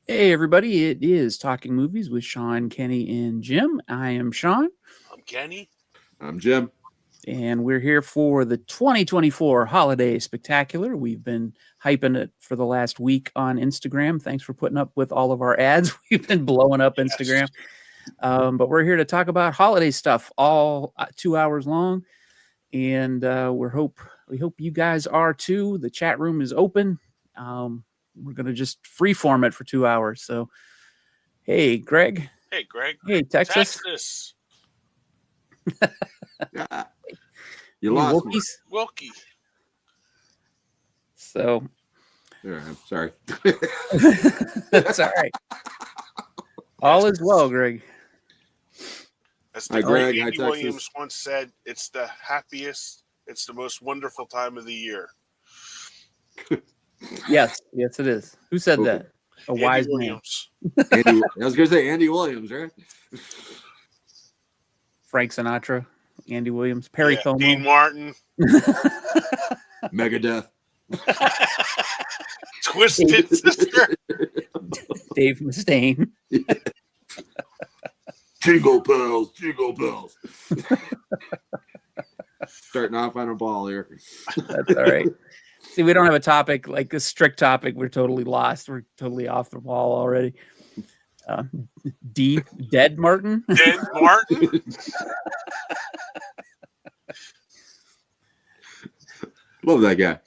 Hey, everybody, it is Talking Movies with Sean, Kenny, and Jim. I am Sean, I'm Kenny. I'm Jim. and we're here for the 2024 Holiday Spectacular. We've been hyping it for the last week on Instagram. Thanks for putting up with all of our ads. We've been blowing up Instagram. But we're here to talk about holiday stuff, all 2 hours long. And we hope you guys are too. The chat room is open. We're going to just freeform it for 2 hours. So, hey, Greg. Hey, Greg. Hey, Texas. Texas. Yeah. Hey, You lost me. Wookiees. Wilkie. So Yeah, I'm sorry. that's all right. All is well, Greg. As Hi, the great Greg. Hi, Andy Texas. Williams once said, it's the happiest, it's the most wonderful time of the year. Yes, it is. Who said Okay. that? A Andy wise man. Williams. I was going to say Andy Williams, right? Frank Sinatra, Andy Williams, Perry Como. Dean Martin. Megadeth. Twisted Sister. Dave Mustaine. Jingle bells, jingle bells. Starting off on a ball here. That's all right. See, we don't have a topic, like a strict topic. We're totally lost. We're totally off the ball already. Dead Martin. Dead Martin. Love that guy.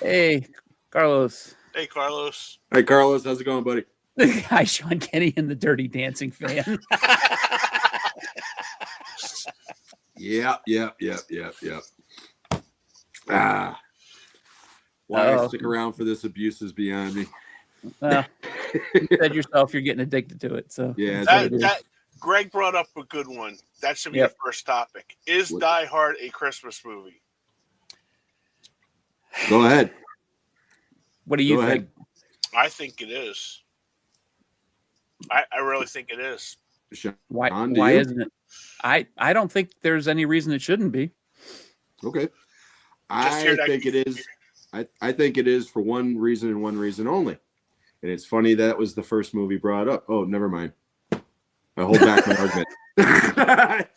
Hey, Carlos. Hey, Carlos. Hey, Carlos. How's it going, buddy? Hi, Sean Kenny and the Dirty Dancing fan. Yep. Why I stick around for this abuse is beyond me. You said yourself you're getting addicted to it. So Yeah, Greg brought up a good one. That should be Yep. the first topic. Is Die Hard a Christmas movie? go ahead. what do you Go think? ahead. I think it is. I really think it is. Sean, Why do you? isn't it? I don't think there's any reason it shouldn't be. Okay. Just hear I that- think it is. I think it is for one reason and one reason only. And it's funny that was the first movie brought up. Oh, never mind. I hold back my argument.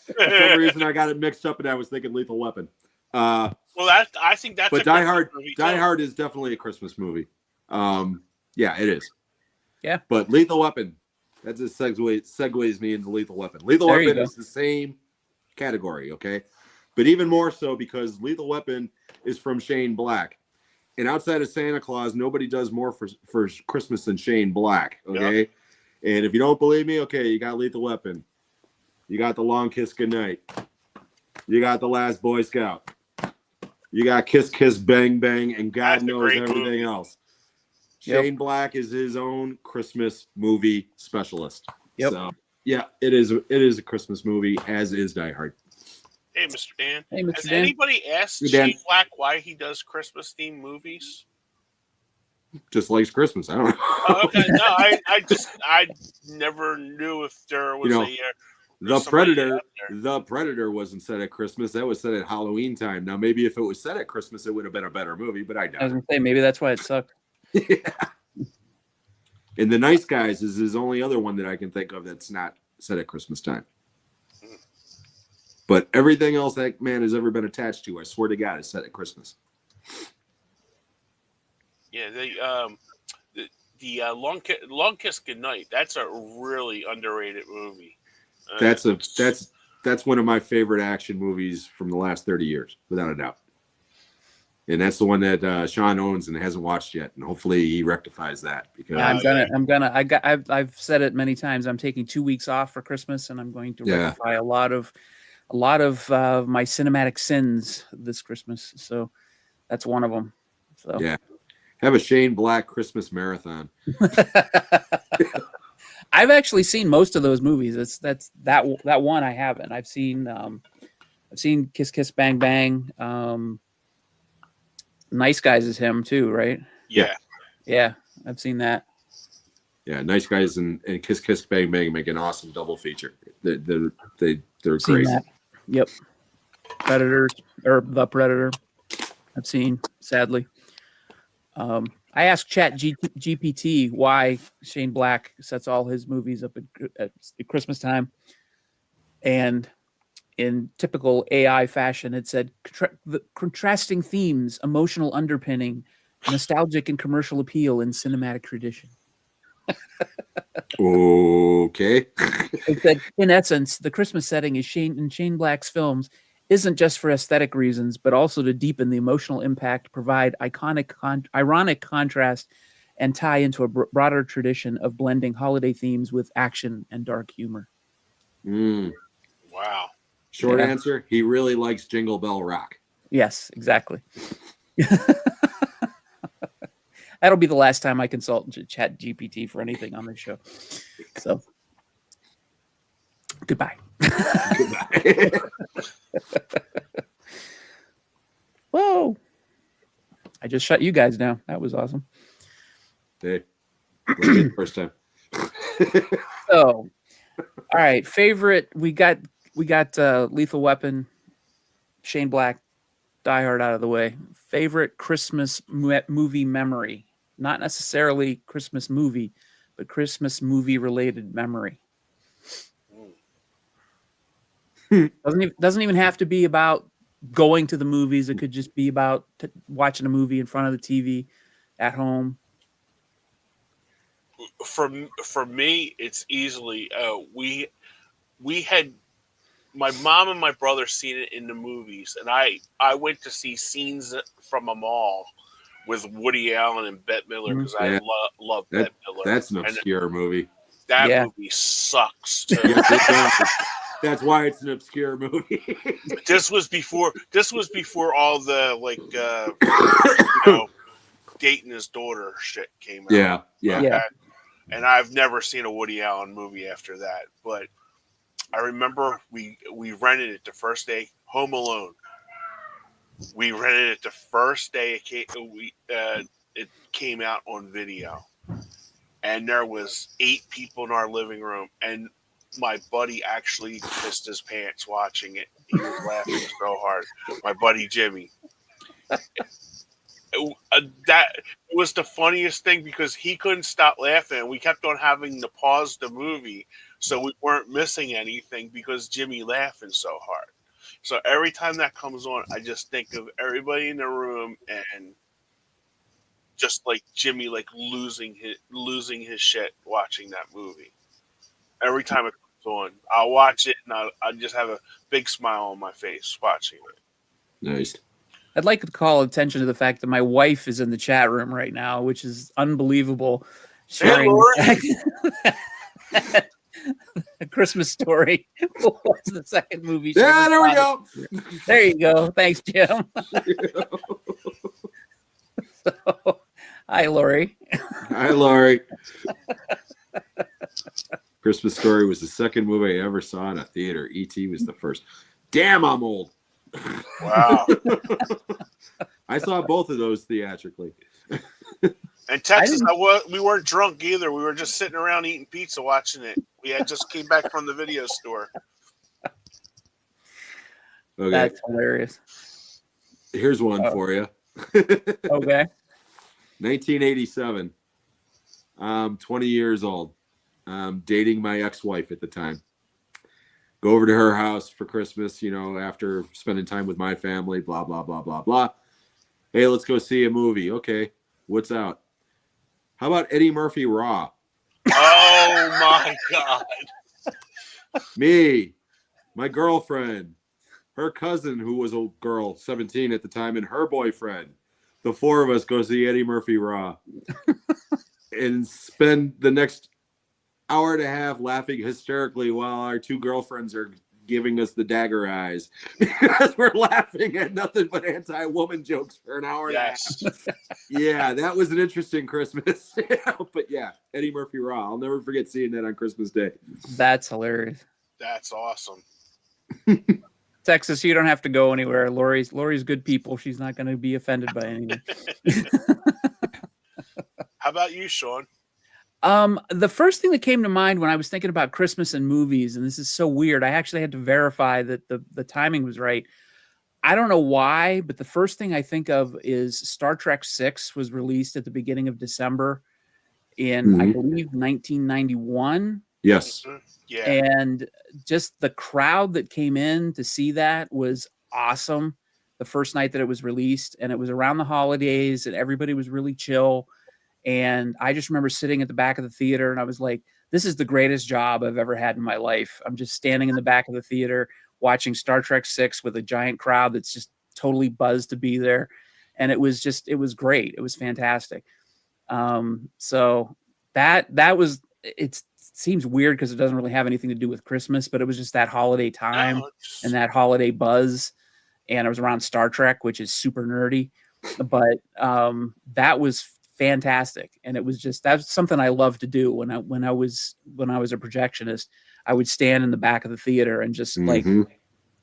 For some reason I got it mixed up and I was thinking Lethal Weapon. Well, I think that's. But a Die Christmas Hard, movie, Die too. Hard is definitely a Christmas movie. Yeah, it is. Yeah. But Lethal Weapon, that just segues me into Lethal Weapon. Lethal There you Weapon go. is the same category, okay? But even more so because Lethal Weapon is from Shane Black. And outside of Santa Claus, nobody does more for Christmas than Shane Black, okay? And if you don't believe me, okay, you got Lethal Weapon. You got The Long Kiss Goodnight. You got The Last Boy Scout. You got Kiss Kiss Bang Bang, and God That's a knows great everything movie. else. Yep. Shane Black is his own Christmas movie specialist. Yep. So, yeah, it is a Christmas movie, as is Die Hard. Hey, Mr. Dan. Hey, Mr. Has Dan. anybody asked Hey, Dan. Shane Black why he does Christmas-themed movies? Just likes Christmas. I don't know. Oh, okay, no, I never knew if there was The somebody Predator, out there. The Predator wasn't set at Christmas. That was set at Halloween time. Now, maybe if it was set at Christmas, it would have been a better movie, but I I was doubt gonna say maybe that's why it sucked. it. And The Nice Guys is his only other one that I can think of that's not set at Christmas time. But everything else that man has ever been attached to, I swear to God, is set at Christmas. Yeah, the Long Kiss Goodnight. That's a really underrated movie. That's one of my favorite action movies from the last 30 years, without a doubt. And that's the one that Sean owns and hasn't watched yet, and hopefully he rectifies that. Because I've said it many times. I'm taking 2 weeks off for Christmas, and I'm going to rectify a lot of my cinematic sins this Christmas. So that's one of them. So yeah, have a Shane Black Christmas marathon. I've actually seen most of those movies. That one I haven't. I've seen Kiss Kiss Bang Bang. Nice Guys is him too, right? Yeah. Yeah, I've seen that. Yeah, Nice Guys and Kiss Kiss Bang Bang make an awesome double feature. They're Seen great. that. Yep. The Predator. I've seen, sadly. I asked GPT why Shane Black sets all his movies up at Christmas time, and in typical AI fashion, it said the contrasting themes, emotional underpinning, nostalgic and commercial appeal in cinematic tradition. Okay. It said, in essence, the Christmas setting is Shane Black's films isn't just for aesthetic reasons, but also to deepen the emotional impact, provide ironic contrast, and tie into a broader tradition of blending holiday themes with action and dark humor. Wow. Short answer, he really likes Jingle Bell Rock. Yes, exactly. That'll be the last time I consult Chat GPT for anything on this show. So, goodbye. Goodbye. Whoa. I just shut you guys down. That was awesome. Hey, first time. So, all right. Favorite, we got Lethal Weapon, Shane Black, Die Hard out of the way. Favorite Christmas movie memory. Not necessarily Christmas movie, but Christmas movie related memory. Doesn't even have to be about going to the movies. It could just be about watching a movie in front of the TV at home. For me, it's easily we had my mom and my brother seen it in the movies, and I went to see Scenes from a Mall with Woody Allen and Bette Midler because I love Bette Midler. That's an obscure movie. That movie sucks too. Yes, it does. That's why it's an obscure movie. This was before all the dating his daughter shit came out. Yeah. And I've never seen a Woody Allen movie after that. But I remember we rented it the first day, Home Alone. We rented it the first day it came out on video. And there was 8 people in our living room, and my buddy actually pissed his pants watching it. He was laughing so hard. My buddy Jimmy. That was the funniest thing because he couldn't stop laughing. We kept on having to pause the movie so we weren't missing anything because Jimmy laughing so hard. So every time that comes on, I just think of everybody in the room and just like Jimmy, like losing his shit watching that movie. Every time it comes on, I'll watch it and I just have a big smile on my face watching it. Nice. I'd like to call attention to the fact that my wife is in the chat room right now, which is unbelievable. Sharing A Christmas Story was the second movie. Yeah, there we go. There you go. Thanks, Jim. So, hi, Lori. Hi, Lori. Christmas Story was the second movie I ever saw in a theater. E.T. was the first. Damn, I'm old. Wow. I saw both of those theatrically. In Texas, we weren't drunk either. We were just sitting around eating pizza watching it. We had just came back from the video store. Okay. That's hilarious. Here's one for you. Okay. 1987. 20 years old. Dating my ex-wife at the time. Go over to her house for Christmas, after spending time with my family, blah, blah, blah, blah, blah. Hey, let's go see a movie. Okay. What's out? How about Eddie Murphy Raw? Oh, my God. Me, my girlfriend, her cousin, who was a girl, 17 at the time, and her boyfriend. The 4 of us go see Eddie Murphy Raw and spend the next hour and a half laughing hysterically while our 2 girlfriends are giving us the dagger eyes because we're laughing at nothing but anti-woman jokes for an hour and a half. Yeah, that was an interesting Christmas. But yeah, Eddie Murphy Raw. I'll never forget seeing that on Christmas Day. That's hilarious. That's awesome. Texas, you don't have to go anywhere. Lori's good people. She's not going to be offended by anything. How about you, Sean? The first thing that came to mind when I was thinking about Christmas and movies, and this is so weird, I actually had to verify that the timing was right. I don't know why, but the first thing I think of is Star Trek 6 was released at the beginning of December in, I Mhm. believe, 1991. Yes. Mhm. Yeah. And just the crowd that came in to see that was awesome the first night that it was released. And it was around the holidays and everybody was really chill. And I just remember sitting at the back of the theater and I was like, this is the greatest job I've ever had in my life. I'm just standing in the back of the theater watching Star Trek 6 with a giant crowd that's just totally buzzed to be there. And it was great. It was fantastic. So that was, it seems weird because it doesn't really have anything to do with Christmas, but it was just that holiday time No, it's- and that holiday buzz. And I was around Star Trek, which is super nerdy, but that was fantastic. And it was just, that's something I love to do when I was a projectionist. I would stand in the back of the theater and just like Mhm.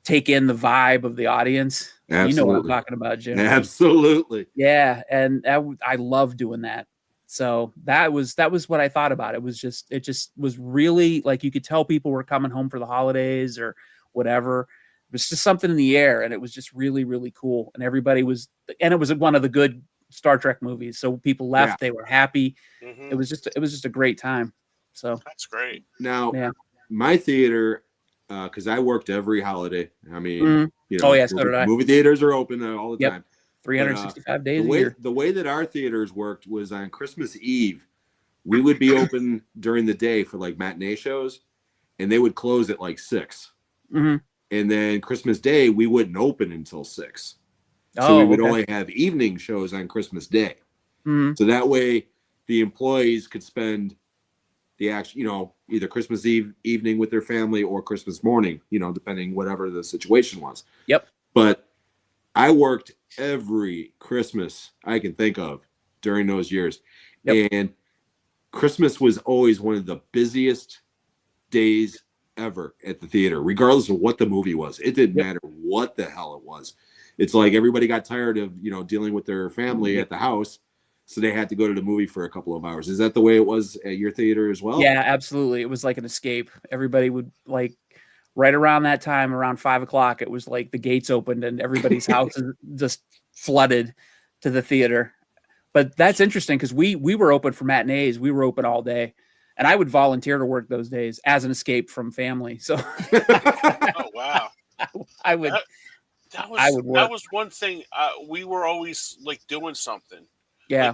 take in the vibe of the audience. You know what I'm Absolutely. talking about, Jim. Absolutely. Yeah, and I love doing that. So that was what I thought about. It just was really like you could tell people were coming home for the holidays or whatever. It was just something in the air, and it was just really, really cool. And everybody was, and it was one of the good Star Trek movies. So people left, Yeah. they were happy. Mhm. It was just a great time. So That's great. Now, yeah. my theater, because I worked every holiday. I mean, Mhm. you know, Oh, yeah, so did I. movie theaters are open all the Yep. time. 365 days a year. The way that our theaters worked was on Christmas Eve, we would be open during the day for like matinee shows, and they would close at like 6. Mhm. And then Christmas Day, we wouldn't open until 6. So Oh, we would okay. only have evening shows on Christmas Day. Mhm. So that way the employees could spend the actual, you know, either Christmas Eve evening with their family or Christmas morning, you know, depending whatever the situation was. Yep. But I worked every Christmas I can think of during those years. Yep. And Christmas was always one of the busiest days ever at the theater, regardless of what the movie was. It didn't Yep. matter what the hell it was. It's like everybody got tired of, you know, dealing with their family at the house. So they had to go to the movie for a couple of hours. Is that the way it was at your theater as well? Yeah, absolutely. It was like an escape. Everybody would like right around that time, around 5 o'clock, it was like the gates opened and everybody's house is just flooded to the theater. But that's interesting because we were open for matinees. We were open all day. And I would volunteer to work those days as an escape from family. So Oh wow. I would That would work. that was one thing. We were always like doing something. Yeah.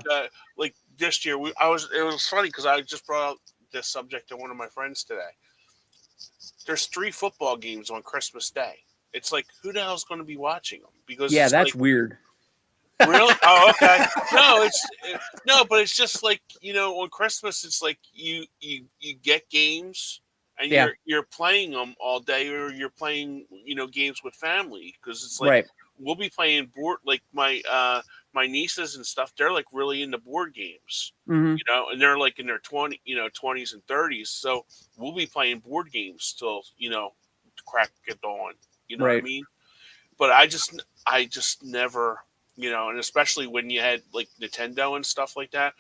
Like this year, it was funny because I just brought up this subject to one of my friends today. There's 3 football games on Christmas Day. It's like, who the hell's going to be watching them? Because Yeah, it's that's like, weird. really? Oh, okay. No, but it's just like, you know, on Christmas, it's like you get games and Yeah. you're playing them all day, or you're playing, you know, games with family, because it's like Right. we'll be playing board, like my nieces and stuff. They're like really into board games, Hmm. you know, and they're like in their 20s and 30s. So we'll be playing board games till, you know, crack at dawn. You know what I Right. mean? But I just never, you know, and especially when you had like Nintendo and stuff like that.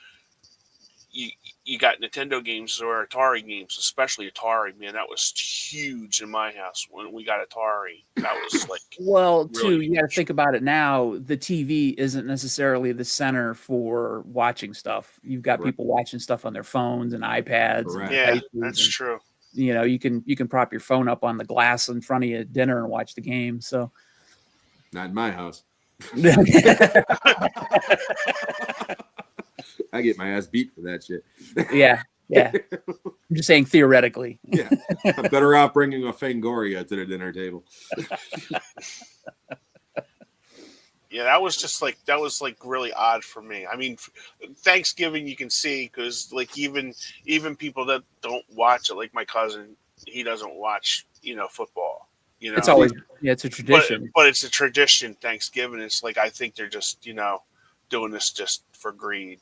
You got Nintendo games or Atari games, especially Atari. Man, that was huge in my house when we got Atari. That was like, Well, really too, you got to huge. think about it now. The TV isn't necessarily the center for watching stuff. You've got Right. people watching stuff on their phones and iPads. Correct. And Yeah, devices, that's and, true. you know, you can prop your phone up on the glass in front of you at dinner and watch the game. So Not in my house. I get my ass beat for that shit. yeah. I'm just saying theoretically. Yeah. I'm better off bringing a Fangoria to the dinner table. Yeah, that was like really odd for me. I mean, Thanksgiving you can see, because like even people that don't watch it, like my cousin, he doesn't watch, you know, football. You know, It's always it's a tradition. but it's a tradition. Thanksgiving. It's like, I think they're just, you know, doing this just for greed.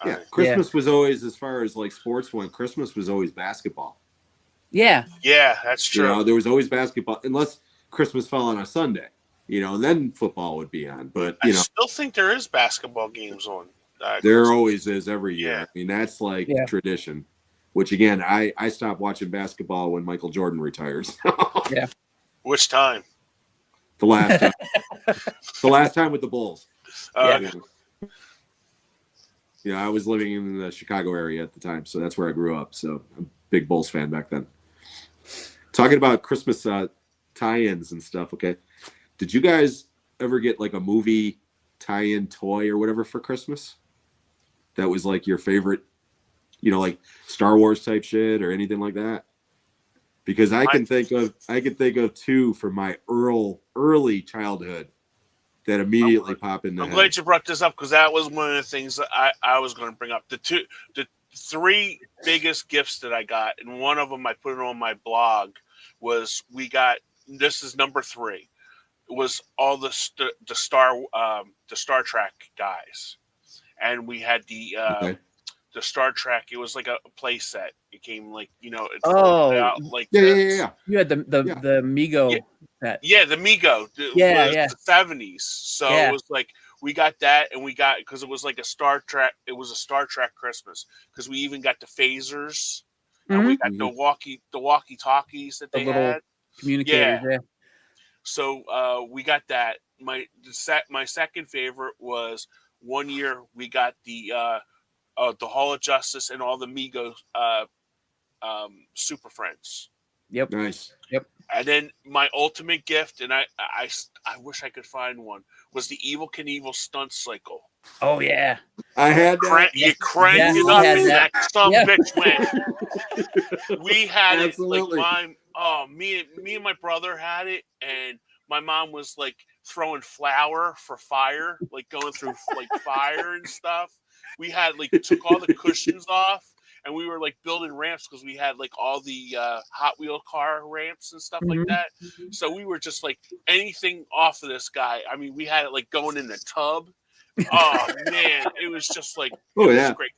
Yeah. Christmas was always, as far as like sports went, Christmas was always basketball. Yeah. Yeah, that's true. You know, there was always basketball, unless Christmas fell on a Sunday, you know, and then football would be on. But, I you know, still think there is basketball games on. there Christmas. always is every year. Yeah. I mean, that's like Yeah. tradition, which again, I stopped watching basketball when Michael Jordan retires. Which time? The last time. The last time with the Bulls. Yeah. Yeah, I was living in the Chicago area at the time, so that's where I grew up. So I'm a big Bulls fan back then. Talking about Christmas tie-ins and stuff, okay. Did you guys ever get like a movie tie-in toy or whatever for Christmas? That was like your favorite, like Star Wars type shit or anything like that? Because I can think of two from my early childhood that immediately pop in the I'm head. glad you brought this up because that was one of the things that I was going to bring up. The three biggest gifts that I got, and one of them I put it on my blog, was this is number 3. It was all the Star Trek guys, and we had the Star Trek. It was like a play set. It came like it out like yeah. You had the Mego set. Yeah, the Mego. The 70s. So it was like we got that, and we got because it was like a Star Trek. It was a Star Trek Christmas because we even got the phasers, and we got the walkie talkies that they had. Communicators. Yeah. So we got that. My second favorite was one year we got the Hall of Justice and all the Mego Super Friends. Yep. Nice. Yep. And then my ultimate gift, and I wish I could find one, was the Evel Knievel stunt cycle. Oh yeah. I had that. You crank it up, and that some bitch went. We had Absolutely. it like me and my brother had it, and my mom was like throwing flour for fire, like going through like fire and stuff. We had like took all the cushions off, and we were like building ramps because we had like all the Hot Wheel car ramps and stuff like that. So we were just like anything off of this guy. I mean, we had it like going in the tub. Oh man, it was just like it was great.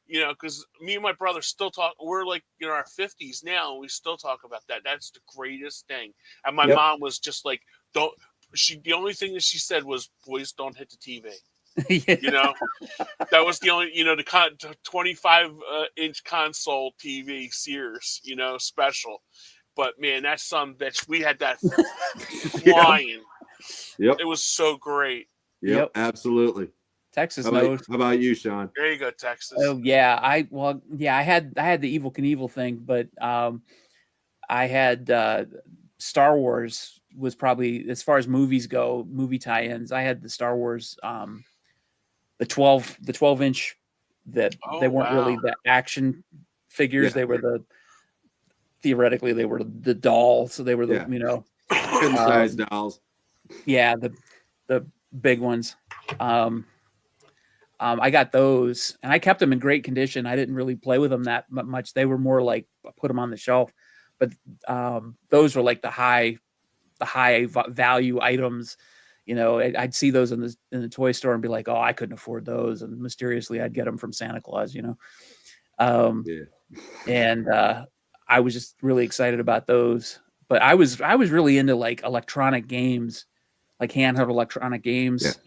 Because me and my brother still talk. We're like in our 50s now, and we still talk about that. That's the greatest thing. And my mom was just like, "Don't." The only thing that she said was, "Boys, don't hit the TV." That was the only the 25-inch console TV Sears special. But man, that's some bitch. We had that flying. Yep. It was so great. Yep. Absolutely. Texas How knows. about you, Sean? There you go, Texas. Oh yeah, I had the Evel Knievel thing, but I had Star Wars was probably, as far as movies go, movie tie-ins. I had the Star Wars, the 12-inch that they weren't really the action figures. Yeah. They were theoretically they were the doll, so they were the size dolls. Yeah, the big ones. I got those, and I kept them in great condition. I didn't really play with them that much. They were more like I put them on the shelf, but those were like the high value items. I'd see those in the toy store and be like, oh, I couldn't afford those, and mysteriously I'd get them from Santa Claus. And I was just really excited about those. But I was really into like electronic games, like handheld electronic games,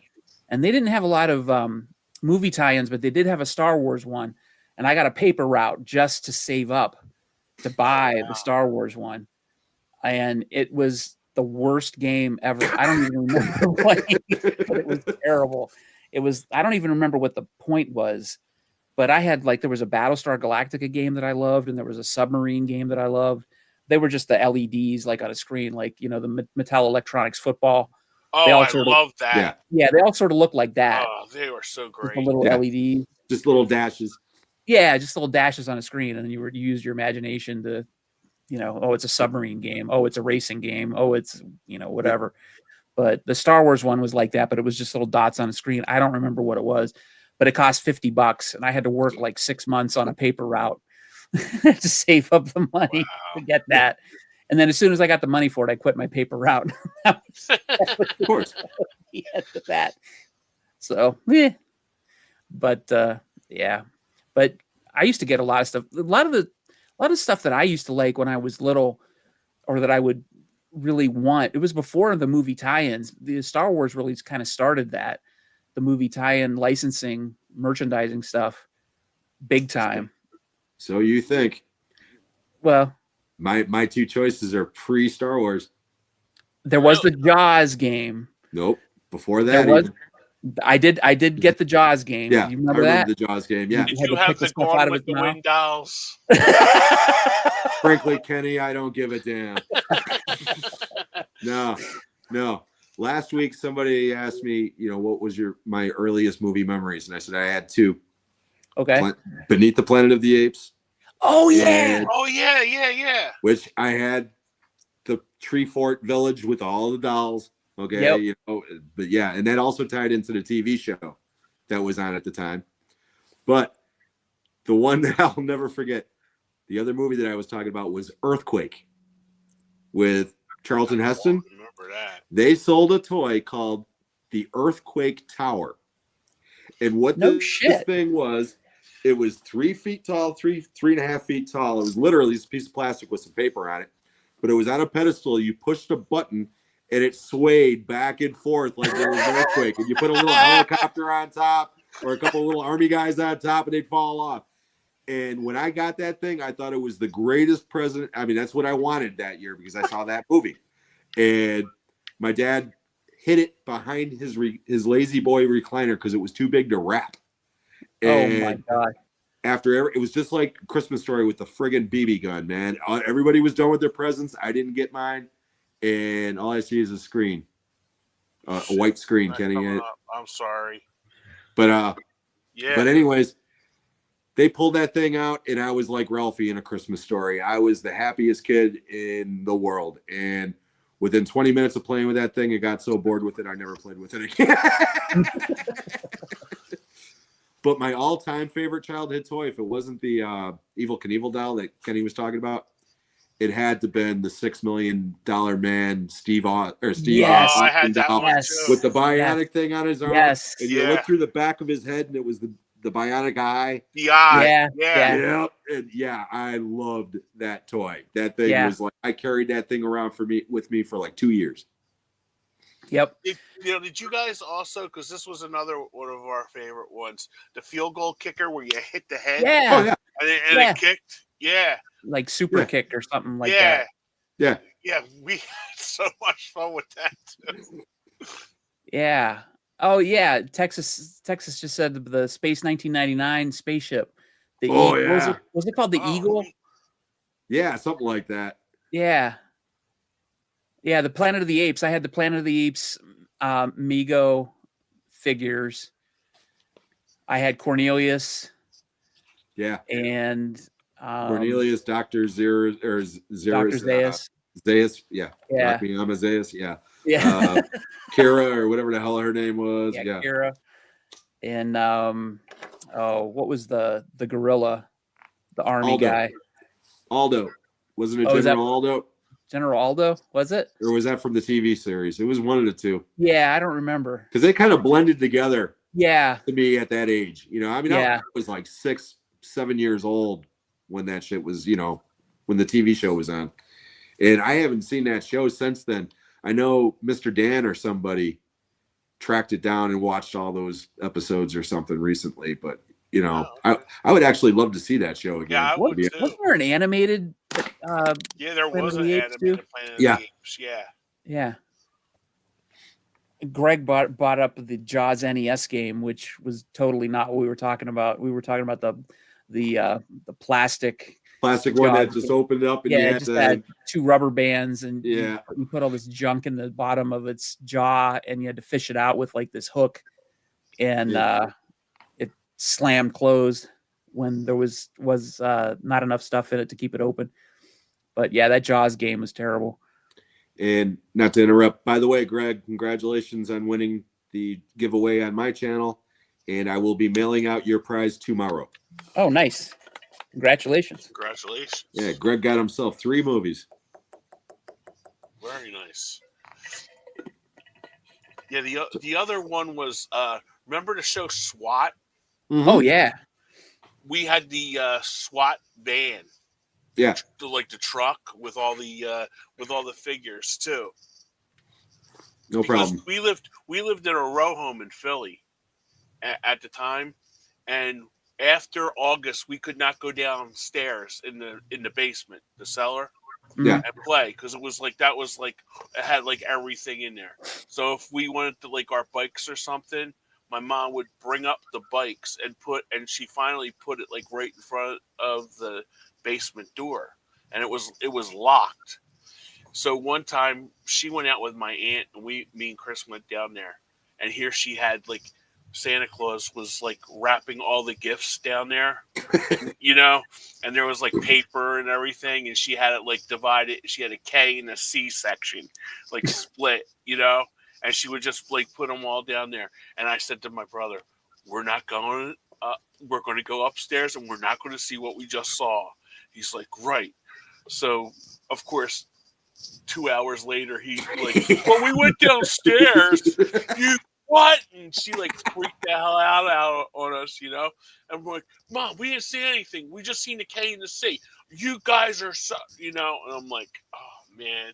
and they didn't have a lot of movie tie-ins, but they did have a Star Wars one, and I got a paper route just to save up to buy the Star Wars one, and it was the worst game ever. I don't even remember playing it, but it was terrible. I don't even remember what the point was, but I had there was a Battlestar Galactica game that I loved, and there was a submarine game that I loved. They were just the LEDs on a screen, the Mattel Electronics football. Oh, I love that. Yeah, they all sort of look like that. Oh, they were so great. The little LEDs. Just little dashes. Yeah, just little dashes on a screen, and then you use your imagination to, oh, it's a submarine game. Oh, it's a racing game. Oh, it's, whatever. But the Star Wars one was like that, but it was just little dots on a screen. I don't remember what it was, but it cost $50, and I had to work 6 months on a paper route to save up the money to get that. And then as soon as I got the money for it, I quit my paper route. Of course. That. So, yeah. But but I used to get a lot of stuff. A lot of stuff that I used to like when I was little, or that I would really want. It was before the movie tie-ins. The Star Wars really kind of started that. The movie tie-in licensing, merchandising stuff, big time. So you think? Well, my two choices are pre-Star Wars. There was the Jaws game. Nope. Before There that, was. even. I did get the Jaws game. Yeah, Do you I remember remember that? the Jaws game. Yeah. Did had you to have pick the the stuff Gone out of with its the mouth. Wind dolls? Frankly, Kenny, I don't give a damn. No. Last week, somebody asked me, what was my earliest movie memories, and I said I had two. Okay. Beneath the Planet of the Apes. Oh yeah. And- Oh yeah. which I had the Tree Fort Village with all the dolls. Okay, Yep. but yeah, and that also tied into the TV show that was on at the time. But the one that I'll never forget, the other movie that I was talking about was Earthquake with Charlton Heston. I remember that. They sold a toy called the Earthquake Tower, and what No this shit. thing was, it was 3 feet tall, 3.5 feet tall. It was literally this piece of plastic with some paper on it, but it was on a pedestal. You pushed a button and it swayed back and forth like there was an earthquake. And you put a little helicopter on top or a couple of little army guys on top and they'd fall off. And when I got that thing, I thought it was the greatest present. I mean, that's what I wanted that year because I saw that movie. And my dad hid it behind his Lazy Boy recliner because it was too big to wrap. And Oh my god. it was just like Christmas Story with the friggin' BB gun, man. Everybody was done with their presents. I didn't get mine. And all I see is a screen, a white screen, Kenny. I'm sorry. But Yeah. But anyways, they pulled that thing out, and I was like Ralphie in A Christmas Story. I was the happiest kid in the world. And within 20 minutes of playing with that thing, I got so bored with it, I never played with it again. But my all-time favorite childhood toy, if it wasn't the Evel Knievel doll that Kenny was talking about, it had to been the $6 Million Man Steve Yes. Oh, I had Austin that doll one Yes. too. with the bionic thing on his arm. Yes. And you Yeah. look through the back of his head, and it was the bionic eye. The eye. Yeah. Yeah. Yep. And yeah, I loved that toy. That thing Yeah. was like, I carried that thing around with me for like 2 years. Yep. Did you guys also, because this was another one of our favorite ones, the field goal kicker where you hit the head Yeah. Oh yeah. and Yeah. it kicked? Yeah. Like super Yeah. kick or something like yeah. that. Yeah. Yeah. We had so much fun with that too. Yeah. Oh yeah. Texas just said the Space 1999 spaceship. The Oh, Eagle. yeah. Was it called the Oh, Eagle? Yeah, something like that. Yeah. Yeah, the Planet of the Apes. I had the Planet of the Apes Mego figures. I had Cornelius Yeah. and Cornelius, Dr. Zerus, or Dr. Zerus, Zaius. Zaius, yeah. Yeah. Rock Me Amadeus, yeah. Yeah. Kira, or whatever the hell her name was. Yeah. Kira. And what was the gorilla, the army Aldo. guy? Aldo. Wasn't it Oh, is that- General Aldo? General Aldo, was it? Or was that from the TV series? It was one of the two. Yeah, I don't remember. Because they kind of blended together Yeah. to me at that age. I mean, Yeah. I was like 6, 7 years old when that shit was, when the TV show was on. And I haven't seen that show since then. I know Mr. Dan or somebody tracked it down and watched all those episodes or something recently. But, I would actually love to see that show again. Yeah, I would too. Wasn't there an animated? Yeah, there Planet was of an the Apes, animated too? Planet of Yeah. the Apes. Yeah. Yeah. Greg brought up the Jaws NES game, which was totally not what we were talking about. We were talking about the plastic. Plastic one that Jaws. just opened up and Yeah, you it had just to. had two rubber bands, and Yeah. you put all this junk in the bottom of its jaw, and you had to fish it out with like this hook, and Yeah. it slammed closed when there was not enough stuff in it to keep it open. But yeah, that Jaws game was terrible. And not to interrupt, by the way, Greg, congratulations on winning the giveaway on my channel. And I will be mailing out your prize tomorrow. Oh, nice! Congratulations. Congratulations. Yeah, Greg got himself 3 movies. Very nice. Yeah, the other one was remember the show SWAT? Mhm. Oh yeah, We had the SWAT van. Yeah. The truck with all the figures too. No Because problem. we lived in a row home in Philly at the time, and after August we could not go downstairs in the basement, the cellar. Yeah. and play, because it was like that was like it had like everything in there. So if we wanted to like our bikes or something, my mom would bring up the bikes and she finally put it like right in front of the basement door, and it was locked. So one time she went out with my aunt, and me and Chris went down there, and here she had like Santa Claus was like wrapping all the gifts down there, and there was like paper and everything, and she had it like divided. She had a K and a C section, like split, and she would just like put them all down there. And I said to my brother, "We're not going. We're going to go upstairs, and we're not going to see what we just saw." He's like, "Right." So of course, 2 hours later, he like, "Well, we went downstairs. You what?" And she like freaked the hell out on us, And we're like, "Mom, we didn't see anything. We just seen the K and the C. You guys are so, And I'm like, "Oh man."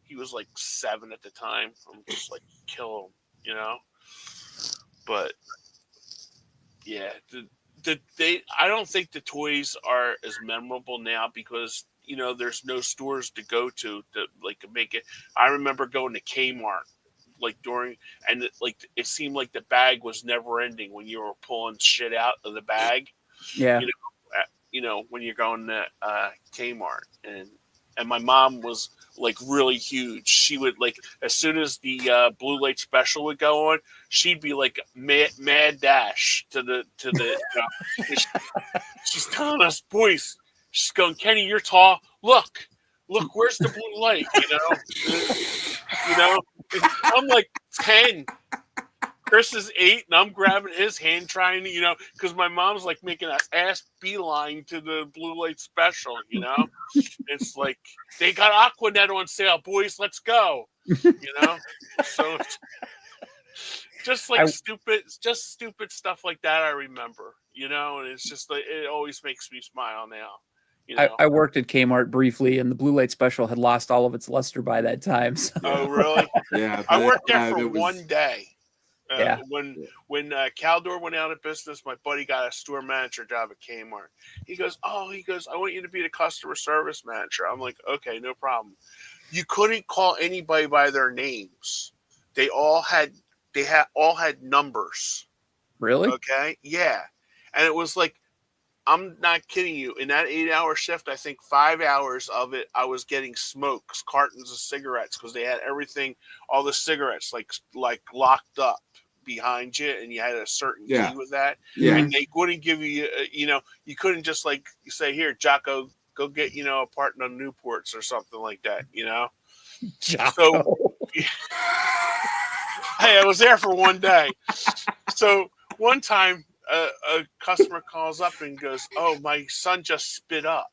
He was like 7 at the time. I'm just like, kill him, But yeah, I don't think the toys are as memorable now because there's no stores to go to like make it. I remember going to Kmart like it seemed like the bag was never ending when you were pulling shit out of the bag. Yeah. When you're going to Kmart, and my mom was like really huge. She would like as soon as the blue light special would go on, she'd be like mad dash to the. She's telling us, boys. She's going, "Kenny, you're tall. Look, where's the blue light?" I'm like 10. Chris is 8, and I'm grabbing his hand, trying to, because my mom's like making an ass beeline to the blue light special. It's like they got Aquanet on sale, boys. Let's go. So just like stupid stuff like that. I remember, and it's just like it always makes me smile now. I worked at Kmart briefly, and the blue light special had lost all of its luster by that time. So. Oh, really? Yeah. I worked there for one day. Yeah. When Caldor went out of business, my buddy got a store manager job at Kmart. He goes, "I want you to be the customer service manager." I'm like, "Okay, no problem." You couldn't call anybody by their names. They all had numbers. Really? Okay, yeah, and it was like, I'm not kidding you. In that 8-hour shift, I think 5 hours of it, I was getting smokes, cartons of cigarettes, because they had everything, all the cigarettes like locked up behind you, and you had a certain key with that. Yeah. And they wouldn't give you, you couldn't just like say, "Here, Jocko, go get a part of Newports" or something like that. Jocko. So, hey, I was there for one day. So one time, a customer calls up and goes, "Oh, my son just spit up,"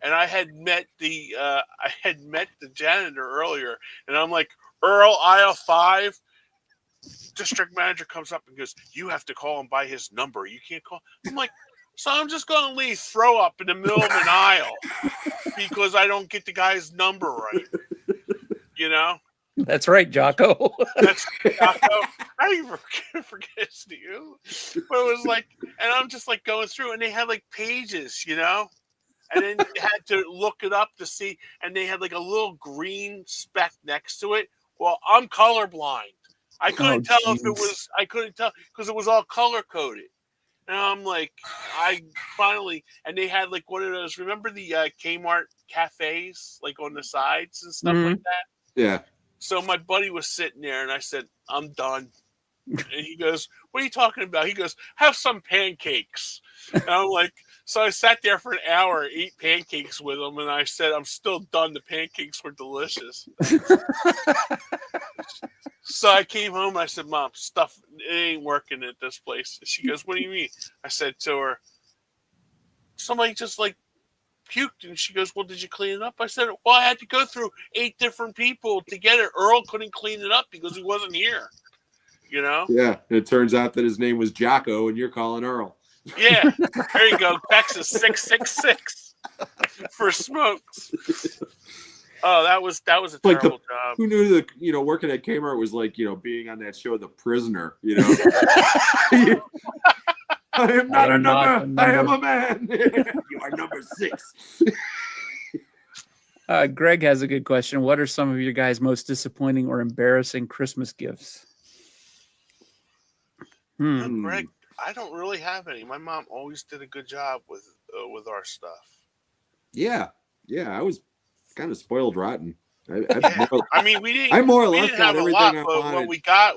and I had met the janitor earlier, and I'm like, "Earl, aisle 5." District manager comes up and goes, "You have to call him by his number. You can't call." I'm like, "So I'm just going to leave throw up in the middle of an aisle because I don't get the guy's number right." That's right, Jocko. That's Jocko. I forget his name. But it was like, and I'm just like going through, and they had like pages, and then you had to look it up to see, and they had like a little green speck next to it. Well, I'm colorblind. I couldn't tell if it was. I couldn't tell because it was all color coded. And I'm like, and they had like one of those. Remember the Kmart cafes, like on the sides and stuff like that. Yeah. So my buddy was sitting there, and I said, "I'm done." And he goes, "What are you talking about?" He goes, "Have some pancakes." And I'm like, so I sat there for an hour, ate pancakes with him, and I said, "I'm still done. The pancakes were delicious." So I came home, and I said, "Mom, it ain't working at this place." And she goes, "What do you mean?" I said to her, "Somebody just like puked," and she goes, "Well, did you clean it up?" I said, "Well, I had to go through 8 different people to get it. Earl couldn't clean it up because he wasn't here." Yeah, and it turns out that his name was Jocko, and you're calling Earl. Yeah, there you go. Texas 666 for smokes. Oh, that was a terrible job. Who knew that working at Kmart was like being on that show The Prisoner? I am not a number. I am a man. You are number 6. Greg has a good question. What are some of your guys' most disappointing or embarrassing Christmas gifts? Greg, I don't really have any. My mom always did a good job with our stuff. Yeah, I was kind of spoiled rotten. Yeah. I mean, I more or we less didn't got have a everything lot, I but wanted. what we got,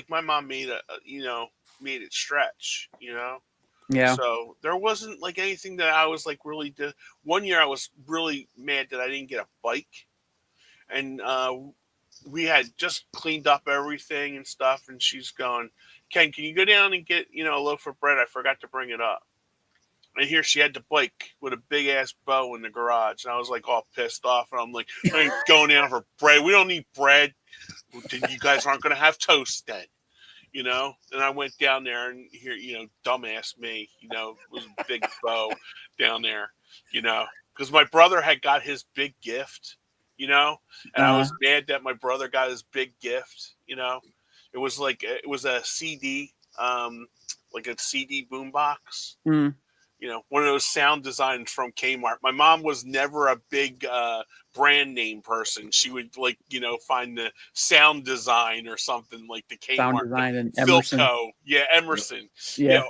my mom made made it stretch. Yeah. So there wasn't like anything that I was like really. One year I was really mad that I didn't get a bike, and we had just cleaned up everything and stuff, and she's going, Ken, can you go down and get a loaf of bread? I forgot to bring it up. And here she had the bike with a big ass bow in the garage, and I was like all pissed off, and I'm like, I ain't going down for bread. We don't need bread. You guys aren't going to have toast then. And I went down there, and here, dumbass me, was a big bow down there, because my brother had got his big gift, and I was mad that my brother got his big gift, it was a CD, like a CD boombox, one of those sound designs from Kmart. My mom was never a big brand name person. She would find the sound design or something like the Kmart. Sound design and Emerson. Philco. Yeah, Emerson. Yeah.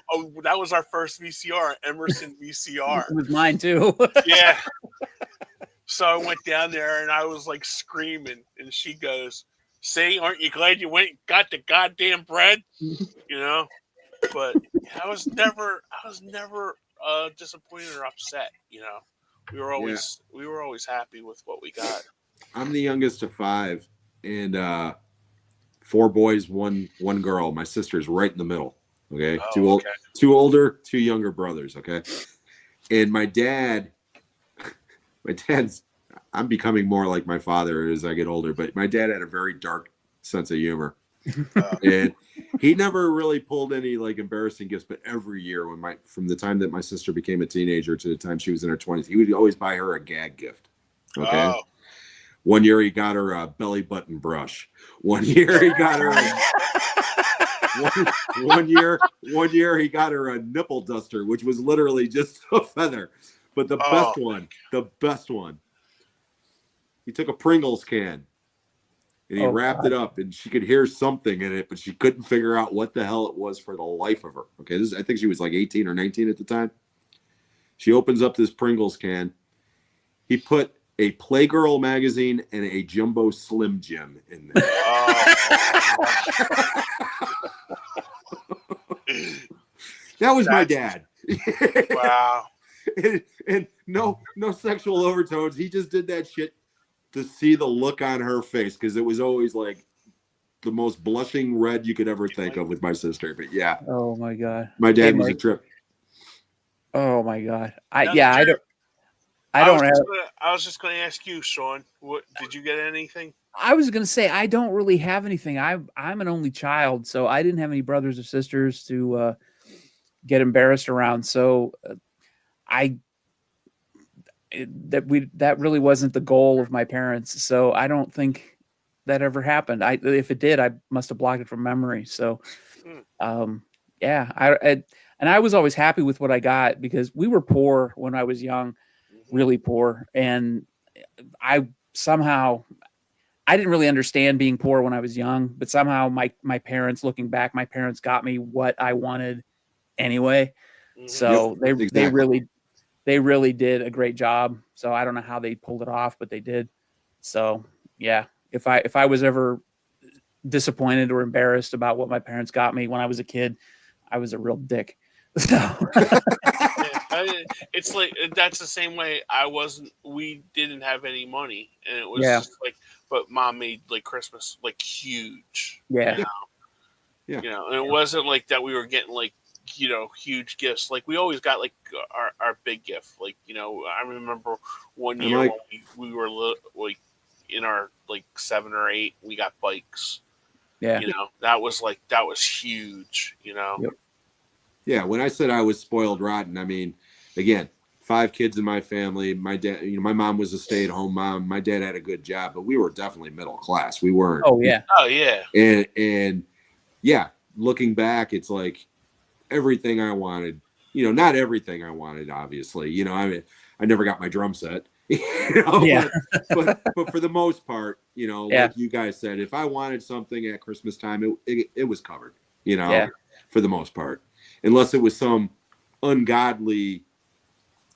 That was our first VCR, Emerson VCR. It was mine too. Yeah. So I went down there and I was like screaming, and she goes, "See, aren't you glad you went and got the goddamn bread?" But I was never disappointed or upset. We were always happy with what we got. I'm the youngest of 5, and 4 boys, one girl. My sister's right in the middle. Okay, Oh, two older, 2 younger brothers. Okay, and my dad's. I'm becoming more like my father as I get older, but my dad had a very dark sense of humor. And he never really pulled any like embarrassing gifts, but every year from the time that my sister became a teenager to the time she was in her 20s, he would always buy her a gag gift. Okay. Oh. One year he got her a belly button brush. One year he got her one year he got her a nipple duster, which was literally just a feather. But the best one, he took a Pringles can and he wrapped it up, and she could hear something in it, but she couldn't figure out what the hell it was for the life of her. Okay, I think she was like 18 or 19 at the time. She opens up this Pringles can. He put a Playgirl magazine and a Jumbo Slim Jim in there. That was my dad. Wow. And no sexual overtones. He just did that shit to see the look on her face, because it was always like the most blushing red you could ever think of with my sister. But yeah. Oh my God. My dad was a trip. Oh my God. I was just going to ask you, Sean, what did you get anything? I was going to say, I don't really have anything. I'm an only child, so I didn't have any brothers or sisters to get embarrassed around. So that really wasn't the goal of my parents. So I don't think that ever happened. If it did, I must have blocked it from memory. So, yeah, I was always happy with what I got, because we were poor when I was young, really poor. And I didn't really understand being poor when I was young, but somehow my parents, looking back, my parents got me what I wanted anyway. So they really did a great job. So I don't know how they pulled it off, but they did. So yeah, if I was ever disappointed or embarrassed about what my parents got me when I was a kid, I was a real dick. So. It's like, that's the same way we didn't have any money, and it was just like, but mom made like Christmas like huge. Yeah. And it wasn't like that we were getting like, huge gifts. Like we always got like our big gift. Like, I remember one year when we were like in our like 7 or 8, we got bikes. Yeah. That was huge, Yep. Yeah. When I said I was spoiled rotten, I mean, again, 5 kids in my family. My dad, my mom was a stay-at-home mom. My dad had a good job, but we were definitely middle class. We weren't. Oh yeah. Oh yeah. And yeah, looking back, it's like everything I wanted, not everything I wanted, obviously, I mean, I never got my drum set, You know, Yeah. but for the most part, Yeah. like you guys said, if I wanted something at Christmas time, it was covered, Yeah. for the most part, unless it was some ungodly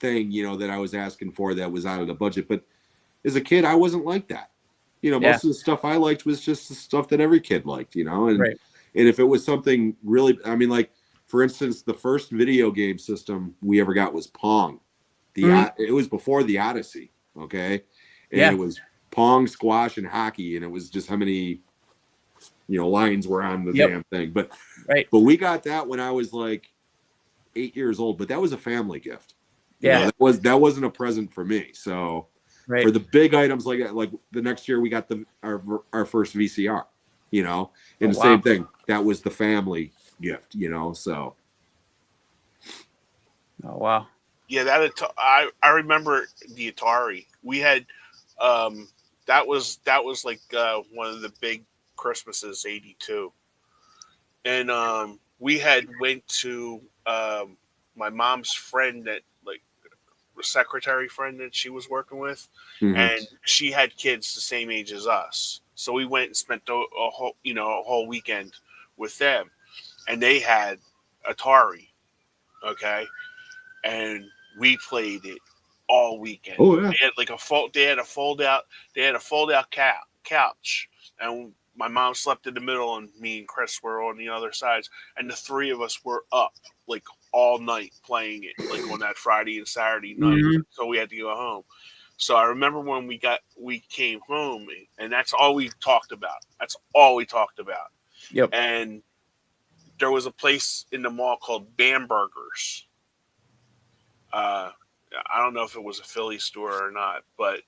thing, that I was asking for that was out of the budget. But as a kid, I wasn't like that. Yeah. Most of the stuff I liked was just the stuff that every kid liked, and Right. and if it was something really, I mean, like for instance, the first video game system we ever got was Pong. It was before the Odyssey, okay, and Yeah. it was Pong, squash, and hockey, and it was just how many lines were on the Yep. damn thing. But Right. we got that when I was like 8 years old, but that was a family gift. Yeah. That wasn't a present for me. So Right. for the big items like the next year we got our first VCR, and Oh, the wow. same thing. That was the family gift, so. Oh, wow. Yeah, I remember the Atari. We had that was like one of the big Christmases, 82. And we had went to my mom's friend that like secretary friend that she was working with, Mhm. and she had kids the same age as us. So we went and spent a whole weekend with them, and they had Atari, okay, and we played it all weekend. Oh yeah. They had like they had a fold out couch, and my mom slept in the middle, and me and Chris were on the other sides, and the three of us were up like all night playing it, like on that Friday and Saturday night. Mhm. So we had to go home. So I remember when we came home, and that's all we talked about. That's all we talked about. Yep. And there was a place in the mall called Bamberger's. I don't know if it was a Philly store or not, but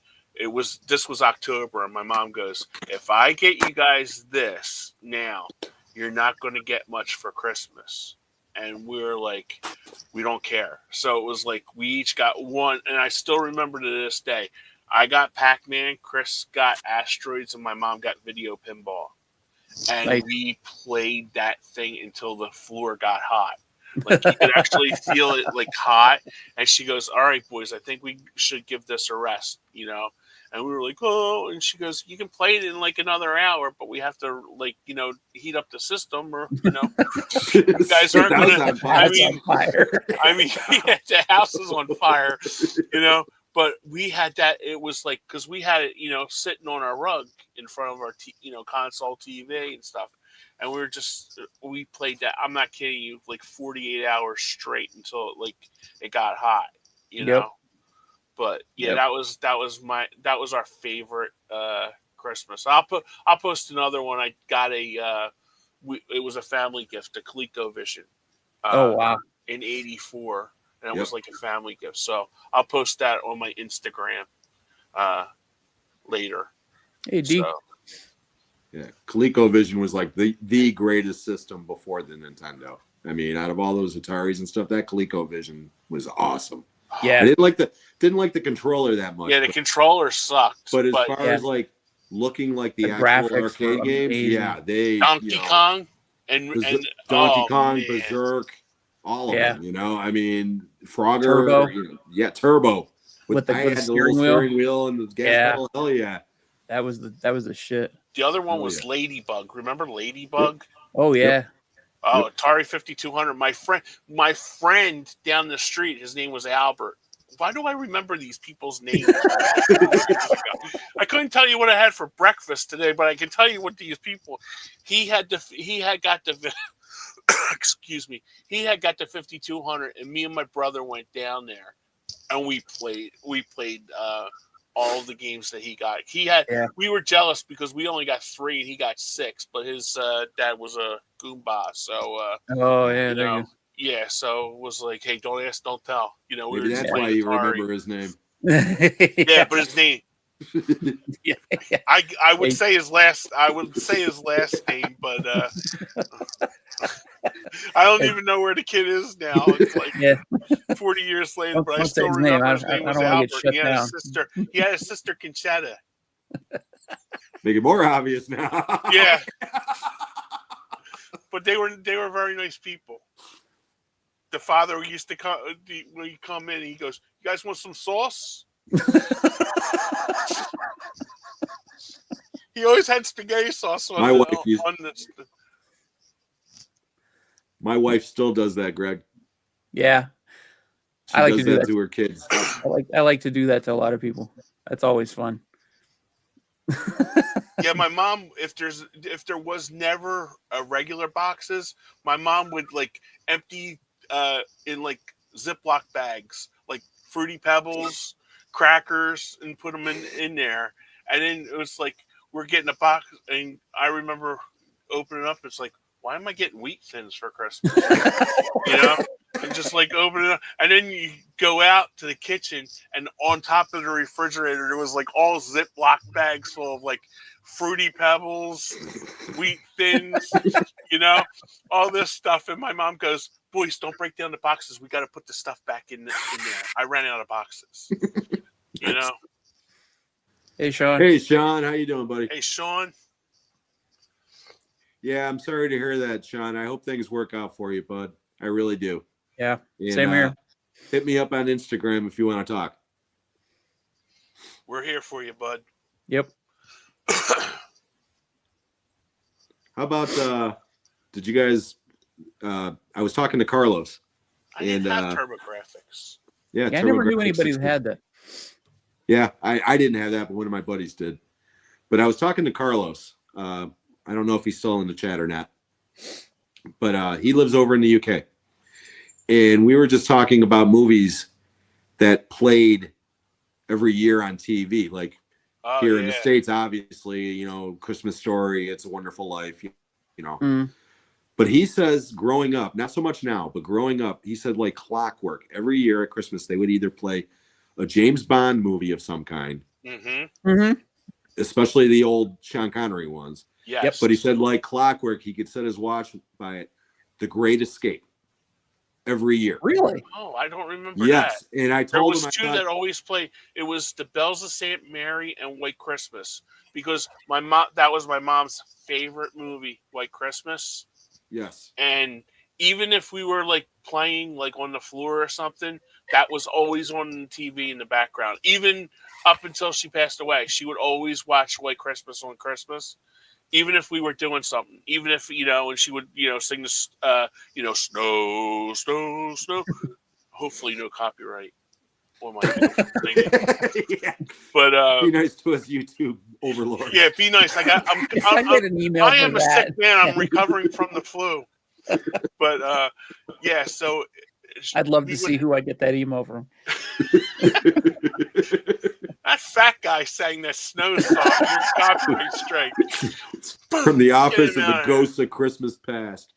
this was October, and my mom goes, "If I get you guys this now, you're not going to get much for Christmas." And we were like, "We don't care." So it was like we each got one, and I still remember to this day. I got Pac-Man, Chris got Asteroids, and my mom got Video Pinball. And Nice. we played that thing until the floor got hot. Like you could actually feel it like hot. And she goes, "All right, boys, I think we should give this a rest, And we were like, "Oh," and she goes, "You can play it in like another hour, but we have to heat up the system, or you guys aren't That gonna." was on fire. I That's on mean, fire. yeah, the house is on fire, But we had that. It was like because we had it, sitting on our rug in front of our, console TV and stuff, and we played that. I'm not kidding you, like 48 hours straight until it got hot, Yep. But yeah, Yep. that was our favorite Christmas. I'll post another one. I got it was a family gift, a ColecoVision. Oh, wow. In '84. And it Yep. was like a family gift. So I'll post that on my Instagram later. Hey, D. So, Yeah, ColecoVision was like the greatest system before the Nintendo. I mean, out of all those Ataris and stuff, that ColecoVision was awesome. Yeah. I didn't like the controller that much. yeah, the controller sucked. but as far yeah. as like looking like the actual graphics arcade were games, amazing. yeah, they Donkey Kong and Donkey oh, Kong, man. Berserk, all of Yeah. them. I mean, Frogger, Turbo. Turbo With the I had the steering little wheel. steering wheel and the gas Yeah. pedal. Hell yeah! That was the shit. The other one Oh, was yeah. Ladybug. Remember Ladybug? Oh yeah. Oh, Atari 5200. My friend down the street, his name was Albert. Why do I remember these people's names? I couldn't tell you what I had for breakfast today, but I can tell you what these people. He had got the excuse me. He had got the 5200, and me and my brother went down there, and we played all the games that he got. Yeah. We were jealous because we only got 3 and he got 6, but his dad was a Goomba, so Oh yeah. you There know, you yeah, so it was like, hey, don't ask, don't tell. We Maybe were just that's why playing you Atari. remember his name. go. Yeah, but his name. Yeah. I would Hey. say his last. I would say his last name, but I don't even know where the kid is now. It's like Yeah. 40 years later, Don't- but I don't say still his name. remember I- his name I was don't wanna get Albert. shut He had a down. sister. He had a sister, Conchetta. Make it more obvious now. Yeah, but they were very nice people. The father used to come when he come in. He goes, "You guys want some sauce?" He always had spaghetti sauce on, My wife used- on this. My wife still does that, Greg. Yeah, She I like does to do that. to her kids. I like to do that to a lot of people. That's always fun. Yeah, my mom. If there was never regular boxes, my mom would like empty in like Ziploc bags, like Fruity Pebbles, crackers, and put them in there. And then it was like we're getting a box, and I remember opening up. It's like, why am I getting Wheat Thins for Christmas? You know, and just like open it up, and then you go out to the kitchen, and on top of the refrigerator there was like all Ziploc bags full of like Fruity Pebbles, Wheat Thins, you know, all this stuff. And my mom goes, "Boys, don't break down the boxes. We got to put the stuff back in there." I ran out of boxes. You know. Hey, Sean. Hey, Sean, how you doing, buddy? Hey, Sean. Yeah, I'm sorry to hear that, Sean. I hope things work out for you, bud. I really do. Yeah, And, same here. Hit me up on Instagram if you want to talk. We're here for you, bud. Yep. How about did you guys I was talking to Carlos. I didn't And, have TurboGrafx. Yeah, I never knew TurboGrafx anybody who 16. had that. Yeah, I didn't have that, but one of my buddies did. But I was talking to Carlos. I don't know if he's still in the chat or not. But he lives over in the UK. And we were just talking about movies that played every year on TV. Like here in the States, obviously, you know, Christmas Story, It's a Wonderful Life, you know. Mm. But he says growing up, not so much now, but growing up, he said like clockwork. Every year at Christmas, they would either play a James Bond movie of some kind, especially the old Sean Connery ones. Yes. But he said like clockwork, he could set his watch by it, The Great Escape, every year. Really? Oh, I don't remember Yes, that. and I There told was him two that always played. It was The Bells of St. Mary and White Christmas, because my mom, that was my mom's favorite movie, White Christmas. yes. And even if we were like playing like on the floor or something, that was always on the TV in the background. Even up until she passed away, she would always watch White Christmas on Christmas. Even if we were doing something, even if, you know, and she would, you know, sing this, you know, snow, snow, snow. Hopefully no copyright on my singing. Yeah. But Be nice to us, YouTube overlord. yeah, be nice. If I get an email I for am a that, sick man. I'm recovering from the flu. But yeah, so I'd love to see who I get that email from. that fat guy sang that snow song. Your copyright strike. From the Office of him the out of Ghosts of Christmas Past.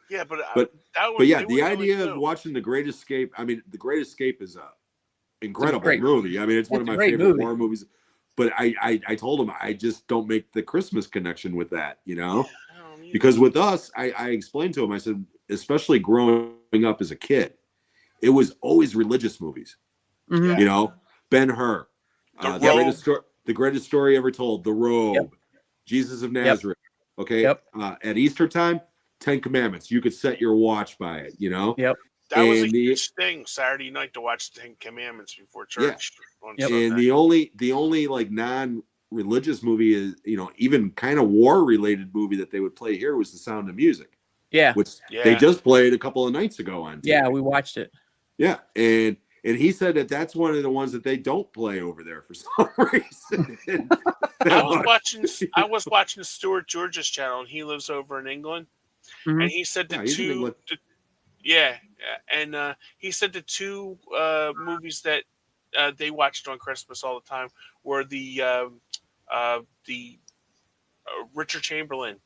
Yeah, but that was, But yeah, they the were idea really of cool. watching The Great Escape, I mean, The Great Escape is a incredible great movie. I mean, it's one of It's a my great favorite movie. horror movies. But I told him I just don't make the Christmas connection with that, you know? I don't either. Because with us, I explained to him, I said, especially growing up as a kid, it was always religious movies. Mhm. You know, Ben-Hur, The the greatest story ever told, The Robe, Jesus of Nazareth. Okay. Yep. At Easter time, 10 Commandments. You could set your watch by it, you know? Yep. That was a and the- huge thing Saturday night to watch the 10 Commandments before church. On Yep. Sunday. And the only like non-religious movie is, you know, even kind of war-related movie that they would play here was The Sound of Music, Yeah. which Yeah. they just played a couple of nights ago on TV. Yeah, we watched it. Yeah, and he said that that's one of the ones that they don't play over there for some reason. I was watching Stuart George's channel, and he lives over in England. Mhm. And he said the he's in two, England. and he said the two movies that they watched on Christmas all the time were the Richard Chamberlain,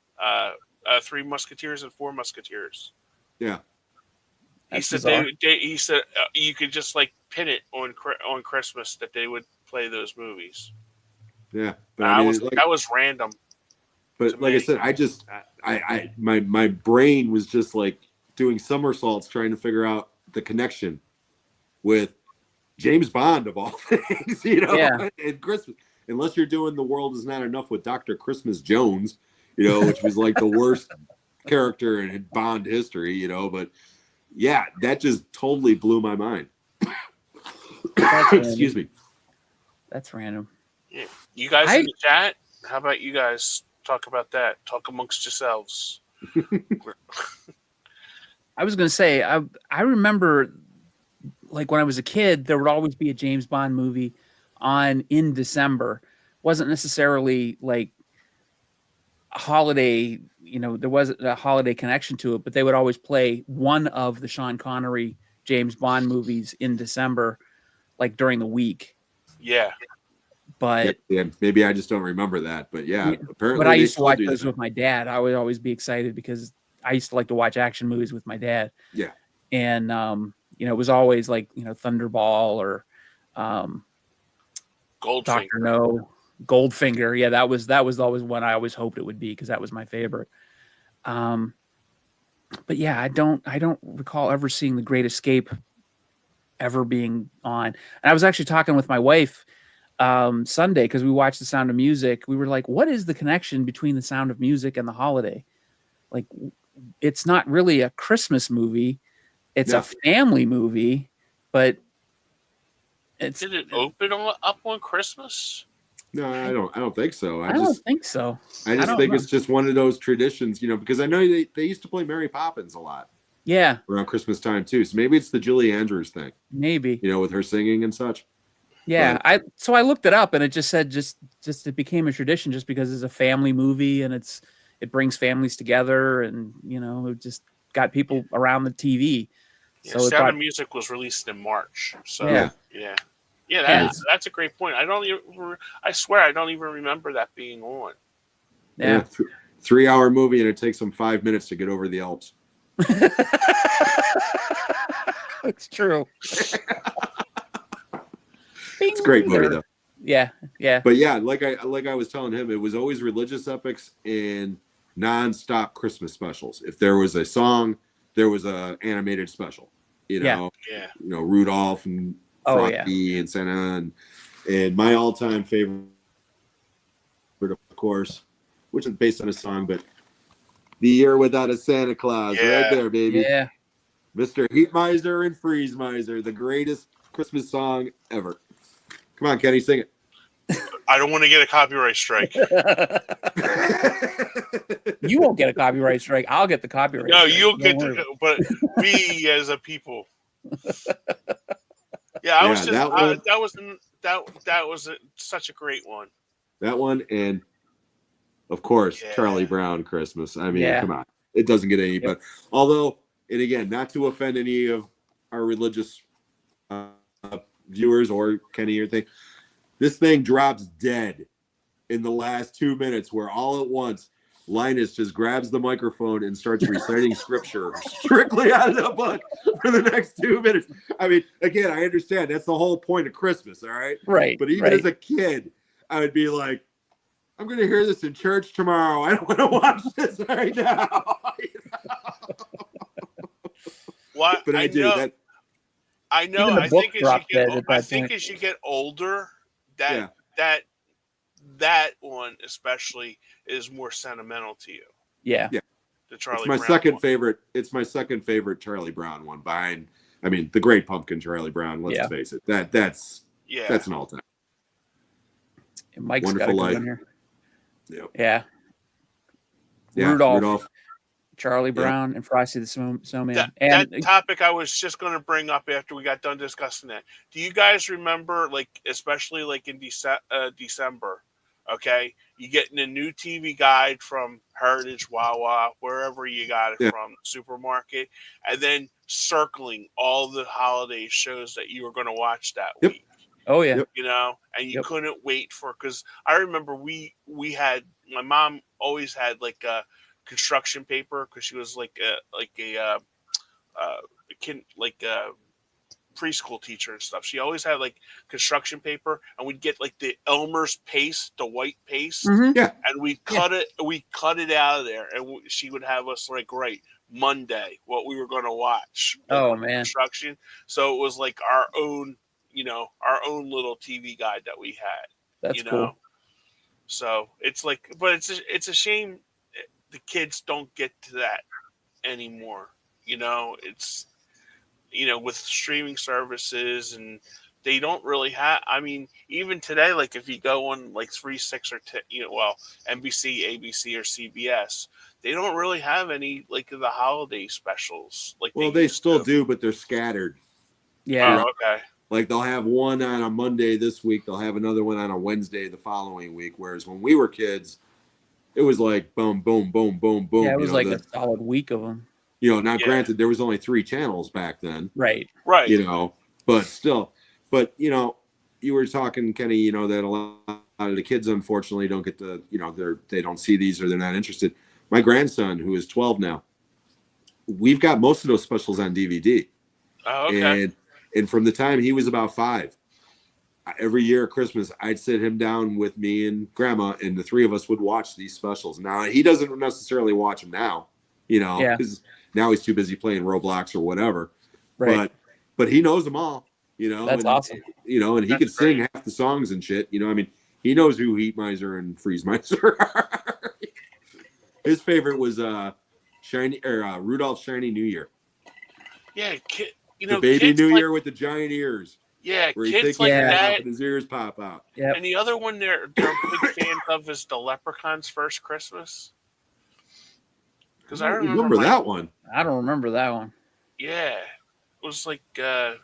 Three Musketeers and Four Musketeers. Yeah. He That's said bizarre. he said you could just like pin it on Christmas that they would play those movies. Yeah, but I mean, That was random. but to like I me. said, I just my brain was just like doing somersaults trying to figure out the connection with James Bond of all things, you know, Yeah. and Christmas. Unless you're doing The World Is Not Enough with Dr. Christmas Jones, you know, which was like the worst character in Bond history, you know, but yeah, that just totally blew my mind. That's Excuse me. That's random. Yeah. You guys in the chat, how about you guys talk about that? Talk amongst yourselves. I was going to say, I remember, like when I was a kid, there would always be a James Bond movie on in December. Wasn't necessarily like a holiday, there wasn't a holiday connection to it, but they would always play one of the Sean Connery James Bond movies in December, like during the week. Yeah. But yeah, maybe I just don't remember that. But yeah, apparently. But I they used to still watch do those that. with my dad. I would always be excited because I used to like to watch action movies with my dad. Yeah. And it was always like, Thunderball or Goldfinger. Dr. No, Goldfinger. Yeah, that was always one I always hoped it would be because that was my favorite. But yeah, I don't recall ever seeing The Great Escape ever being on. And I was actually talking with my wife Sunday because we watched The Sound of Music. We were like, what is the connection between The Sound of Music and the holiday? Like, it's not really a Christmas movie. It's a family movie, but did it open up on Christmas? No, I don't think so. I don't think so. I just think it's just one of those traditions, because I know they used to play Mary Poppins a lot. Yeah. Around Christmas time too. So maybe it's the Julie Andrews thing. Maybe. With her singing and such. Yeah, but, so I looked it up and it just said just it became a tradition just because it's a family movie and it brings families together and it just got people around the TV. Yeah, so Sound of Music was released in March. So yeah, that's a great point. I swear I don't even remember that being on. Yeah, 3-hour movie and it takes them 5 minutes to get over the Alps. It's true. It's a great movie though. Yeah. But yeah, like I was telling him, it was always religious epics and non-stop Christmas specials. If there was a song, there was a animated special. Rudolph and Frosty and Santa and my all-time favorite, of course, which is based on a song, but The Year Without a Santa Claus, right there, baby. Yeah. Mr. Heat Miser and Freeze Miser, the greatest Christmas song ever. Come on, Kenny, sing it. I don't want to get a copyright strike. You won't get a copyright strike. I'll get the copyright. No, strike. you'll get but we as a people. Yeah, that was such a great one. That one and of course Charlie Brown Christmas. I mean, come on. It doesn't get any better. Although, and again, not to offend any of our religious viewers or Kenny or thing, this thing drops dead in the last 2 minutes where all at once Linus just grabs the microphone and starts reciting scripture strictly out of the book for the next 2 minutes. I mean, again, I understand that's the whole point of Christmas, all right? Right. But even as a kid, I would be like, I'm going to hear this in church tomorrow. I don't want to watch this right now. What? But I do. Know. I know. I think as you get older, that one especially is more sentimental to you. Yeah. The Charlie it's my Brown second one. favorite. It's my second favorite Charlie Brown one behind. I mean, the Great Pumpkin Charlie Brown. Let's face it. That's an all time. Mike's Wonderful got a good Life. One here. Yep. Yeah. Rudolph. Charlie Brown and Frosty the Snowman. That topic I was just going to bring up after we got done discussing that. Do you guys remember, especially in December, okay, you getting a new TV guide from Heritage, Wawa, wherever you got it from, the supermarket, and then circling all the holiday shows that you were going to watch that week. Oh, yeah. And you couldn't wait because I remember we had, my mom always had construction paper because she was a preschool teacher and stuff. She always had construction paper, and we'd get the Elmer's paste, the white paste, and we cut it out of there, and she would have us write Monday what we were going to watch. Oh man, construction. So it was our own, our own little TV guide that we had. That's cool. So it's but it's a shame the kids don't get to that anymore. It's with streaming services and they don't really have. I mean, even today, like if you go on like 3, 6, or 10, NBC, ABC, or CBS, they don't really have any like of the holiday specials. Like Well, they still to. do, but they're scattered. Yeah. Oh, okay. Like they'll have one on a Monday this week, they'll have another one on a Wednesday the following week. Whereas when we were kids, it was like boom, boom, boom, boom, boom. Yeah, it was like a solid week of them. Now granted, there was only 3 channels back then. Right. Right. But still, you were talking, Kenny, that a lot of the kids unfortunately don't get to, they don't see these or they're not interested. My grandson, who is 12 now, we've got most of those specials on DVD. Oh, okay. And from the time he was about 5, every year at Christmas, I'd sit him down with me and Grandma, and the 3 of us would watch these specials. Now, he doesn't necessarily watch them now, because now he's too busy playing Roblox or whatever. Right. But he knows them all, That's awesome. And he could sing half the songs and shit. I mean, he knows who Heat Miser and Freeze Miser are. His favorite was Rudolph's Shiny New Year. Yeah, the baby New Year with the giant ears. Yeah, where kids like that. And his ears pop out. Yep. And the other one they're big fans of is the Leprechaun's First Christmas. Because I remember that one. I don't remember that one. Yeah, it was like I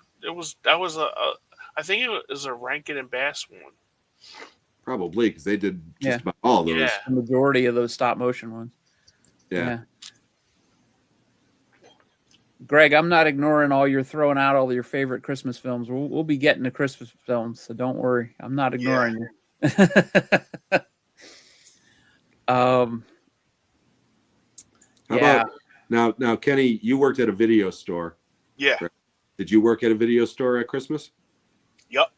think it was a Rankin and Bass one. Probably because they did just about all those. Yeah. The majority of those stop motion ones. Yeah. Greg, I'm not ignoring you're throwing out all your favorite Christmas films. We'll be getting to Christmas films, so don't worry. I'm not ignoring you. How about now, Kenny? You worked at a video store. Yeah. Right? Did you work at a video store at Christmas? Yep.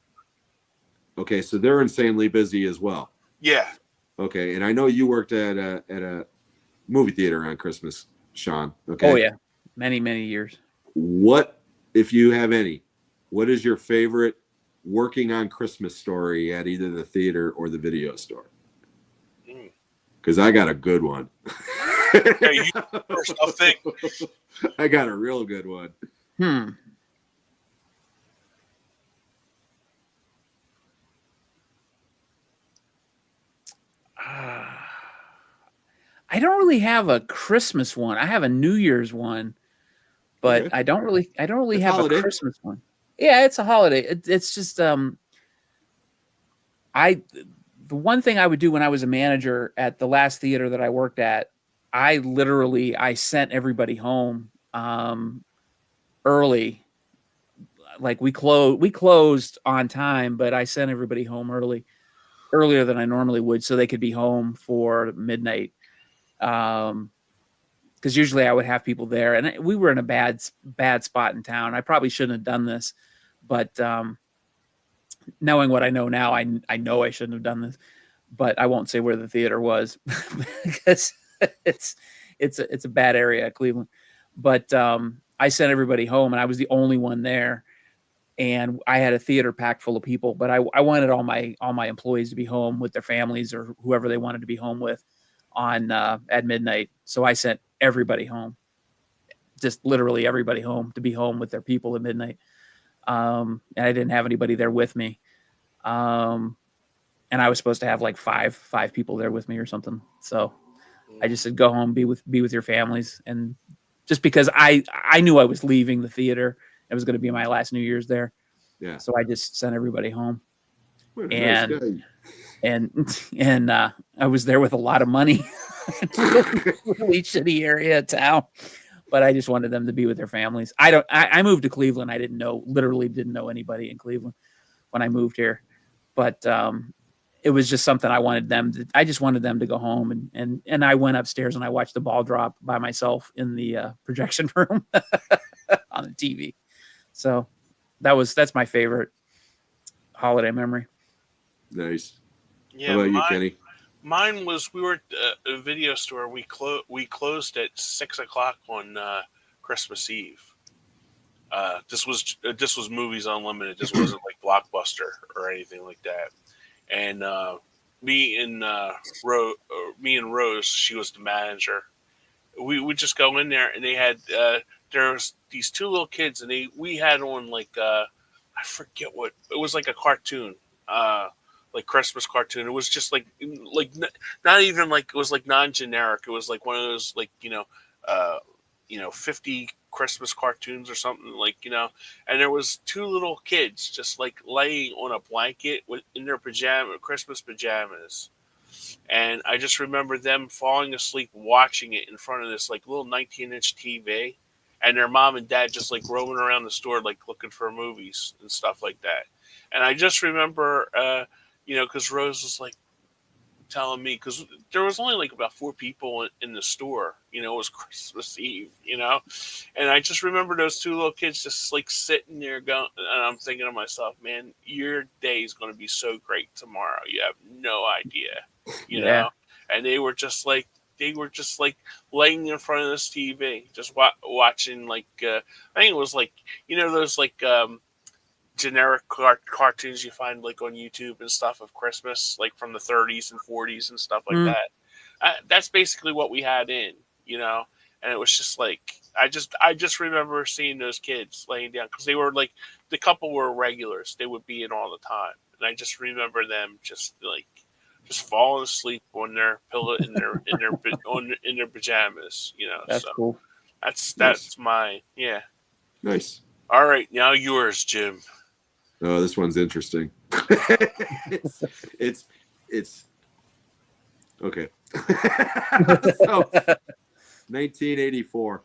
Okay, so they're insanely busy as well. Yeah. Okay, and I know you worked at a movie theater on Christmas, Sean. Okay. Oh yeah, many years. What, if you have any, what is your favorite working on Christmas story at either the theater or the video store? Because I got a good one. You first, I'll think. I got a real good one. I don't really have a Christmas one. I have a New Year's one, but okay. I don't really have holiday. A Christmas one. Yeah, it's a holiday. It's just the one thing I would do when I was a manager at the last theater that I worked at, I sent everybody home early. Like we closed on time, but I sent everybody home earlier than I normally would, so they could be home for midnight. Because usually I would have people there, and we were in a bad spot in town. I probably shouldn't have done this, but knowing what I know now, I know I shouldn't have done this. But I won't say where the theater was because it's a bad area at Cleveland. But I sent everybody home, and I was the only one there. And I had a theater packed full of people, but I wanted all my employees to be home with their families or whoever they wanted to be home with on at midnight. So I sent everybody home, just literally everybody home to be home with their people at midnight. And I didn't have anybody there with me. And I was supposed to have like five people there with me or something. So I just said, go home, be with your families. And just because I knew I was leaving the theater, it was going to be my last New Year's there. Yeah. So I just sent everybody home. And I was there with a lot of money. Really shitty area of town. But I just wanted them to be with their families. I moved to Cleveland. I literally didn't know anybody in Cleveland when I moved here. But it was just something I just wanted them to go home. And I went upstairs and I watched the ball drop by myself in the projection room on the TV. So that's my favorite holiday memory. Nice. Yeah, how about you, Kenny? Mine was, we were at a video store. We closed at 6:00 on Christmas Eve. This was Movies Unlimited. This wasn't like Blockbuster or anything like that. And me and Rose, she was the manager. We would just go in there, and they had there was these 2 little kids, and we had on like I forget what it was, like a cartoon, like Christmas cartoon. It was just not even like it was like non-generic. It was like one of those like 50 Christmas cartoons or something and there was two little kids just like laying on a blanket in their Christmas pajamas. And I just remember them falling asleep watching it in front of this like little 19-inch TV, and their mom and dad just like roaming around the store like looking for movies and stuff like that. And I just remember, because Rose was like telling me, because there was only like about 4 people in the store. It was Christmas Eve, and I just remember those two little kids just like sitting there going, and I'm thinking to myself, man, your day is going to be so great tomorrow. You have no idea, Yeah. And they were just like laying in front of this TV, just watching like I think it was like those like generic cartoons you find like on YouTube and stuff of Christmas, like from the 30s and 40s and stuff like that. That's basically what we had and it was just like I just remember seeing those kids laying down because they were like the couple were regulars. They would be in all the time, and I just remember them just falling asleep on their pillow in their pajamas. That's cool. That's my Nice. All right, now yours, Jim. Oh, this one's interesting. it's okay. So, 1984,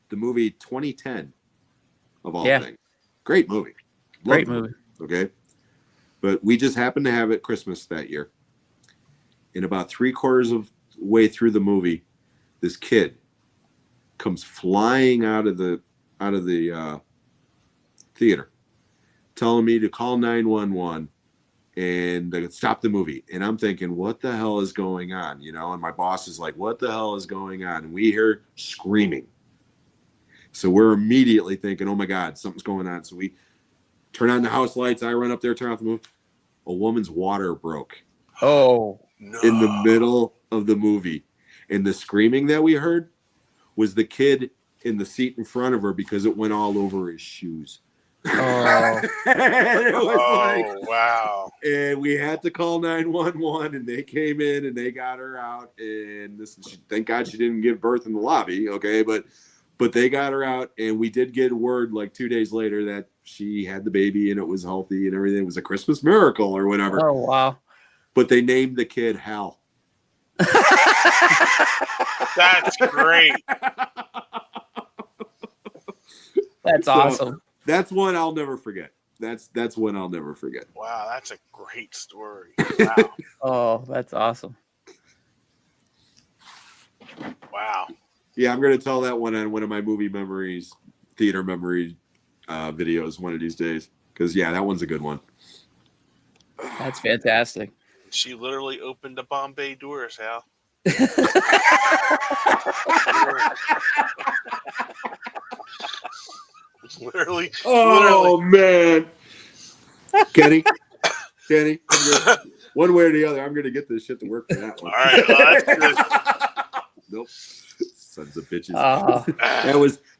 the movie 2010, of all things. Great movie. Great movie. Okay, but we just happened to have it Christmas that year. In about 3/4 of the way through the movie, this kid comes flying out of the theater, telling me to call 911 and stop the movie. And I'm thinking, what the hell is going on? And my boss is like, what the hell is going on? And we hear screaming. So we're immediately thinking, oh my God, something's going on. So we turn on the house lights. I run up there, turn off the movie. A woman's water broke. Oh, no. In the middle of the movie. And the screaming that we heard was the kid in the seat in front of her because it went all over his shoes. Oh. It was Wow. And we had to call 911, and they came in and they got her out. And thank God she didn't give birth in the lobby, okay? But they got her out, and we did get word like 2 days later that she had the baby and it was healthy and everything. It was a Christmas miracle or whatever. Oh, wow. But they named the kid Hal. That's great. That's awesome. That's one I'll never forget. That's one I'll never forget. Wow, that's a great story. Wow. Oh, that's awesome. Wow. Yeah, I'm going to tell that one on one of my movie memories, theater memory videos one of these days. Because, yeah, that one's a good one. That's fantastic. She literally opened the Bombay doors, Hal. Literally. Oh, man. Kenny, one way or the other, I'm going to get this shit to work for that one. All right. Well, that's good. Nope. Sons of bitches.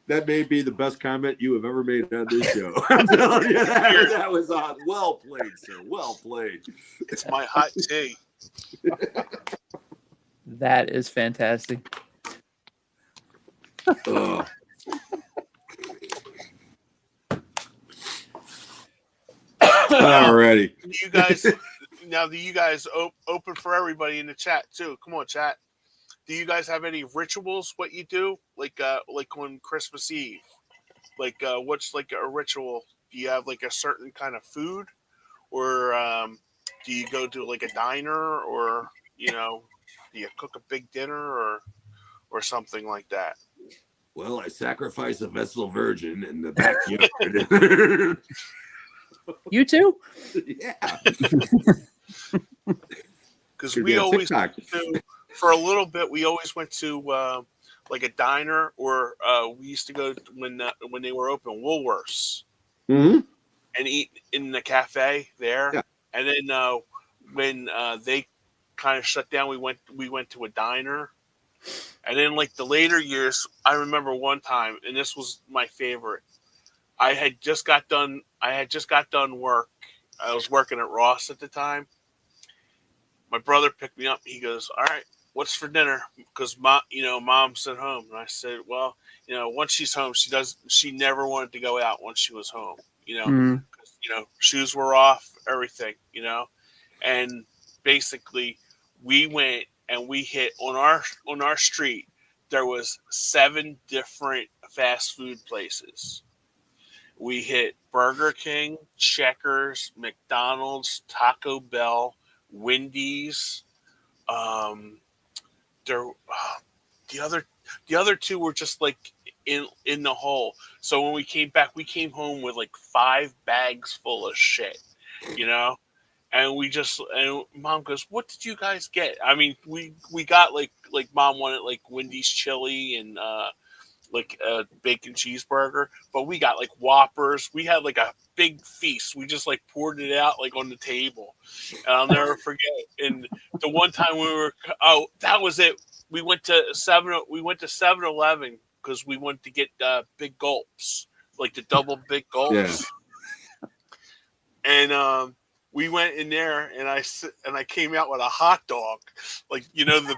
That may be the best comment you have ever made on this show. I'm telling you, that was on. Well played, sir. Well played. It's my hot tea. That is fantastic. Alrighty. Do you guys open for everybody in the chat too? Come on, chat. Do you guys have any rituals? What you do, like on Christmas Eve? What's like a ritual? Do you have like a certain kind of food, or do you go to like a diner, or do you cook a big dinner, or something like that? Well, I sacrifice a Vestal Virgin in the backyard. You too? Yeah. Because we always for a little bit, we always went to like a diner, or we used to go when they were open, Woolworths, and eat in the cafe there. Yeah. And then when they kind of shut down, we went to a diner. And then like the later years, I remember one time, and this was my favorite. I had just got done work. I was working at Ross at the time. My brother picked me up. He goes, "All right, what's for dinner?" Because mom's at home. And I said, "Well, once she's home, she never wanted to go out once she was home. Mm. 'Cause, shoes were off, everything, and basically we went and we hit on our street. There was 7 different fast food places. We hit Burger King, Checkers, McDonald's, Taco Bell, Wendy's. Um, there, the other 2 were just like in the hole. So when we came back, we came home with like 5 bags full of shit, you know. And mom goes, "What did you guys get?" I mean, we got like mom wanted like Wendy's chili and like a bacon cheeseburger, but we got like Whoppers. We had like a big feast. We just like poured it out like on the table. And I'll never forget. And the one time that was it. We went to 7-Eleven because we wanted to get big gulps, like the double big gulps. Yeah. And we went in there, and I came out with a hot dog, like the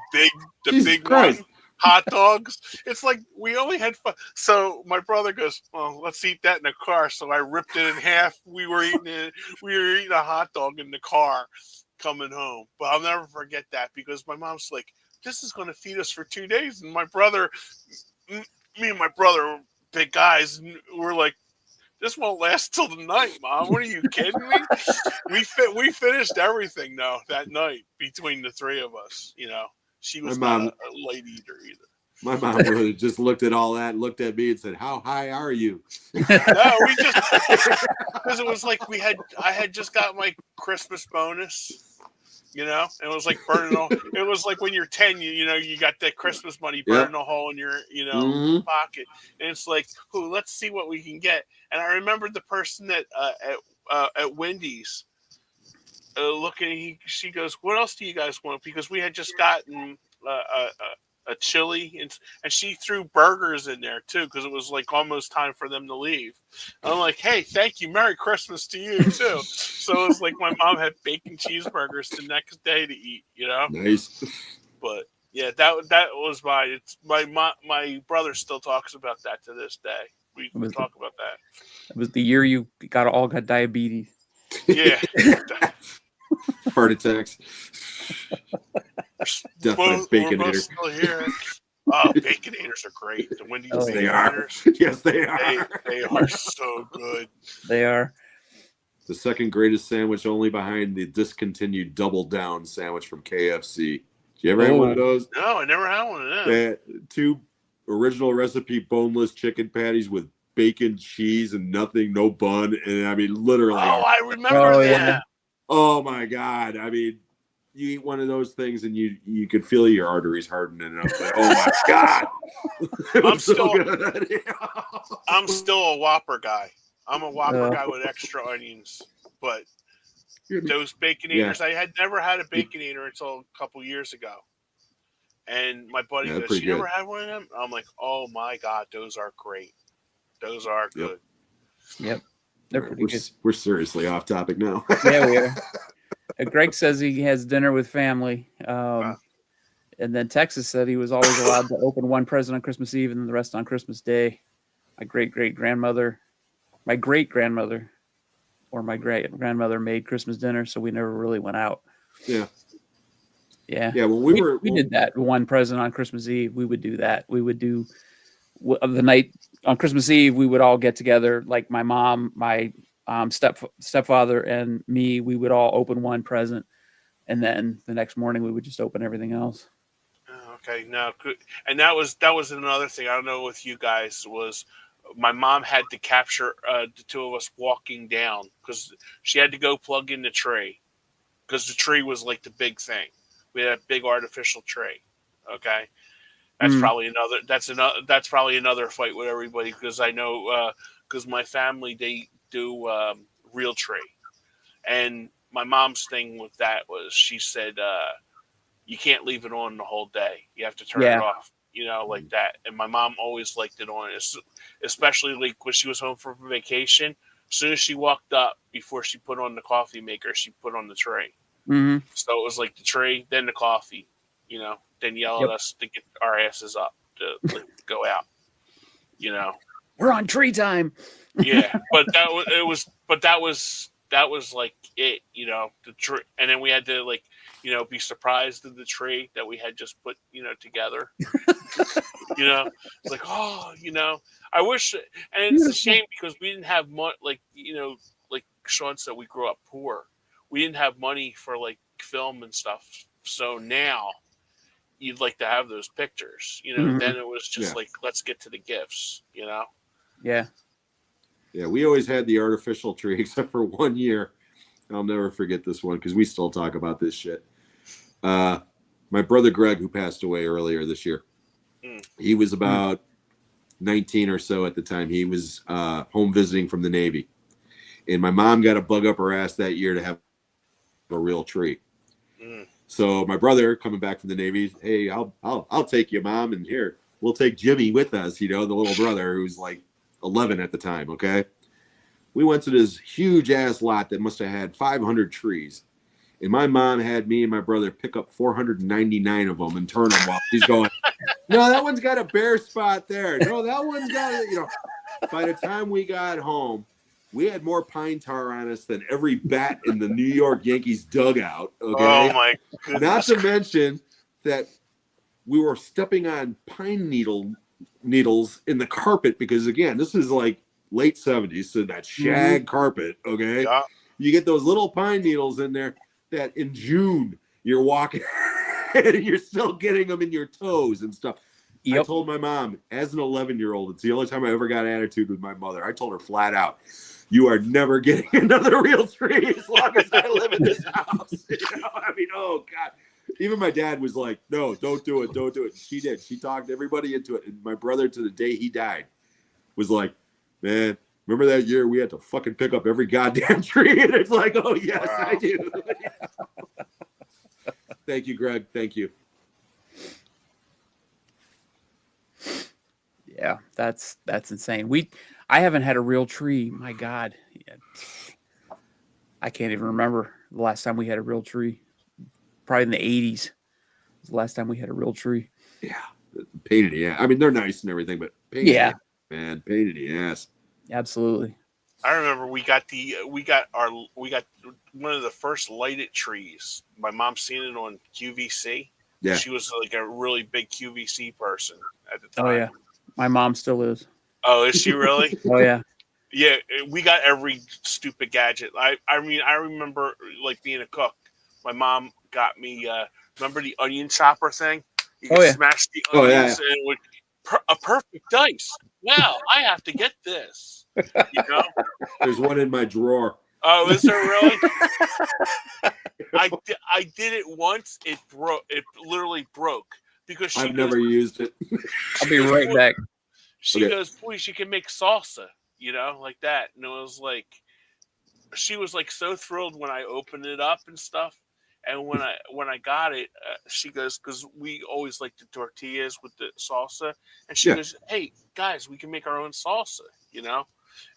big Christ. one. Hot dogs. It's like we only had fun. So my brother goes, "Well, let's eat that in the car." So I ripped it in half. We were eating a hot dog in the car coming home. But I'll never forget that because my mom's like, "This is going to feed us for 2 days." And me and my brother, big guys, we're like, "This won't last till the night, Mom. What are you kidding me?" We finished everything though that night between the 3 of us. She was not a light eater either. My mom would have just looked at all that, looked at me, and said, "How high are you?" No, we just because it was like I had just got my Christmas bonus, and it was like burning all. It was like when you're 10, you got that Christmas money burning a hole in your pocket, and it's like, let's see what we can get. And I remember the person that at Wendy's. She goes, "What else do you guys want?" Because we had just gotten a chili, and she threw burgers in there too, because it was like almost time for them to leave. And I'm like, "Hey, thank you, Merry Christmas to you too." So it was like my mom had bacon cheeseburgers the next day to eat, Nice. But yeah, that was my brother still talks about that to this day. We talk about that. It was the year you got diabetes. Yeah. Heart attacks. We're Baconator. both still here. Oh, Baconators are great. The Wendy's Baconators. Yes, they are. They are so good. They are. The second greatest sandwich, only behind the discontinued Double Down sandwich from KFC. Did you ever have one of those? No, I never had one of them. They had 2 original recipe boneless chicken patties with bacon, cheese, and nothing, no bun. And I mean, literally. Oh, I remember that. Yeah. Oh my God. I mean, you eat one of those things and you could feel your arteries hardening. And I was like, oh my God. I'm still a Whopper guy. I'm a Whopper guy with extra onions. But those Baconators, I had never had a Baconator until a couple years ago. And my buddy goes, "You never had one of them?" I'm like, "Oh my God, those are great. Those are good." Yep. They're pretty good. We're seriously off topic now. Yeah, we are. Greg says he has dinner with family. And then Texas said he was always allowed to open one present on Christmas Eve and then the rest on Christmas Day. My great-grandmother or my great-grandmother made Christmas dinner, so we never really went out. Yeah. Yeah. Yeah, when we did that one present on Christmas Eve. We would do that. We would do the night on Christmas Eve. We would all get together, like my mom, my stepfather, and me. We would all open one present, and then the next morning we would just open everything else. Okay, now, and that was another thing. I don't know with you guys was. My mom had to capture the 2 of us walking down because she had to go plug in the tree because the tree was like the big thing. We had a big artificial tree. Okay, that's probably another fight with everybody because I know because my family they do real tree, and my mom's thing with that was she said you can't leave it on the whole day. You have to turn it off. you know, like that. And my mom always liked it on, especially like when she was home from vacation. As soon as she walked up, before she put on the coffee maker, she put on the tray. Mm-hmm. So it was like the tray, then the coffee, you know, then yell at us to get our asses up to like, go out, you know. We're on tree time. Yeah, but that was like it, you know, the tree, and then we had to like, you know, be surprised at the tree that we had just put, you know, together. You know, it's like, oh, you know, I wish, and it's a shame because we didn't have much, like, you know, like Sean said, we grew up poor. We didn't have money for like film and stuff. So now you'd like to have those pictures, you know. Then it was just like, let's get to the gifts, you know. Yeah. Yeah, we always had the artificial tree, except for 1 year. I'll never forget this one because we still talk about this shit. My brother Greg, who passed away earlier this year, he was about 19 or so at the time. He was home visiting from the Navy. And my mom got a bug up her ass that year to have a real tree. So my brother coming back from the Navy, hey, I'll take you, Mom, and here, we'll take Jimmy with us, you know, the little brother who's like 11 at the time, okay? We went to this huge ass lot that must have had 500 trees. And my mom had me and my brother pick up 499 of them and turn them while she's going, no, that one's got a bare spot there. No, that one's got, you know. By the time we got home, we had more pine tar on us than every bat in the New York Yankees dugout, okay? Oh, my goodness. Not to mention that we were stepping on pine needles in the carpet because, again, this is like late 70s, so that shag carpet, okay? Yeah. You get those little pine needles in there that in June you're walking and you're still getting them in your toes and stuff. I told my mom, as an 11-year-old, it's the only time I ever got attitude with my mother. I told her flat out, you are never getting another real tree as long as I live in this house. You know? I mean, oh, God. Even my dad was like, no, don't do it. Don't do it. She did. She talked everybody into it. And my brother, to the day he died, was like, man, remember that year we had to fucking pick up every goddamn tree? And it's like, oh, yes, wow. I do. Thank you, Greg. Thank you. Yeah, that's insane. I haven't had a real tree. My God. I can't even remember the last time we had a real tree. Probably in the 80s was the last time we had a real tree. Yeah. Pain in the ass. I mean, they're nice and everything, but pain in the ass, man. Pain in the ass. Absolutely. I remember we got one of the first lighted trees. My mom seen it on QVC. Yeah. She was like a really big QVC person at the time. Oh yeah. My mom still is. Oh, is she really? Oh yeah. Yeah, we got every stupid gadget. I mean, I remember like being a cook. My mom got me. Remember the onion chopper thing? You could smash the onions and it would a perfect dice. Wow, I have to get this. You know, there's one in my drawer. Oh, is there really? I did it once. It broke. It literally broke because I've never used it. I'll be right back. She goes, boy, she can make salsa, you know, like that. And it was like, she was like so thrilled when I opened it up and stuff. And when I got it, she goes, because we always like the tortillas with the salsa. And she goes, hey, guys, we can make our own salsa, you know,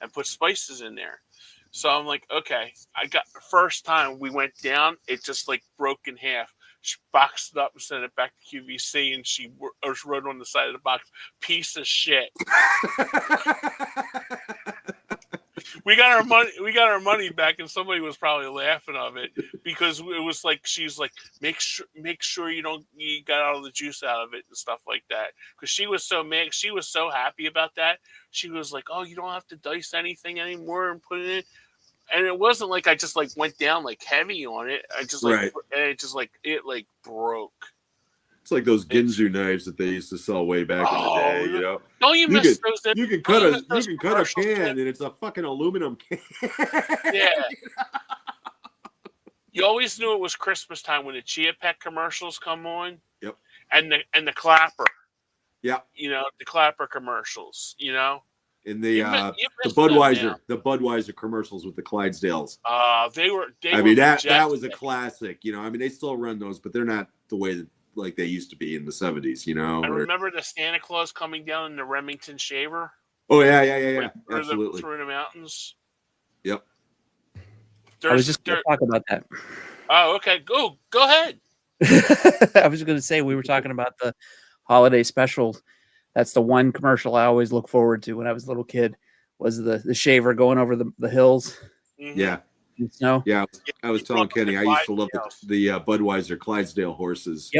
and put spices in there. So I'm like, okay. I got the first time we went down, it just like broke in half. She boxed it up and sent it back to QVC, and she wrote on the side of the box, "Piece of shit." We got our money. We got our money back, and somebody was probably laughing of it because it was like she's like, make sure you got all the juice out of it and stuff like that. Because she was so mad, she was so happy about that. She was like, "Oh, you don't have to dice anything anymore and put it in." And it wasn't like I just like went down like heavy on it. I just like and it just like it like broke. It's like those Ginsu knives that they used to sell way back in the day, you know. Don't you miss those? You can cut a can and it's a fucking aluminum can. Yeah. You always knew it was Christmas time when the Chia Pet commercials come on. Yep. And the clapper. Yeah. You know, the clapper commercials, you know. In the Budweiser commercials with the Clydesdales. They were that was a classic. You know, I mean, they still run those, but they're not the way that like they used to be in the 70s, you know. I remember the Santa Claus coming down in the Remington Shaver. Oh yeah, Like, absolutely. Through the mountains. Yep. I was just going to talk about that. Oh, okay. Go ahead. I was going to say, we were talking about the holiday special. That's the one commercial I always look forward to when I was a little kid, was the shaver going over the hills. Mm-hmm. Yeah. In snow. Yeah. I was telling Kenny, I used to love the Budweiser Clydesdale horses.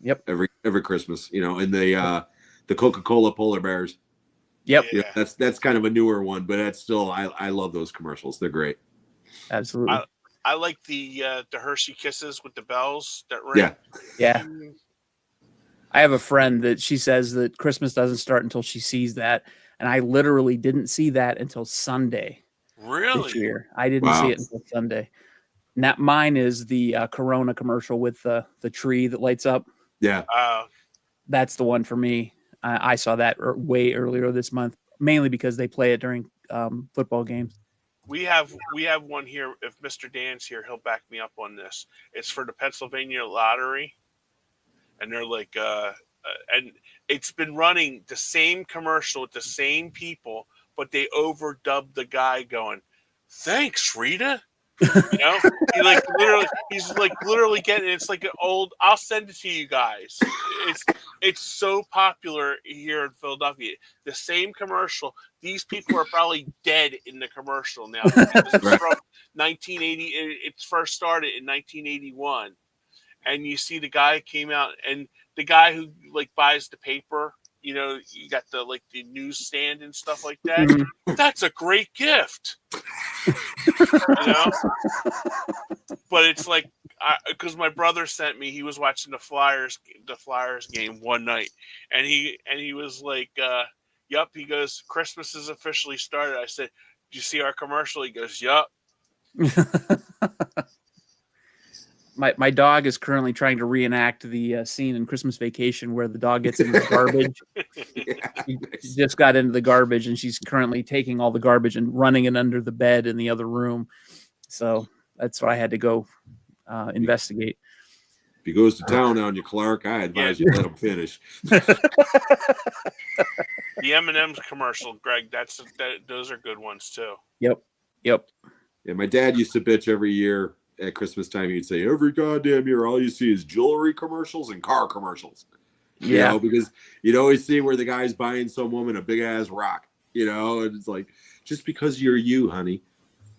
Yep. Every Christmas, you know, and the Coca-Cola polar bears. Yep. Yeah, that's kind of a newer one, but that's still I love those commercials. They're great. Absolutely. I like the Hershey Kisses with the bells that ring. Yeah. I have a friend that she says that Christmas doesn't start until she sees that, and I literally didn't see that until Sunday. Really? This year, I didn't see it until Sunday. Now, mine is the Corona commercial with the tree that lights up. Yeah. That's the one for me. I saw that way earlier this month, mainly because they play it during football games. We have one here. If Mr. Dan's here, he'll back me up on this. It's for the Pennsylvania Lottery, and they're like, and it's been running the same commercial with the same people, but they overdubbed the guy going, "Thanks, Rita." You know, he's literally getting. It's like an old. I'll send it to you guys. It's so popular here in Philadelphia. The same commercial. These people are probably dead in the commercial now. This is from 1980. It first started in 1981, and you see the guy came out, and the guy who like buys the paper. You know, you got the newsstand and stuff like that. Mm-hmm. That's a great gift. You know, but it's like because my brother sent me. He was watching the Flyers game one night, and he was like, "Yup." He goes, "Christmas is officially started." I said, "Did you see our commercial?" He goes, "Yup." My dog is currently trying to reenact the scene in Christmas Vacation where the dog gets in the garbage. She just got into the garbage, and she's currently taking all the garbage and running it under the bed in the other room. So that's what I had to go investigate. If he goes to town on you, Clark, I advise you let him finish. The M&M's commercial, Greg, those are good ones too. Yep. Yeah, my dad used to bitch every year at Christmas time. He'd say, every goddamn year, all you see is jewelry commercials and car commercials. You know, because you'd always see where the guy's buying some woman a big ass rock, you know, and it's like, just because you're you, honey.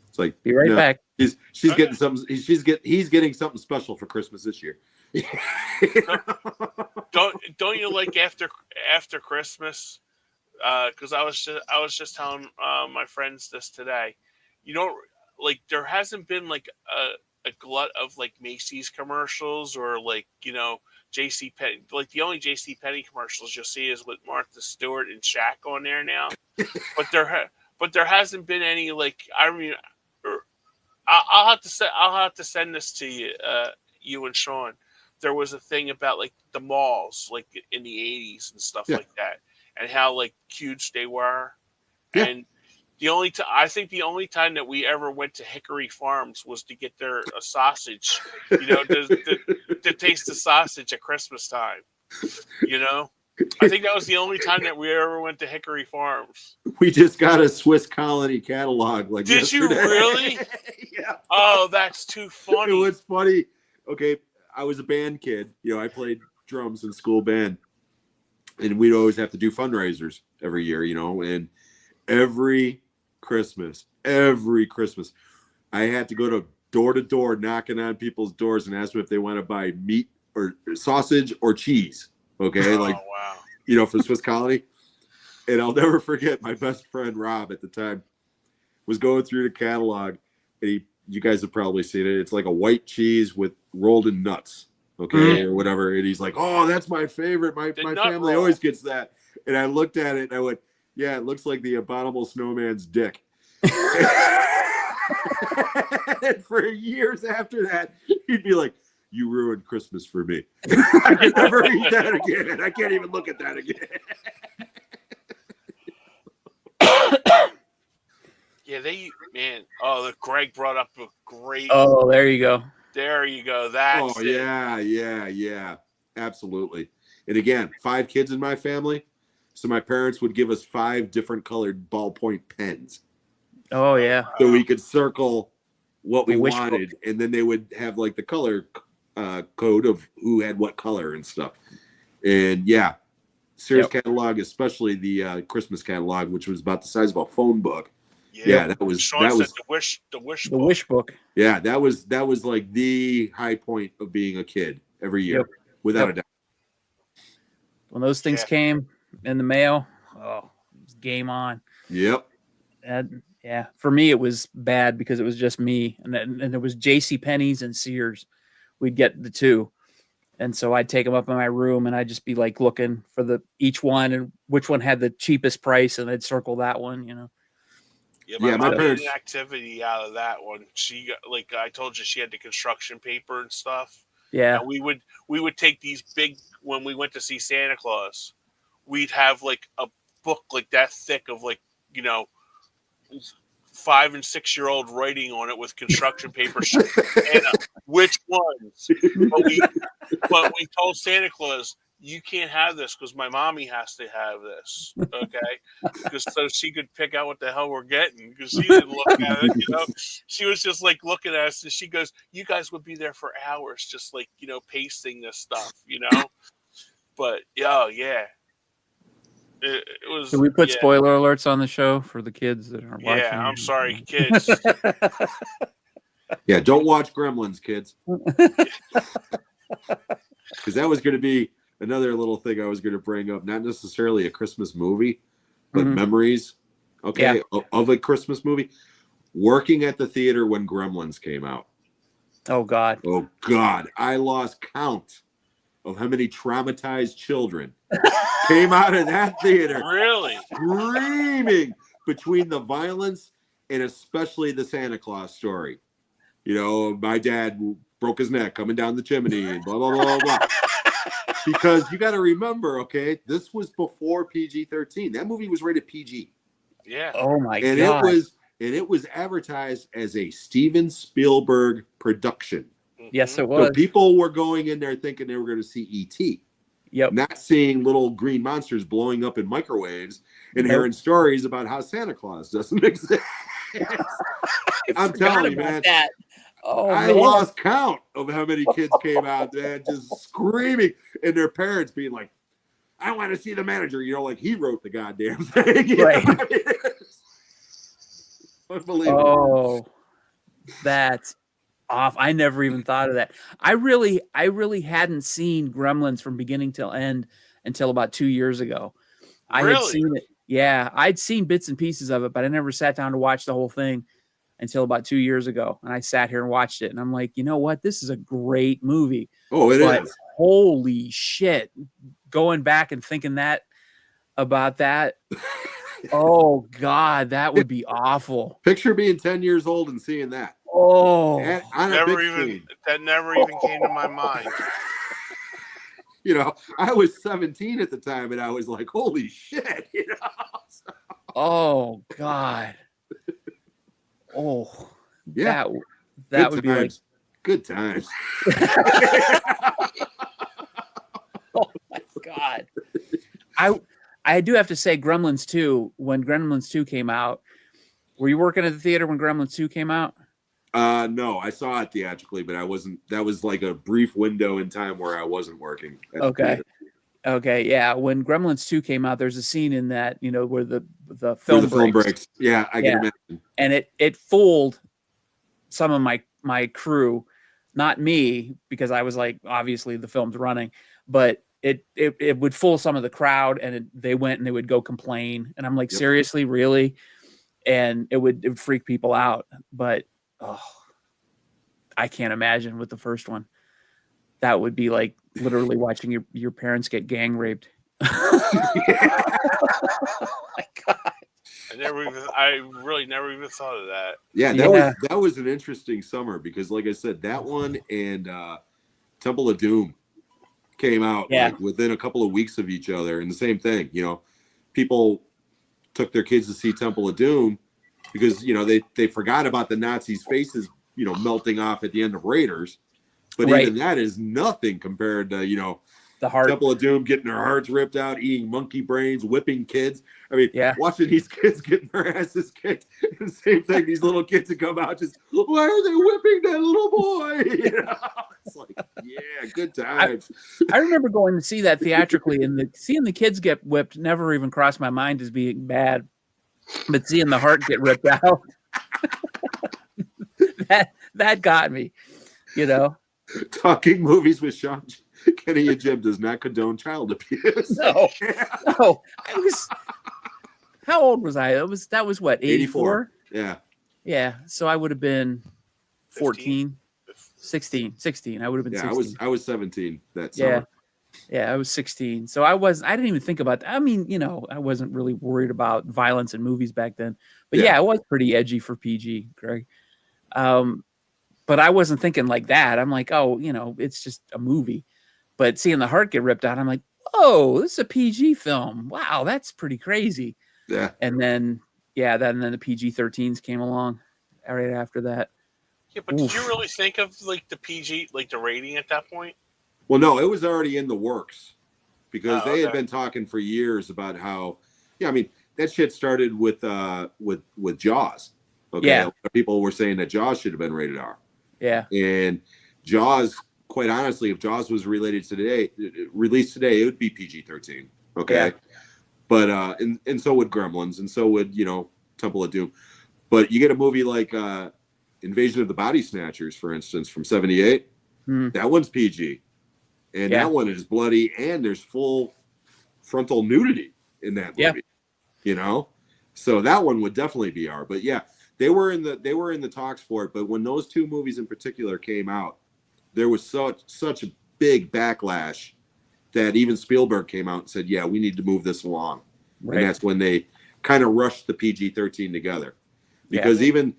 It's like, be right back. She's getting something. He's getting something special for Christmas this year. Don't you like after Christmas? Because I was just telling my friends this today. You know, like there hasn't been like a glut of like Macy's commercials or like, you know, JCPenney. Like the only JCPenney commercials you'll see is with Martha Stewart and Shaq on there now. but there hasn't been any like, I mean, I'll have to send this to you, you and Sean. There was a thing about like the malls, like in the 80s and stuff like that, and how like huge they were. Yeah. And I think the only time that we ever went to Hickory Farms was to get their sausage, you know, to taste the sausage at Christmas time. You know, I think that was the only time that we ever went to Hickory Farms. We just got a Swiss Colony catalog. Like, did yesterday. You really? Yeah. Oh, that's too funny. It was funny. Okay, I was a band kid. You know, I played drums in school band, and we'd always have to do fundraisers every year. You know, and every Christmas, I had to go to door, knocking on people's doors and ask them if they want to buy meat or sausage or cheese. Okay, wow. You know, for Swiss Colony. And I'll never forget my best friend Rob at the time was going through the catalog, and you guys have probably seen it. It's like a white cheese with rolled in nuts, okay, or whatever. And he's like, "Oh, that's my favorite. My family always gets that." And I looked at it and I went, "Yeah, it looks like the abominable snowman's dick." And for years after that, he'd be like, "You ruined Christmas for me. I can never eat that again. I can't even look at that again." Yeah, Greg brought up a great. Oh, there you go. There you go. That's yeah. Absolutely. And again, 5 kids in my family. So my parents would give us 5 different colored ballpoint pens. Oh yeah. So we could circle what we The wish wanted. And then they would have like the color code of who had what color and stuff. And yeah, Sears catalog, especially the Christmas catalog, which was about the size of a phone book. Yeah, that was Sean that said was the wish The book. wish book. yeah, that was like the high point of being a kid every year, Yep. without a doubt. When those things Yeah. came in the mail, oh, it was game on. Yep. And yeah, for me it was bad because it was just me, and there was J.C. Penney's and Sears. We'd get the two, and so I'd take them up in my room, and I'd just be like looking for each one and which one had the cheapest price, and I'd circle that one. You know. Yeah, Yeah, my mom parents- made an activity out of that one. She got, like I told you, she had the construction paper and stuff. Yeah. And we would take these big when we went to see Santa Claus. We'd have like a book like that thick of like 5 and 6 year old writing on it with construction paper. Santa, which ones? But we told Santa Claus, you can't have this because my mommy has to have this, okay? Because so she could pick out what the hell we're getting. Because she didn't look at it, you know. She was just like looking at us, and she goes, "You guys would be there for hours, just like pasting this stuff, you know." But yeah, it was. Can we put yeah, spoiler alerts on the show for the kids that are watching? Yeah, I'm sorry, kids. Yeah, don't watch Gremlins, kids. Because that was going to be another little thing I was going to bring up. Not necessarily a Christmas movie, but Mhm. memories, okay, Yeah. of a Christmas movie. Working at the theater when Gremlins came out. Oh God. Oh, God. I lost count of how many traumatized children came out of that theater Really? screaming between the violence and especially the Santa Claus story. My dad broke his neck coming down the chimney and blah, blah, blah, blah. Because you got to remember, okay, this was before PG-13. That movie was rated PG. Yeah. Oh my And God. it was advertised as a Steven Spielberg production. Yes, it Mhm. was. So people were going in there thinking they were going to see E.T., Yep. not seeing little green monsters blowing up in microwaves and Nope. hearing stories about how Santa Claus doesn't exist. I'm telling you, man. That. Oh, I man. lost count of how many kids came out, man, just screaming, and their parents being like, "I want to see the manager," like he wrote the goddamn thing. You Right. know? Unbelievable. Oh, that's off. I never even thought of that. I really hadn't seen Gremlins from beginning till end until about 2 years ago. I had Really? seen it. Yeah, I'd seen bits and pieces of it, but I never sat down to watch the whole thing until about 2 years ago. And I sat here and watched it, and I'm like, you know what? This is a great movie. Oh, it But is. holy shit. Going back and thinking about that. Oh God, that would be awful. Picture being 10 years old and seeing that. Oh, On a Never big even screen. that never even came to my mind. I was 17 at the time, and I was like, "Holy shit!" oh God. Oh, Yeah, that good would be like, times. Good times. God. I do have to say, Gremlins 2, when Gremlins 2 came out, were you working at the theater when Gremlins 2 came out? No, I saw it theatrically, but I wasn't. That was like a brief window in time where I wasn't working. At the Okay. theater. Okay, yeah. When Gremlins 2 came out, there's a scene in that, where the Where film the film breaks. breaks. Yeah, I Yeah. can imagine. And it fooled some of my crew, not me, because I was like, obviously the film's running, but it would fool some of the crowd, and they went and they would go complain, and I'm like, Yep. seriously, really? And it would freak people out. But I can't imagine with the first one. That would be like literally watching your parents get gang raped. Oh my God. I really never even thought of that. Yeah, Yeah. that was an interesting summer because, like I said, that one and Temple of Doom came out like within a couple of weeks of each other, and the same thing. People took their kids to see Temple of Doom because they forgot about the Nazis' faces melting off at the end of Raiders, but Right. even that is nothing compared to The heart. Temple of Doom getting their hearts ripped out, eating monkey brains, whipping kids. I mean, Yeah. watching these kids getting their asses kicked. And the same thing, these little kids that come out just, why are they whipping that little boy? You know? It's like, yeah, good times. I remember going to see that theatrically, and seeing the kids get whipped never even crossed my mind as being bad. But seeing the heart get ripped out, that got me, you know. Talking movies with Sean Kenny and Jim does not condone child abuse. No. How old was I? That was what, 84? Yeah. Yeah. So I would have been 14, 16. I would have been 16. I was 17 that summer. Yeah, I was 16. So I didn't even think about that. I mean, you know, I wasn't really worried about violence in movies back then. But yeah, it was pretty edgy for PG, Greg. But I wasn't thinking like that. I'm like, oh, you know, it's just a movie. But seeing the heart get ripped out, I'm like, oh, this is a PG film. Wow, that's pretty crazy. Yeah. And then the PG-13s came along right after that. Yeah, but did you really think of like the PG, like the rating at that point? Well, no, it was already in the works because they had been talking for years about how, I mean, that shit started with Jaws. Okay. Yeah. A lot of people were saying that Jaws should have been rated R. Yeah. And Jaws, quite honestly, if Jaws was released today, it would be PG-13. Okay. Yeah. But and so would Gremlins, and so would, you know, Temple of Doom. But you get a movie like Invasion of the Body Snatchers, for instance, from '78. That one's PG. And that one is bloody, and there's full frontal nudity in that movie. Yeah. You know? So that one would definitely be R. But yeah, they were in the talks for it. But when those two movies in particular came out, there was such a big backlash that even Spielberg came out and said, yeah, we need to move this along. Right. And that's when they kind of rushed the PG-13 together. Because even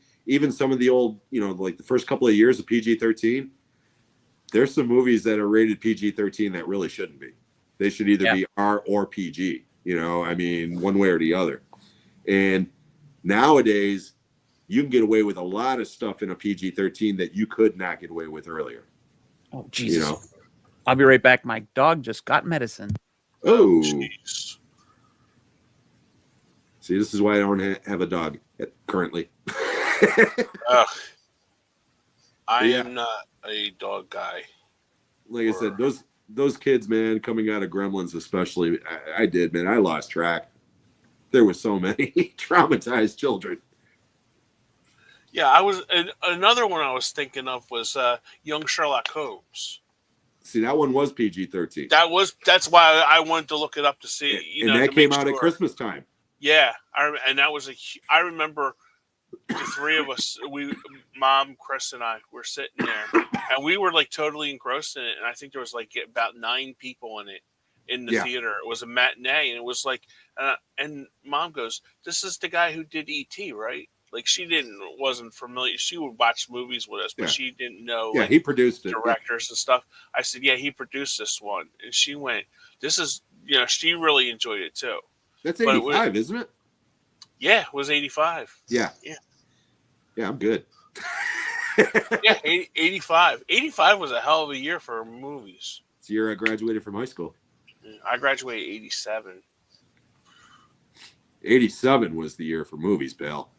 some of the old, you know, like the first couple of years of PG-13, there's some movies that are rated PG-13 that really shouldn't be. They should either be R or PG, you know, I mean, one way or the other. And nowadays, you can get away with a lot of stuff in a PG-13 that you could not get away with earlier. Oh, Jesus. You know? I'll be right back. My dog just got medicine. Oh. Jeez. See, this is why I don't have a dog currently. I am not a dog guy. Like I said, those kids, man, coming out of Gremlins especially, I did, man. I lost track. There were so many traumatized children. Yeah, another one I was thinking of was Young Sherlock Holmes. See, that one was PG-13. That's why I wanted to look it up to see. You know, that came out at Christmas time. Yeah, and that was I remember the three of us, Mom, Chris, and I were sitting there, and we were like totally engrossed in it. And I think there was like about 9 people in it in the theater. It was a matinee, and it was like, and Mom goes, "This is the guy who did E.T., right?" Like she wasn't familiar. She would watch movies with us, but she didn't know. Yeah, he produced it. Directors and stuff. I said, "Yeah, he produced this one," and she went, "This is," you know, she really enjoyed it too. That's 85, isn't it? Yeah, it was 85. Yeah, I'm good. Yeah, 85. 85 was a hell of a year for movies. It's the year I graduated from high school. I graduated 87. 87 was the year for movies, pal.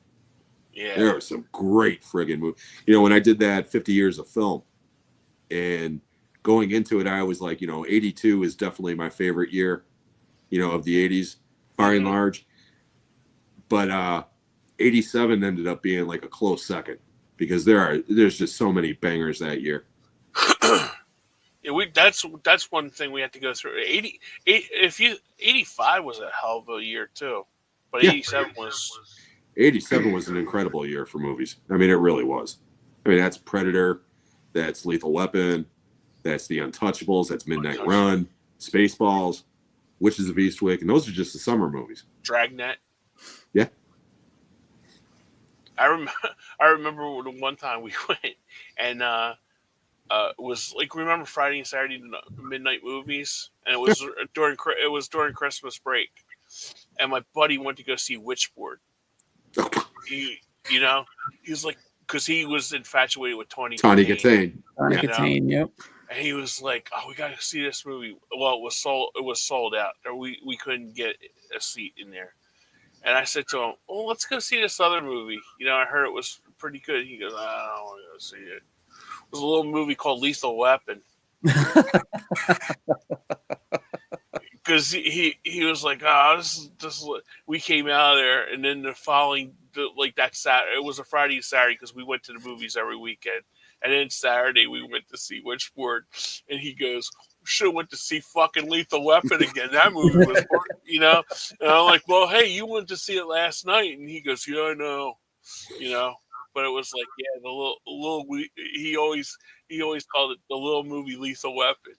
Yeah. There were some great friggin' movies. You know, when I did that 50 years of film, and going into it, I was like, you know, 82 is definitely my favorite year, you know, of the 80s, by and large. But 87 ended up being like a close second because there's just so many bangers that year. Yeah, that's one thing we had to go through. 85 was a hell of a year too, but 87 was. 87 was an incredible year for movies. I mean, it really was. I mean, that's Predator, that's Lethal Weapon, that's The Untouchables, that's Midnight Run, Spaceballs, Witches of Eastwick, and those are just the summer movies. Dragnet. Yeah. I remember one time we went and it was like, remember Friday and Saturday midnight movies, and it was during Christmas break, and my buddy went to go see Witchboard. He was like, because he was infatuated with Tawny Katane. Tawny Katane, yep. and he was like, "Oh, we got to see this movie." Well, it was sold out, or we couldn't get a seat in there. And I said to him, "Well, let's go see this other movie. You know, I heard it was pretty good." He goes, "I don't want to go see it." It was a little movie called Lethal Weapon. Because he was like, "Oh, this." We came out of there, and then the following, like that Saturday, it was a Friday and Saturday because we went to the movies every weekend. And then Saturday we went to see Witchboard, and he goes, "Should have went to see fucking Lethal Weapon again. That movie was, you know." And I'm like, "Well, hey, you went to see it last night," and he goes, "Yeah, I know, you know." But it was like, yeah, the little he always called it the little movie Lethal Weapon.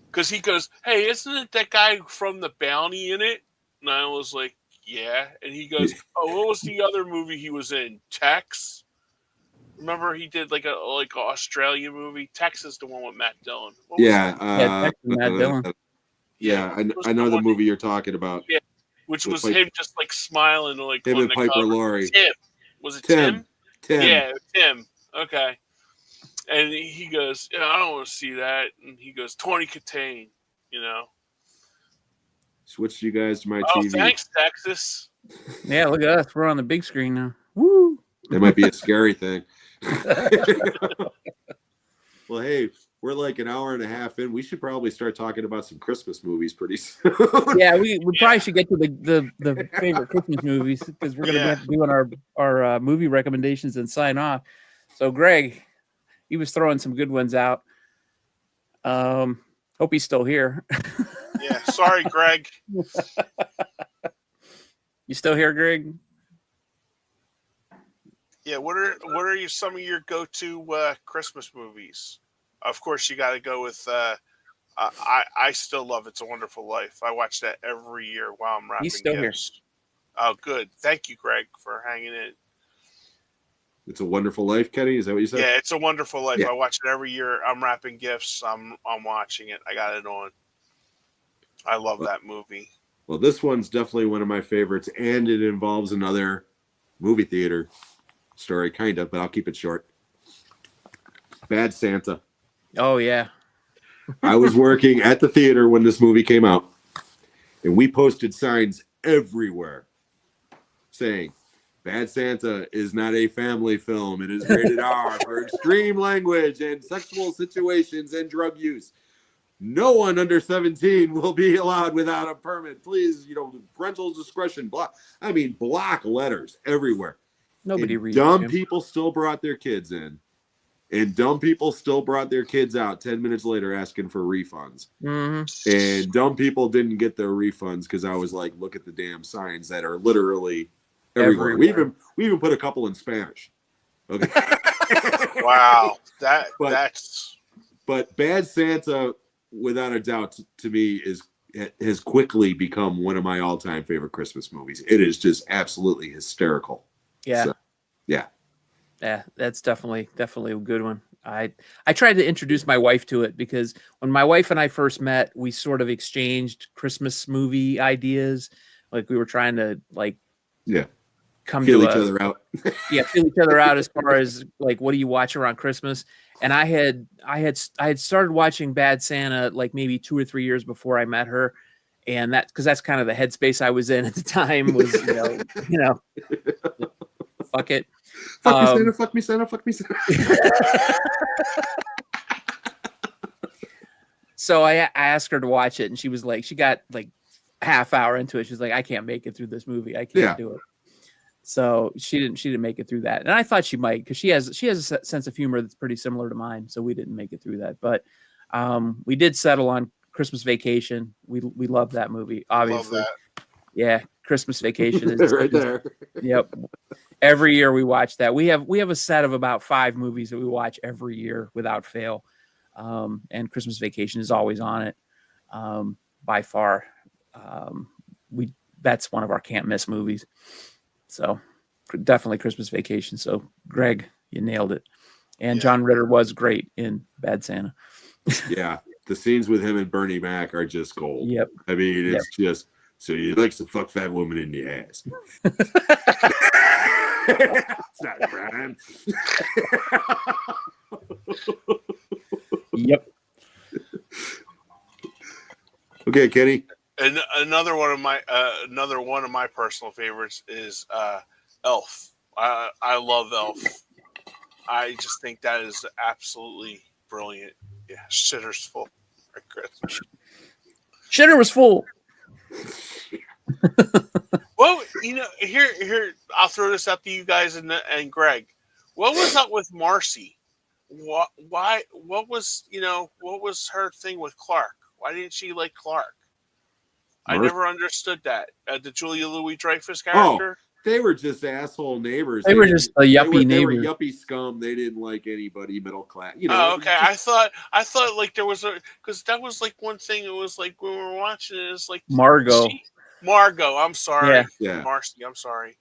Because he goes, "Hey, isn't it that guy from The Bounty in it?" And I was like, "Yeah." And he goes, "Oh, what was the other movie he was in? Tex? Remember he did like an Australian movie? Tex is the one with Matt Dillon." Yeah. Tex and Matt Dillon. Yeah, I know the movie you're talking about. Yeah, which was him just like smiling, like him on and the Piper cover. Laurie. Tim. Was it Tim? Tim. Yeah, Tim. Okay. And he goes, "Yeah, I don't want to see that." And he goes, "Tawny Katane," you know. Switched you guys to my Oh, TV. thanks, Texas. Yeah, look at us. We're on the big screen now. Woo! That might be a scary thing. Well, hey, we're like an hour and a half in. We should probably start talking about some Christmas movies pretty soon. Yeah, we probably should get to the favorite Christmas movies because we're going to be doing our movie recommendations and sign off. So, Greg, he was throwing some good ones out. Hope he's still here. Yeah, sorry, Greg. You still here, Greg? Yeah, what are some of your go-to Christmas movies? Of course, you got to go with. I still love It's a Wonderful Life. I watch that every year while I'm wrapping He's still gifts. Oh, good. Thank you, Greg, for hanging in. It's a Wonderful Life, Kenny. Is that what you said? Yeah, It's a Wonderful Life. Yeah. I watch it every year. I'm wrapping gifts. I'm watching it. I got it on. I love that movie. Well, this one's definitely one of my favorites, and it involves another movie theater story, kind of, but I'll keep it short. Bad Santa. Oh, yeah. I was working at the theater when this movie came out, and we posted signs everywhere saying, Bad Santa is not a family film. It is rated R for extreme language and sexual situations and drug use. No one under 17 will be allowed without a permit. Please, parental discretion. Block letters everywhere. Nobody And reads dumb them. people still brought their kids in. And dumb people still brought their kids out 10 minutes later asking for refunds. Mm-hmm. And dumb people didn't get their refunds because I was like, look at the damn signs that are literally everywhere. We even put a couple in Spanish. Okay. Wow. But Bad Santa, without a doubt, to me has quickly become one of my all-time favorite Christmas movies. It is just absolutely hysterical. Yeah. So, yeah. Yeah, that's definitely a good one. I tried to introduce my wife to it because when my wife and I first met, we sort of exchanged Christmas movie ideas. Like we were trying to come feel to each other out. feel each other out as far as like what do you watch around Christmas? And I had started watching Bad Santa like maybe 2 or 3 years before I met her, and that's kind of the headspace I was in at the time. Was fuck it. Fuck me, Santa. So I asked her to watch it, and she was like, she got like half hour into it. She's like, I can't make it through this movie. I can't do it. So she didn't make it through that, and I thought she might because she has a sense of humor that's pretty similar to mine. So we didn't make it through that, but we did settle on Christmas Vacation. We love that movie, obviously. Love that. Yeah, Christmas Vacation is right there. Yep. Every year we watch that. We have a set of about 5 movies that we watch every year without fail. And Christmas Vacation is always on it. By far. That's one of our can't miss movies. So definitely Christmas Vacation. So Greg, you nailed it. And John Ritter was great in Bad Santa. Yeah. The scenes with him and Bernie Mac are just gold. Yep. I mean, it's just, so he likes to fuck fat woman in the ass. It's not a crime. Yep. Okay, Kenny. And another one of my personal favorites is Elf. I love Elf. I just think that is absolutely brilliant. Yeah, shitter's full. Chris. Shitter was full. Well, here I'll throw this out to you guys and Greg. What was up with Marcy? Why? What was her thing with Clark? Why didn't she like Clark? I never understood that. The Julia Louis-Dreyfus character. They were just asshole neighbors. They were just a yuppie neighbor. They were yuppie scum. They didn't like anybody middle class. Oh, okay. I thought like there was because that was like one thing. It was like when we were watching it, it's like Margot. I'm sorry. Yeah. Marcy, I'm sorry.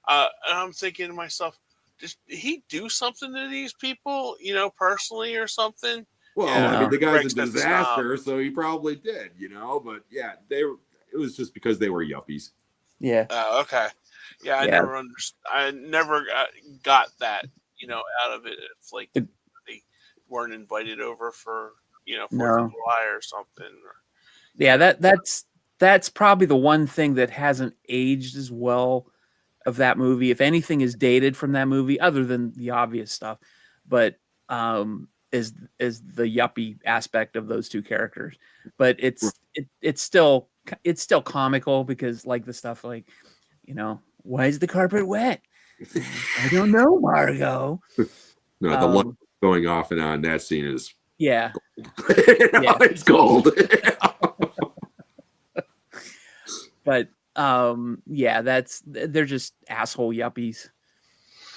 And I'm thinking to myself, did he do something to these people, personally or something? Well, Yeah. I mean, the guy's Greg's a the disaster, so he probably did, But yeah, it was just because they were yuppies. Yeah. Okay. Yeah, I never understood. I never got that, out of it. It's like they weren't invited over for, 4th of July or something. Yeah, that's probably the one thing that hasn't aged as well of that movie. If anything is dated from that movie, other than the obvious stuff, but is the yuppie aspect of those two characters. But it's still comical because like the stuff like, why is the carpet wet? I don't know, Margot. No, the light going off and on that scene is yeah. It's gold. But they're just asshole yuppies.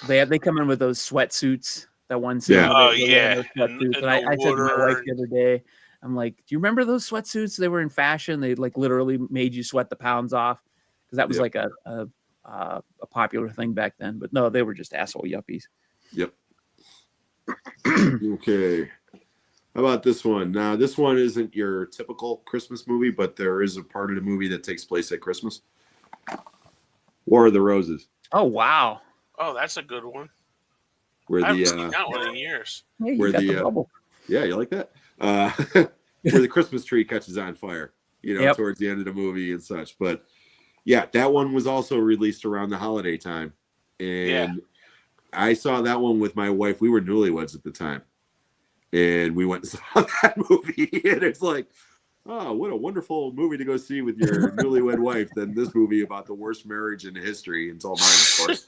They come in with those sweatsuits. That one scene. Yeah. Oh yeah. And I said to my wife the other day, I'm like, do you remember those sweatsuits? They were in fashion. They like literally made you sweat the pounds off because that was like a popular thing back then. But no, they were just asshole yuppies. Yep. Okay. How about this one? Now, this one isn't your typical Christmas movie, but there is a part of the movie that takes place at Christmas. War of the Roses. Oh wow! Oh, that's a good one. Where I haven't seen that one in years. Yeah, you where got the the bubble. yeah, you like that? Where the Christmas tree catches on fire, towards the end of the movie and such. But yeah, that one was also released around the holiday time, and I saw that one with my wife. We were newlyweds at the time. And we went and saw that movie, and it's like, oh, what a wonderful movie to go see with your newlywed wife than this movie about the worst marriage in history, until mine, of course.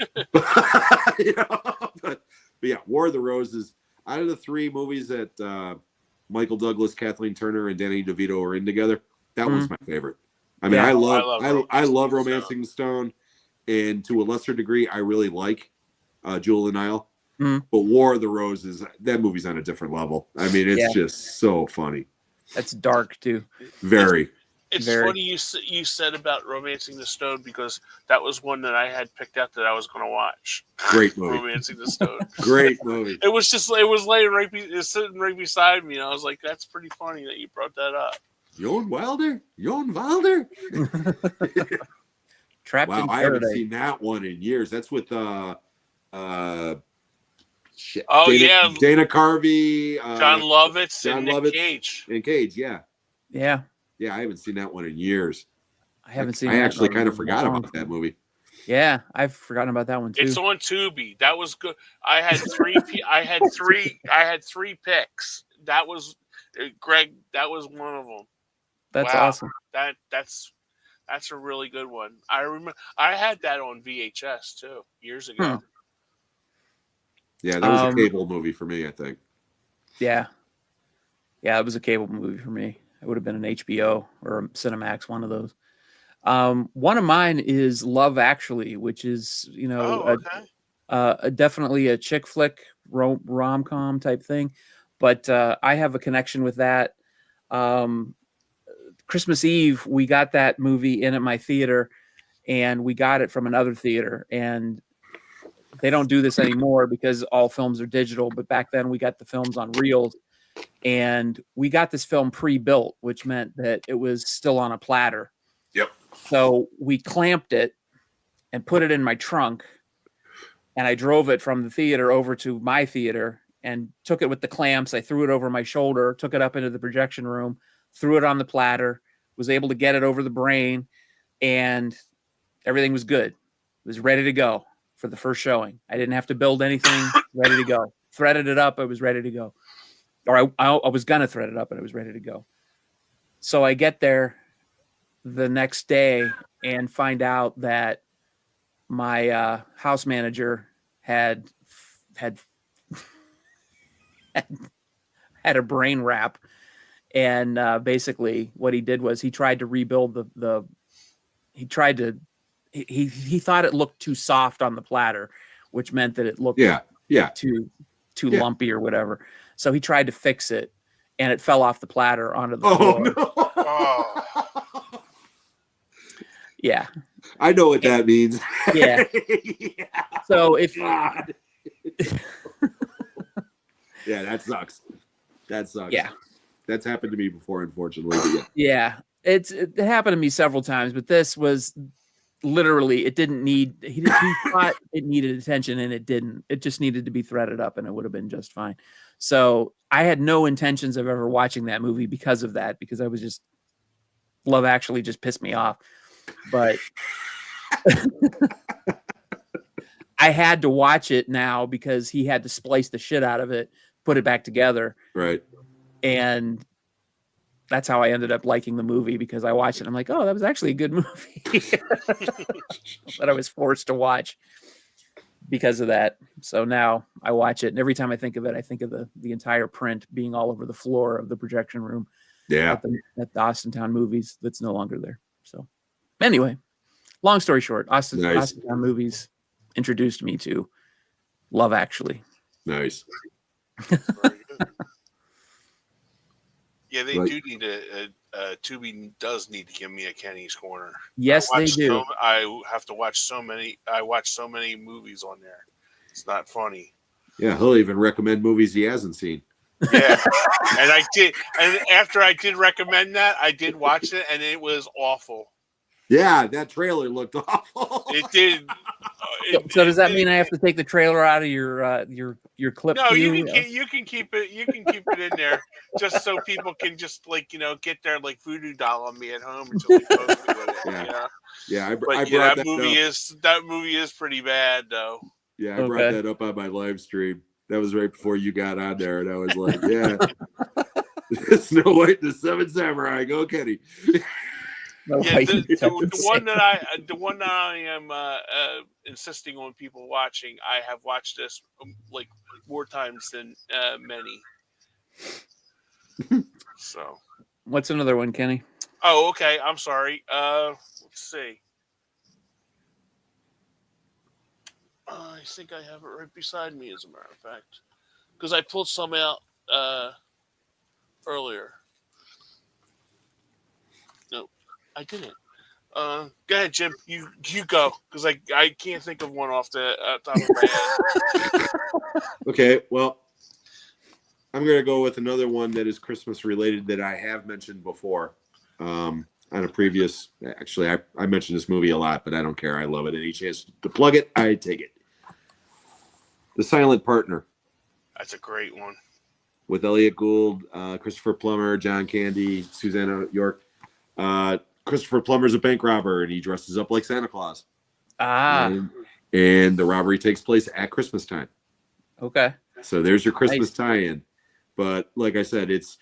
But yeah, War of the Roses. Out of the three movies that Michael Douglas, Kathleen Turner, and Danny DeVito are in together, that one's my favorite. I mean, I love Romancing the Stone, and to a lesser degree, I really like Jewel and Nile. But War of the Roses, that movie's on a different level. I mean, it's just so funny. That's dark too. Very. It's funny you said about Romancing the Stone because that was one that I had picked out that I was going to watch. Great movie. Romancing the Stone. Great movie. It was sitting right beside me, and I was like, "That's pretty funny that you brought that up." Jon Wilder. Trapped in I Paradise. haven't seen that one in years. That's with Dana Carvey, John Lovitz, and Nick Cage. And Cage, yeah. Yeah, I haven't seen that one in years. I haven't seen. I actually kind of forgot about that movie. Yeah, I've forgotten about that one too. It's on Tubi. That was good. I had three. I had three picks. That was Greg. That was one of them. That's awesome. That's a really good one. I remember I had that on VHS too years ago. Yeah, that was a cable movie for me, I think. Yeah, it was a cable movie for me. It would have been an HBO or a Cinemax, one of those. One of mine is Love Actually, which is definitely a chick flick rom-com type thing, but I have a connection with that. Christmas Eve, we got that movie in at my theater, and we got it from another theater, and they don't do this anymore because all films are digital. But back then we got the films on reels, and we got this film pre-built, which meant that it was still on a platter. Yep. So we clamped it and put it in my trunk, and I drove it from the theater over to my theater and took it with the clamps. I threw it over my shoulder, took it up into the projection room, threw it on the platter, was able to get it over the brain, and everything was good. It was ready to go for the first showing. I didn't have to build anything, ready to go. Threaded it up, I was ready to go. Or I was going to thread it up, and I was ready to go. So I get there the next day and find out that my house manager had a brain wrap, and basically what he did was he tried to rebuild he thought it looked too soft on the platter, which meant that it looked too lumpy or whatever. So he tried to fix it, and it fell off the platter onto the floor. No. Oh. Yeah. I know what that means. Yeah. Yeah. So if God. Yeah, that sucks. That sucks. Yeah. That's happened to me before, unfortunately. But yeah, it happened to me several times, but this was literally, it didn't need, he thought it needed attention, and it didn't. It just needed to be threaded up, and it would have been just fine. So I had no intentions of ever watching that movie because of that, because I was just, Love Actually just pissed me off. But I had to watch it now because he had to splice the shit out of it, put it back together. right. And that's how I ended up liking the movie, because I watched it. I'm like, oh, that was actually a good movie that I was forced to watch because of that. So now I watch it, and every time I think of it, I think of the entire print being all over the floor of the projection room Yeah. at the Austintown Movies that's no longer there. So anyway, long story short, Austintown Movies introduced me to Love Actually. Nice. Very good. Yeah, they Right. do need Tubi does need to give me a Kenny's Corner. Yes, they do. I have to watch so many. I watch so many movies on there. It's not funny. Yeah, he'll even recommend movies he hasn't seen. Yeah, and I did. And after I did recommend that, I did watch it, and it was awful. Yeah, that trailer looked awful. It did. So does that mean I have to take the trailer out of your clip? No, queue? you can keep it. You can keep it in there just so people can just get their voodoo doll on me at home until they post it with it. Yeah. You know? Yeah, I But brought that that movie up. that movie is pretty bad though. Yeah, I brought that up on my live stream. That was right before you got on there, and I was like, "Yeah, Snow White and the Seven Samurai, go Kenny." Yeah, the one that I am insisting on people watching. I have watched this more times than many. So, What's another one, Kenny? oh, okay. I'm sorry. Let's see. I think I have it right beside me, as a matter of fact, because I pulled some out earlier. No, I didn't. Go ahead, Jim. You go, because I can't think of one off the top of my head. Okay, well, I'm gonna go with another one that is Christmas related that I have mentioned before. On a previous, actually, I mentioned this movie a lot, but I don't care. I love it. Any chance to plug it, I take it. The Silent Partner That's a great one. with Elliot Gould, Christopher Plummer, John Candy, Susanna York. Christopher Plummer's a bank robber, and he dresses up like Santa Claus. And the robbery takes place at Christmas time. Okay. So there's your Christmas tie-in. But like I said, it's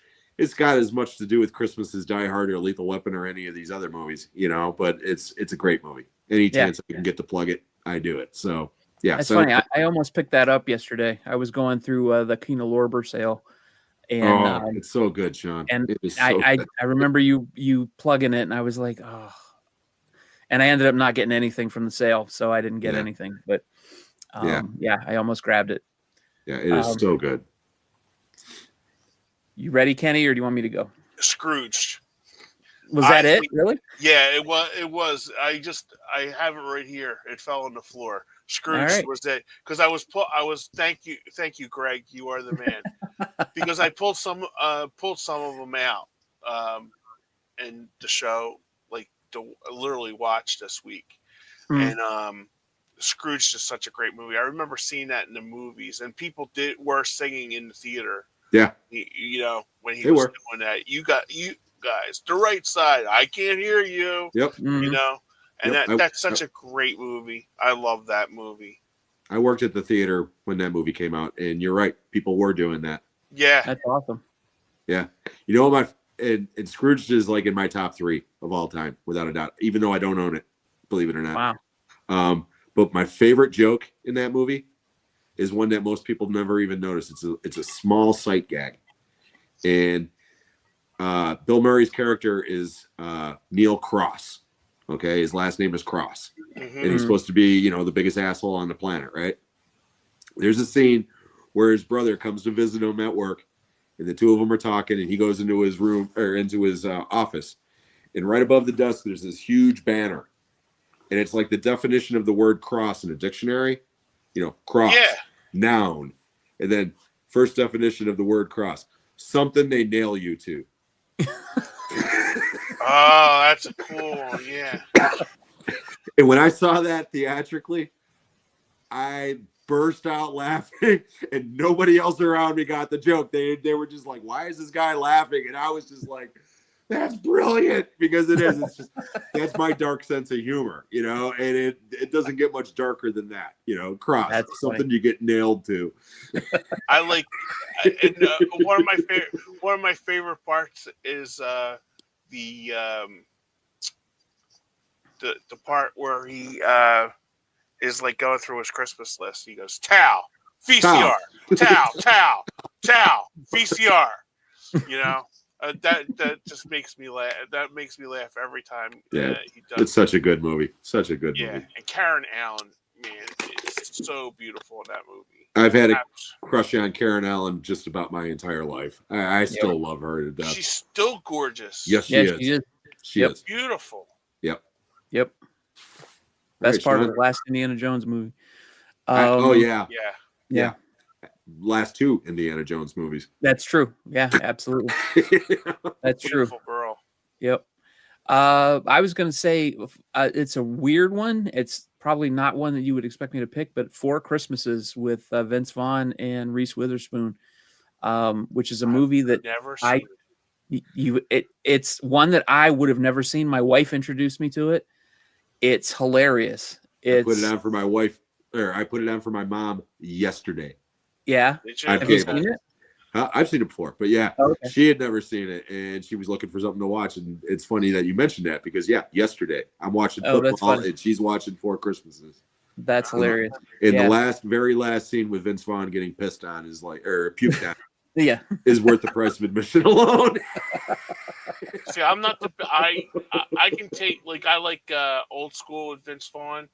got as much to do with Christmas as Die Hard or Lethal Weapon or any of these other movies, but it's a great movie. Any chance I can get to plug it, I do it. So yeah. That's funny. I almost picked that up yesterday. I was going through the Kino Lorber sale. And it's so good, Sean. And it is so I good. remember you plugging it, and I was like, oh. And I ended up not getting anything from the sale, so I didn't get anything. But I almost grabbed it. Yeah, it is so good. You ready, Kenny, or do you want me to go? Scrooged. Was that it? Really? Yeah, it was. I have it right here. It fell on the floor. Scrooge was it? Because I was. Thank you, Greg. You are the man. Because I pulled some of them out, and the show to literally watch this week, and Scrooge is such a great movie. I remember seeing that in the movies, and people were singing in the theater. Yeah, You know, when he They was were. doing that. You guys, the right side. I can't hear you. yep. Mhm. You know, and Yep. that's such a great movie. I love that movie. I worked at the theater when that movie came out, and you're right. People were doing that. Yeah, That's awesome. Yeah. You know what? And Scrooge is like in my top 3 of all time, without a doubt, even though I don't own it, believe it or not. Wow. But my favorite joke in that movie is one that most people never even notice. It's a small sight gag. And Bill Murray's character is Neil Cross. Okay. His last name is Cross. Mhm. And he's supposed to be, the biggest asshole on the planet, right? There's a scene where his brother comes to visit him at work, and the two of them are talking, and he goes into his room or into his office, and right above the desk there's this huge banner, and it's like the definition of the word cross in a dictionary. Cross, Yeah. noun, and then first definition of the word cross, something they nail you to. Oh, that's a cool one. Yeah. And when I saw that theatrically, I burst out laughing, and nobody else around me got the joke. They were just like, "Why is this guy laughing?" And I was just like, "That's brilliant," because it is. It's just that's my dark sense of humor, and it doesn't get much darker than that. Cross, That's something funny. you get nailed to. I like, and one of my favorite parts is the part where he is like going through his Christmas list. He goes, Tau, VCR, Tau, VCR. That just makes me laugh. That makes me laugh every time Yeah, he does. It's such a good movie. Such a good Yeah, movie. and Karen Allen, man, is so beautiful in that movie. I've had a crush on Karen Allen just about my entire life. I still love her to death. She's still gorgeous. Yes, she Yeah, is. she is. She Yep. is. Beautiful. Yep. Yep. All Best right, part of Sean. the last Indiana Jones movie. Oh yeah. Yeah. Last 2 Indiana Jones movies. That's true. Yeah, absolutely. That's true. Beautiful girl. Yep. I was going to say it's a weird one. It's probably not one that you would expect me to pick, but Four Christmases with Vince Vaughn and Reese Witherspoon, which is a movie that Never seen it's one that I would have never seen. My wife introduced me to it. It's hilarious. I put it on for my wife, or I put it on for my mom yesterday. Yeah. I've Have you seen it? I've seen it before, but yeah, Okay. she had never seen it, and she was looking for something to watch. And it's funny that you mentioned that because yesterday I'm watching Oh, that's football, funny. and she's watching Four Christmases. That's hilarious. And Yeah. the very last scene with Vince Vaughn getting pissed on is like, or puked on, Yeah. is worth the price of admission alone. See, I'm not the I can take I like old school with Vince Vaughn,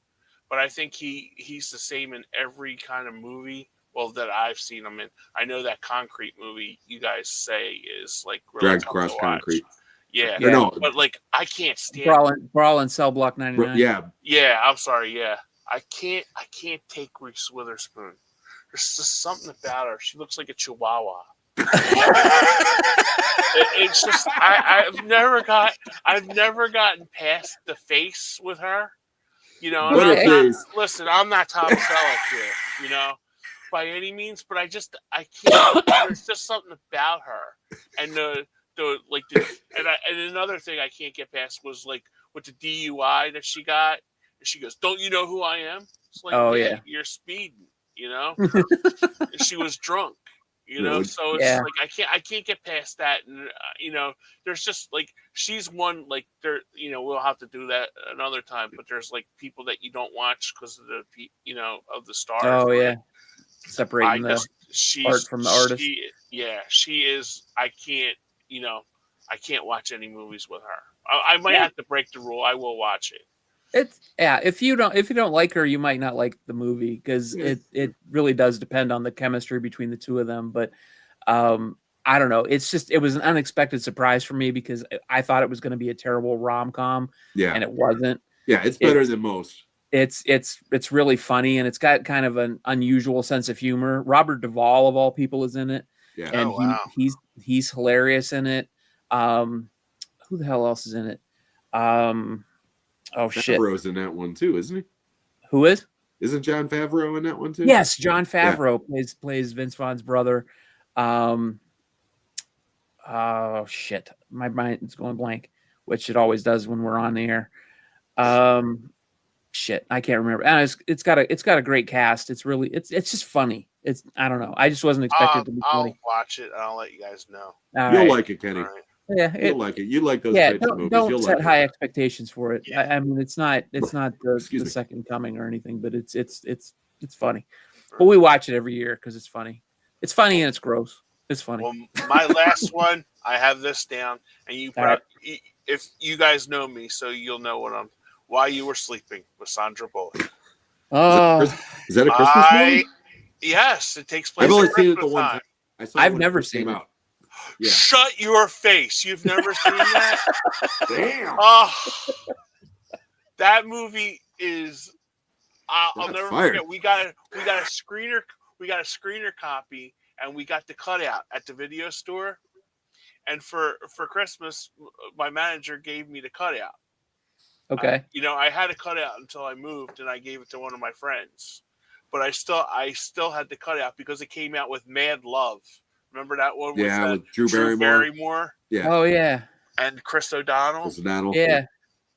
but I think he's the same in every kind of movie. Well, that I've seen him in. I know that Concrete movie you guys say is like really Dragged tough across to watch. concrete. Yeah. Yeah. No, But I can't stand. Brawl in Cell Block 99. yeah, Yeah, I'm sorry. Yeah, I can't take Reese Witherspoon. There's just something about her. She looks like a chihuahua. It's just I've never gotten past the face with her. And What a face. listen, I'm not Tom Selleck here, by any means, but I can't. There's just something about her, and and another thing I can't get past was with the DUI that she got. And she goes, "Don't you know who I am?" It's like, Oh, yeah. you're speeding, She was drunk. No, So it's yeah. I can't get past that, and there's just she's one there. We'll have to do that another time. But there's people that you don't watch because of the of the stars. Oh, yeah. Separating the she's art from the artist. She is. I can't watch any movies with her. I might have to break the rule. I will watch it. If you don't like her, you might not like the movie because it really does depend on the chemistry between the two of them. But I don't know. It was an unexpected surprise for me because I thought it was going to be a terrible rom-com, and it wasn't. Yeah, it's better than most. It's really funny, and it's got kind of an unusual sense of humor. Robert Duvall of all people is in it, Yeah, and he's hilarious in it. Who the hell else is in it? Oh shit! Favreau's in that one too, isn't he? Who is? Isn't John Favreau in that one too? Yes, John Favreau plays Vince Vaughn's brother. Oh shit, my mind's going blank, which it always does when we're on the air. Shit, I can't remember. It's got a great cast. It's just funny. I don't know. I just wasn't expecting it to be funny. I'll watch it and I'll let you guys know. You'll like it, Kenny. All right. Yeah, You'll like it. You like those types of movies. Don't You'll set like high expectations for it. Yeah. I mean, it's not the Excuse me. second coming or anything, but it's funny. But we watch it every year because it's funny. It's funny and it's gross. It's funny. Well, my last one, I have this down, and if you guys know me, so you'll know Why You Were Sleeping with Sandra Bullock. Oh, Is that a Christmas movie? Yes, it takes place. I've only at seen it the Christmas one time. time. I saw I've when never first seen came it. out. Yeah. Shut your face! You've never seen that? Damn. Oh, that movie is. I'll That's never fired. forget. We got a screener. We got a screener copy, and we got the cutout at the video store. And for Christmas, my manager gave me the cutout. okay. I had a cutout until I moved, and I gave it to one of my friends. But I still had the cutout because it came out with Mad Love. Remember that one? With Drew Barrymore. Yeah. Oh yeah. And Chris O'Donnell. Chris O'Donnell. Yeah.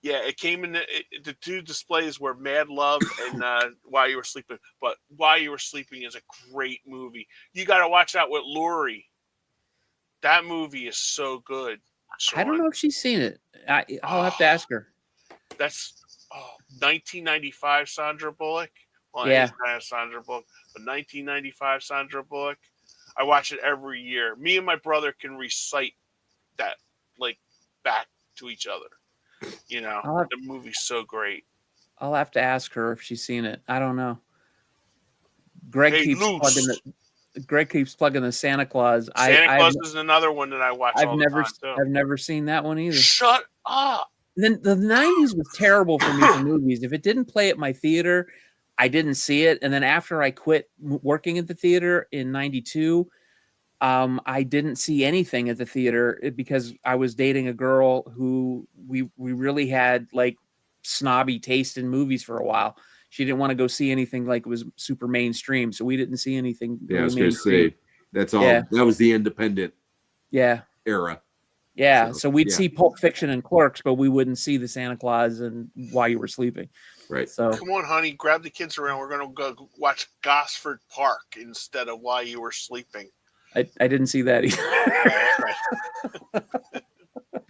Yeah, it came in the two displays were Mad Love and While You Were Sleeping. But While You Were Sleeping is a great movie. You got to watch that with Lori. That movie is so good. Sean. I don't know if she's seen it. I'll have to ask her. That's 1995 Sandra Bullock. Well, Yeah. it's kind of Sandra Bullock, but 1995 Sandra Bullock. I watch it every year. Me and my brother can recite that like back to each other. The movie's so great. I'll have to ask her if she's seen it. I don't know. Greg keeps plugging the Santa Claus. Santa Claus is another one that I watch all the time too. I've never seen that one either. Shut up. Then the 90s was terrible for me for movies. If it didn't play at my theater, I didn't see it. And then after I quit working at the theater in 92, I didn't see anything at the theater because I was dating a girl who we really had like snobby taste in movies for a while. She didn't want to go see anything like it was super mainstream. So we didn't see anything. Yeah, I was really going to say, that's all. Yeah. That was the independent era. Yeah. So we'd yeah. see Pulp Fiction and Clerks, but we wouldn't see the Santa Claus and While You Were Sleeping. Right. So Come on, honey, grab the kids around. We're going to go watch Gosford Park instead of While You Were Sleeping. I didn't see that either.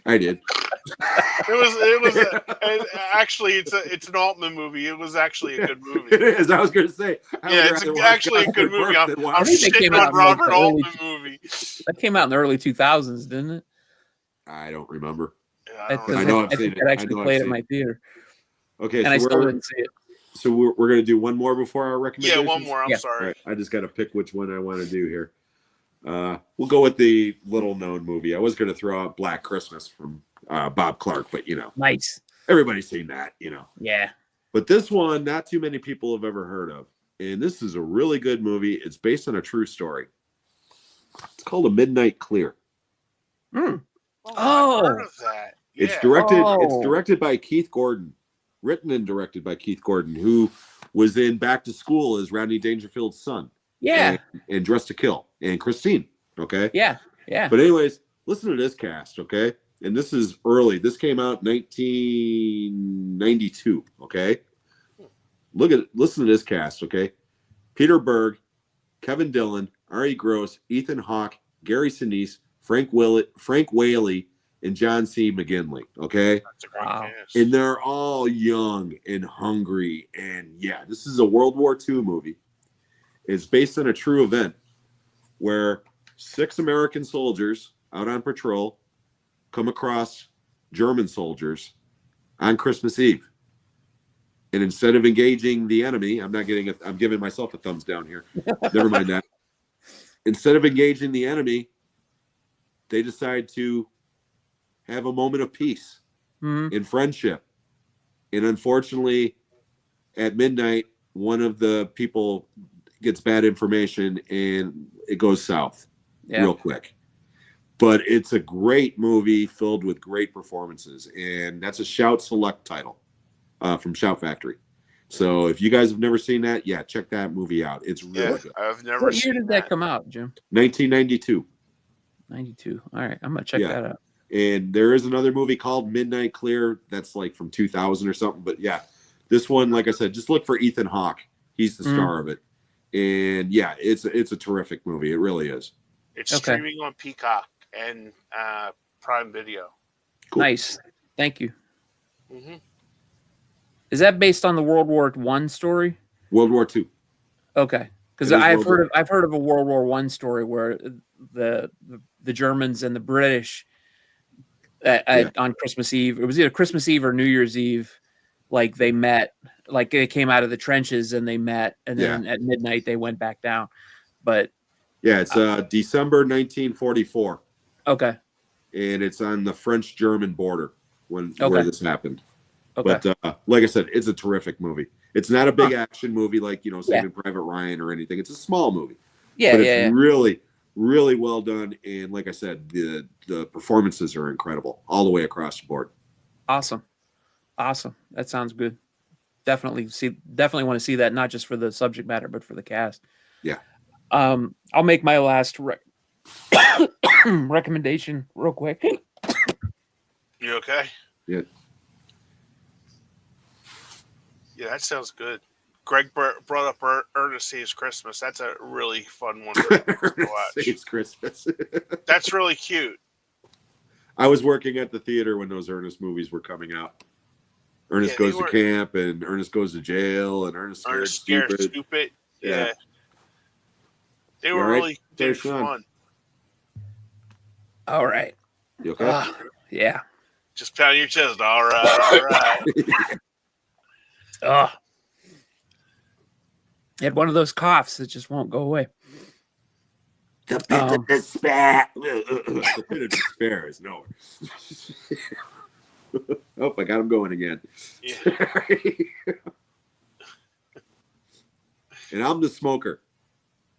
I did. It was actually it's an Altman movie. It was actually a good movie. It is. I was going to say. It's actually a good movie. I'm I think they shitting came on out in, like, Robert the early- Altman movie. That came out in the early 2000s, didn't it? I don't remember. Yeah, I know I've I seen think it. it I actually know I've played at seen my theater, Okay, and I so still didn't see it. So we're going to do one more before our Yeah, recommendations? one more. I'm Yeah. All sorry. right, I just got to pick which one I want to do here. We'll go with the little-known movie. I was going to throw out Black Christmas from Bob Clark, but Nice. everybody's seen that, Yeah. But this one, not too many people have ever heard of, and this is a really good movie. It's based on a true story. It's called A Midnight Clear. Mm. I've heard of that. It's Yeah. directed. Oh. It's directed by Keith Gordon, written and directed by Keith Gordon, who was in Back to School as Rodney Dangerfield's son. Yeah. And Dressed to Kill and Christine. Okay. Yeah. Yeah. But anyways, listen to this cast. Okay. And this is early. This came out 1992. Okay. Listen to this cast. Okay. Peter Berg, Kevin Dillon, Ari Gross, Ethan Hawke, Gary Sinise, Frank Whaley, and John C. McGinley. Okay. That's a great Wow. cast. And they're all young and hungry. And yeah, this is a World War II movie. It's based on a true event where 6 American soldiers out on patrol come across German soldiers on Christmas Eve. And instead of engaging the enemy, I'm giving myself a thumbs down here. Never mind that. Instead of engaging the enemy, they decide to have a moment of peace Mhm. and friendship. And unfortunately, at midnight, one of the people gets bad information and it goes south real quick. But it's a great movie filled with great performances. And that's a Shout Select title from Shout Factory. So if you guys have never seen that, yeah, check that movie out. It's really good. I've never What seen year did that come out, Jim? 1992. 92. All right, I'm gonna check Yeah. that out. And there is another movie called Midnight Clear that's like from 2000 or something. But yeah, this one, like I said, just look for Ethan Hawke. He's the star of it. And yeah, it's a terrific movie. It really is. It's Okay. streaming on Peacock and Prime Video. Cool. Nice. Thank you. hmm Is that based on the World War I story? World War II. Okay, because It is I've World heard of a World War I story where the Germans and the British on Christmas Eve, it was either Christmas Eve or New Year's Eve, like they met, like they came out of the trenches and they met, and then at midnight they went back down. But Yeah, it's December 1944, okay, and it's on the French-German border where this happened. okay, But like I said, it's a terrific movie. It's not a big action movie like, Saving Private Ryan or anything. It's a small movie. yeah, But yeah, it's really, really well done. And like I said, the performances are incredible all the way across the board. awesome. That sounds good. Definitely want to see that, not just for the subject matter, but for the cast. Yeah. I'll make my last recommendation real quick. You okay? Yeah. Yeah, that sounds good. Greg brought up Ernest Saves Christmas. That's a really fun one to watch. It's Christmas. That's really cute. I was working at the theater when those Ernest movies were coming out. Ernest Goes to Camp and Ernest Goes to Jail and Ernest Scared Stupid. Yeah. Yeah. They were really fun. All right. You okay? Yeah. Just pound your chest. All right. I had one of those coughs that just won't go away. The pit of despair. The pit of despair is nowhere. Oh, I got him going again. Yeah. And I'm the smoker.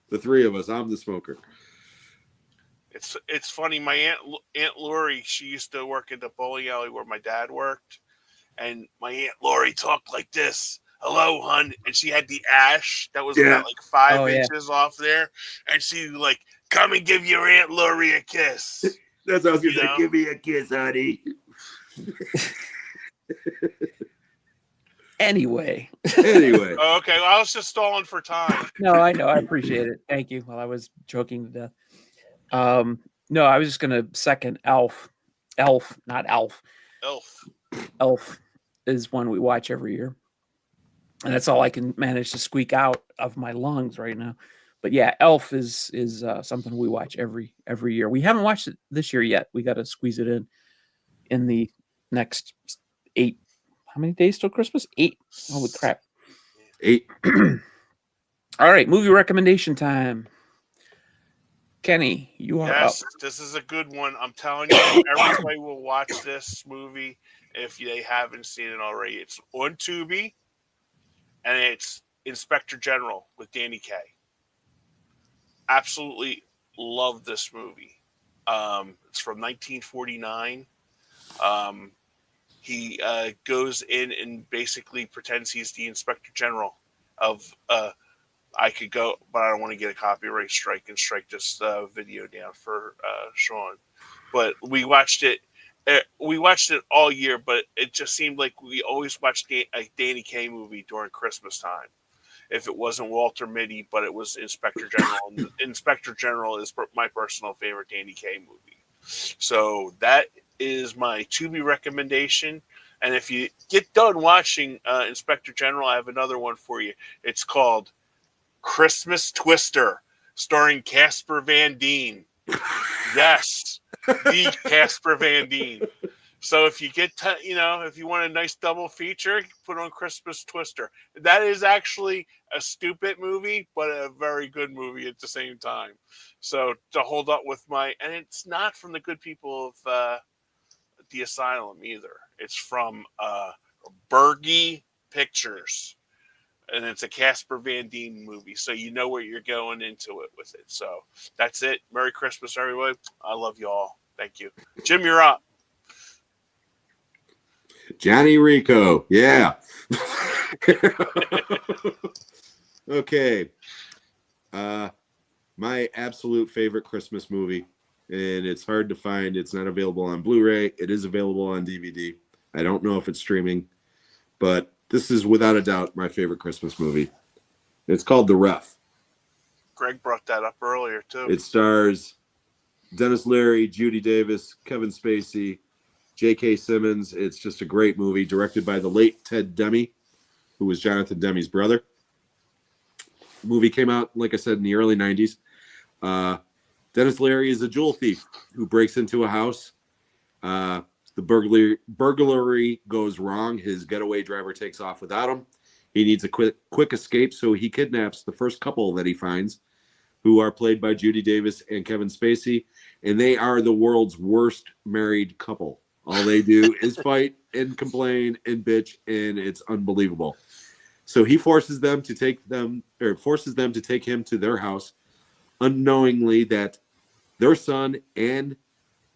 The three of us, I'm the smoker. It's funny. My aunt Lori, she used to work at the bowling alley where my dad worked, and my aunt Lori talked like this. Hello, hun. And she had the ash that was about like 5 inches off there. And she like, come and give your Aunt Lori a kiss. That's what I was going to say. Give me a kiss, honey. Anyway. Oh, okay. Well, I was just stalling for time. No, I know. I appreciate it. Thank you. While I was choking to death. No, I was just going to second Elf, not Alf. Elf is one we watch every year. And that's all I can manage to squeak out of my lungs right now. But yeah, Elf is something we watch every year. We haven't watched it this year yet. We got to squeeze it in the next 8. How many days till Christmas? 8. Holy crap. 8. All right, movie recommendation time. Kenny, you are up. This is a good one. I'm telling you, everybody will watch this movie if they haven't seen it already. It's on Tubi. And it's Inspector General with Danny Kaye. Absolutely love this movie. It's from 1949. He goes in and basically pretends he's the Inspector General of. I could go, but I don't want to get a copyright strike and strike this video down for Sean. But we watched it. We watched it all year, but it just seemed like we always watched a Danny Kaye movie during Christmas time. If it wasn't Walter Mitty, but it was Inspector General. And Inspector General is my personal favorite Danny Kaye movie. So that is my Tubi recommendation. And if you get done watching Inspector General, I have another one for you. It's called Christmas Twister, starring Casper Van Dien. Yes, the Casper Van Dien. So if you get if you want a nice double feature, put on Christmas Twister. That is actually a stupid movie, but a very good movie at the same time. So to hold up with and it's not from the good people of the Asylum either. It's from Bergie Pictures. And it's a Casper Van Dien movie, so you know where you're going into it with it. So that's it. Merry Christmas, everybody. I love you all. Thank you. Jim, you're up. Johnny Rico. Yeah. Okay. My absolute favorite Christmas movie, and it's hard to find. It's not available on Blu-ray. It is available on DVD. I don't know if it's streaming, but this is without a doubt my favorite Christmas movie. It's called The Ref. Greg brought that up earlier too. It stars Dennis Leary, Judy Davis, Kevin Spacey, J.K. Simmons. It's just a great movie, directed by the late Ted Demme, who was Jonathan Demme's brother. The movie came out, like I said, in the early 90s. Dennis Leary is a jewel thief who breaks into a house. The burglary goes wrong. His getaway driver takes off without him. He needs a quick escape, so he kidnaps the first couple that he finds, who are played by Judy Davis and Kevin Spacey, and they are the world's worst married couple. All they do is fight and complain and bitch, and it's unbelievable. So he forces them to take him to their house, unknowingly that their son and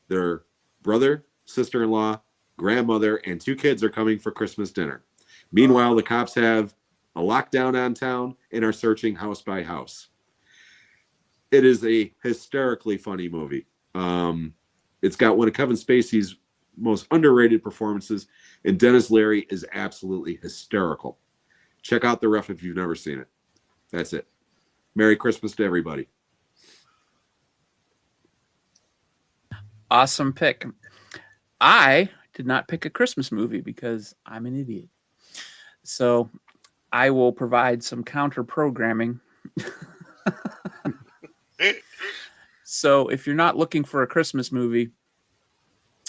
their brother, sister-in-law, grandmother, and 2 kids are coming for Christmas dinner. Meanwhile, the cops have a lockdown on town and are searching house by house. It is a hysterically funny movie. It's got one of Kevin Spacey's most underrated performances, and Dennis Leary is absolutely hysterical. Check out The Ref if you've never seen it. That's it. Merry Christmas to everybody. Awesome pick. I did not pick a Christmas movie because I'm an idiot. So I will provide some counter programming. So if you're not looking for a Christmas movie,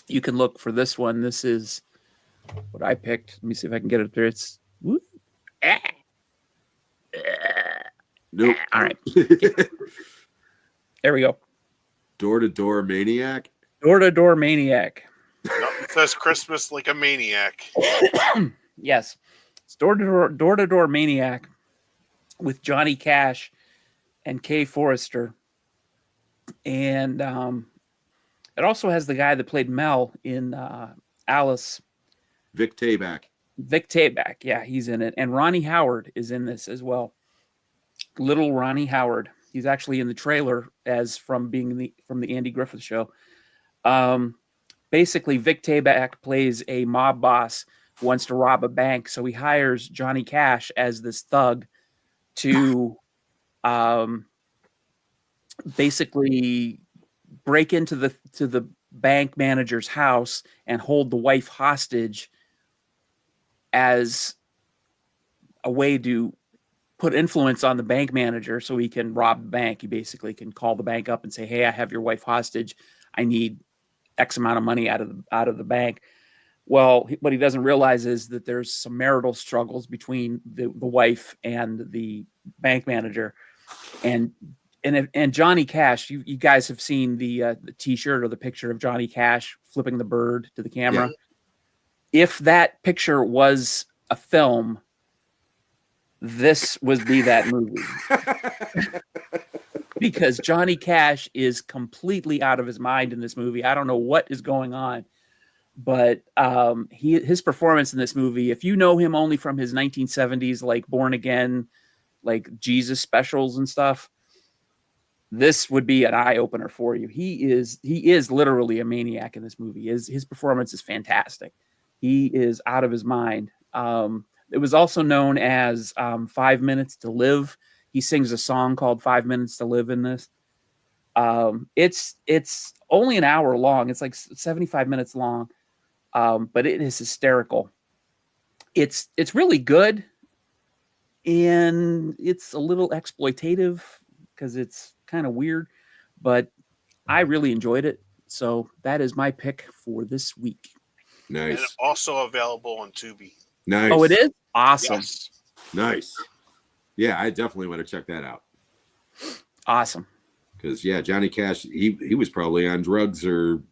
you can look for this one. This is what I picked. Let me see if I can get it there. It's Nope. all right. There we go. Door-to-Door Maniac. Door-to-Door Maniac. It says Christmas like a maniac. Yes. It's Door-to-Door Maniac with Johnny Cash and Kay Forrester. And it also has the guy that played Mel in Alice. Vic Tayback. Vic Tayback. Yeah, he's in it. And Ronnie Howard is in this as well. Little Ronnie Howard. He's actually in the trailer as from being from the Andy Griffith Show. Basically, Vic Tayback plays a mob boss who wants to rob a bank. So he hires Johnny Cash as this thug to basically break into the bank manager's house and hold the wife hostage as a way to put influence on the bank manager so he can rob the bank. He basically can call the bank up and say, hey, I have your wife hostage. I need X amount of money out of the bank. Well, what he doesn't realize is that there's some marital struggles between the wife and the bank manager. And Johnny Cash, you guys have seen the T-shirt or the picture of Johnny Cash flipping the bird to the camera. Yeah. If that picture was a film, this would be that movie. Because Johnny Cash is completely out of his mind in this movie. I don't know what is going on, but his performance in this movie, if you know him only from his 1970s, like Born Again, like Jesus specials and stuff, this would be an eye opener for you. He is literally a maniac in this movie. His performance is fantastic. He is out of his mind. It was also known as 5 Minutes to Live. He sings a song called 5 Minutes to Live in this. It's only an hour long. It's like 75 minutes long, but it is hysterical. It's really good, and it's a little exploitative because it's kind of weird, but I really enjoyed it. So that is my pick for this week. Nice. And also available on Tubi. Nice. Oh, it is? Awesome. Yes. Nice. Yeah, I definitely want to check that out. Awesome. Because Johnny Cash, he was probably on drugs or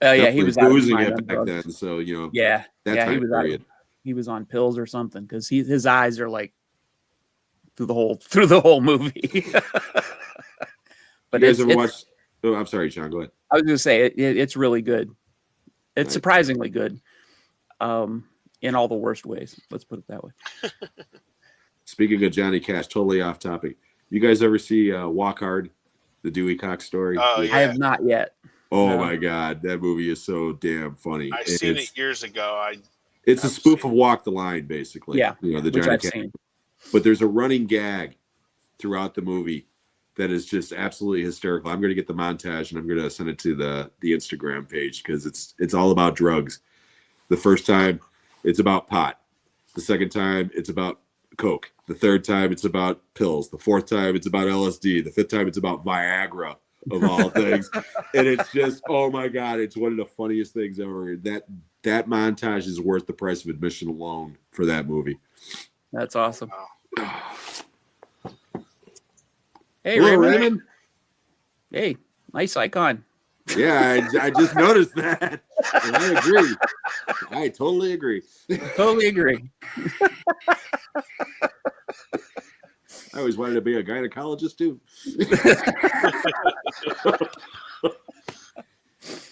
he was out of his losing mind it on back drugs. then. So that time period. He was on pills or something because his eyes are like through the whole movie. But you guys ever watched? Oh, I'm sorry, Sean. Go ahead. I was going to say it's really good. It's surprisingly good. in all the worst ways. Let's put it that way. Speaking of Johnny Cash, totally off topic. You guys ever see Walk Hard, the Dewey Cox story? Oh, yeah. I have not yet. Oh No. my God, that movie is so damn funny. I seen it years ago. It's a I've spoof seen of Walk the Line, basically. Yeah, you know, the which Johnny I've Cash. seen. But there's a running gag throughout the movie that is just absolutely hysterical. I'm going to get the montage and I'm going to send it to the Instagram page because it's all about drugs. The first time, it's about pot. The second time, it's about coke. The third time, it's about pills. The fourth time, it's about LSD. The fifth time, it's about Viagra, of all things. And it's just, oh my God, it's one of the funniest things ever. That montage is worth the price of admission alone for that movie. That's awesome. Wow. Hey, Hello, Raymond. Raymond. Hey, nice icon. Yeah, I just noticed that. And I agree. I totally agree. Totally agree. I always wanted to be a gynecologist too.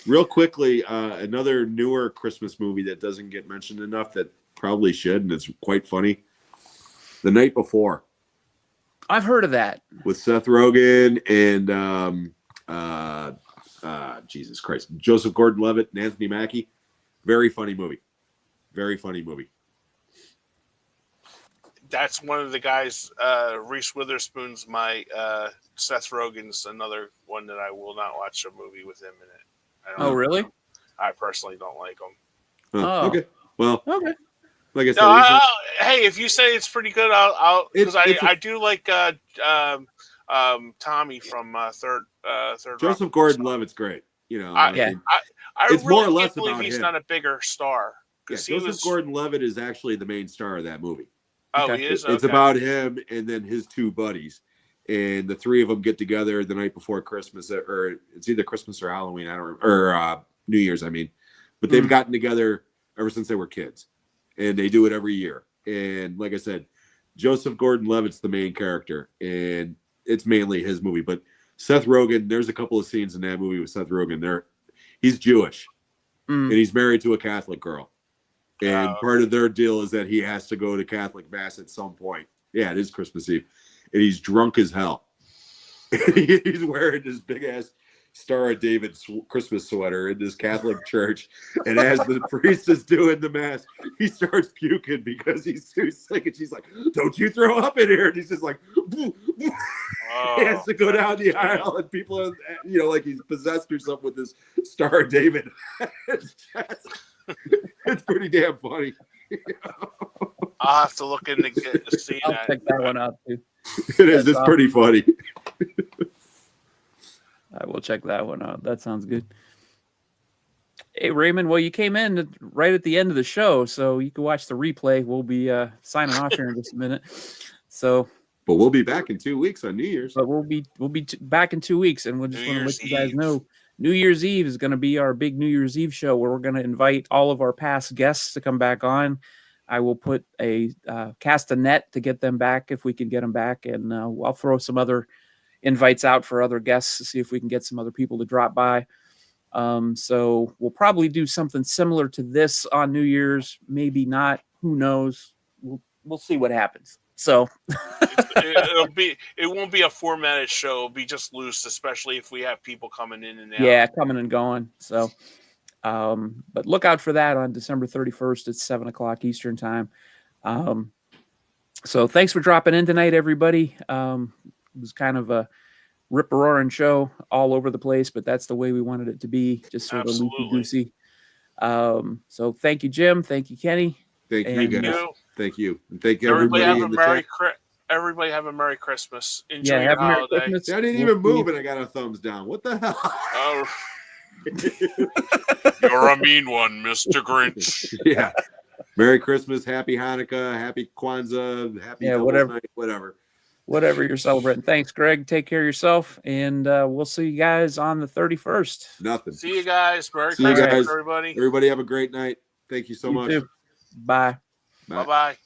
Real quickly, another newer Christmas movie that doesn't get mentioned enough that probably should, and it's quite funny. The Night Before I've heard of that. with Seth Rogen and Jesus Christ, Joseph Gordon-Levitt and Anthony Mackie. Very funny movie. Very funny movie. That's one of the guys. Reese Witherspoon's my Seth Rogen's another one that I will not watch a movie with him in it. Oh, really? I personally don't like him. Huh, Oh. Okay. Well, Okay. like I said, No, hey, if you say it's pretty good, I'll because It's I do like Tommy from Third Joseph Rock. Gordon-Levitt's great. You know, I- Yeah. I it's really more or can't less believe about he's him. not a bigger star. yeah, 'Cause he Joseph was, Gordon-Levitt is actually the main star of that movie. oh, Okay. he is. It's Okay. about him and then his two buddies, and the three of them get together the night before Christmas, or it's either Christmas or Halloween. I don't remember, or New Year's. I mean, but they've gotten together ever since they were kids, and they do it every year. And like I said, Joseph Gordon-Levitt's the main character, and it's mainly his movie. But Seth Rogen, there's a couple of scenes in that movie with Seth Rogen. He's Jewish, and he's married to a Catholic girl. And part of their deal is that he has to go to Catholic Mass at some point. Yeah, it is Christmas Eve. And he's drunk as hell. He's wearing this big ass Star of David Christmas sweater in this Catholic church. And as the priest is doing the Mass, he starts puking because he's too sick. And she's like, "Don't you throw up in here." And he's just like, he has to go down the aisle. And people are, you know, like he's possessed or something with this Star of David. It's pretty damn funny. I'll have to look into to see I'll that. check that one out too. It is. That's It's pretty funny. I will check that one out. That sounds good. Hey, Raymond. Well, you came in right at the end of the show, so you can watch the replay. We'll be signing off here in just a minute. So, But we'll be back in 2 weeks on New Year's. but we'll be back in 2 weeks, and we'll just New want to Year's let you guys Eve. know New Year's Eve is going to be our big New Year's Eve show where we're going to invite all of our past guests to come back on. I will put a cast a net to get them back if we can get them back, and I'll throw some other invites out for other guests to see if we can get some other people to drop by. So we'll probably do something similar to this on New Year's, maybe not. Who knows? We'll see what happens. So It won't be a formatted show. It'll be just loose, especially if we have people coming in and out. yeah, coming and going. So, but look out for that on December 31st at 7:00 Eastern time. So thanks for dropping in tonight, everybody. It was kind of a rip-roaring show all over the place, but that's the way we wanted it to be, just sort of loosey-goosey. So thank you, Jim. Thank you, Kenny. Thank you, And, guys. You. Thank you. And thank Everybody everybody have a in the Merry chat. Everybody have a Merry Christmas. Enjoy Yeah, your have a Merry holiday. Christmas. I didn't We'll even see you- move and I got a thumbs down. What the hell? Oh, you're a mean one, Mr. Grinch. Yeah. Merry Christmas, Happy Hanukkah, Happy Kwanzaa, Happy Yeah, Devil's whatever. Night, whatever. Whatever you're celebrating. Thanks, Greg. Take care of yourself, and we'll see you guys on the 31st. Nothing. See you guys. Merry See you Christmas, guys. everybody. Everybody have a great night. Thank you so You much. too. Bye. Bye. Bye-bye.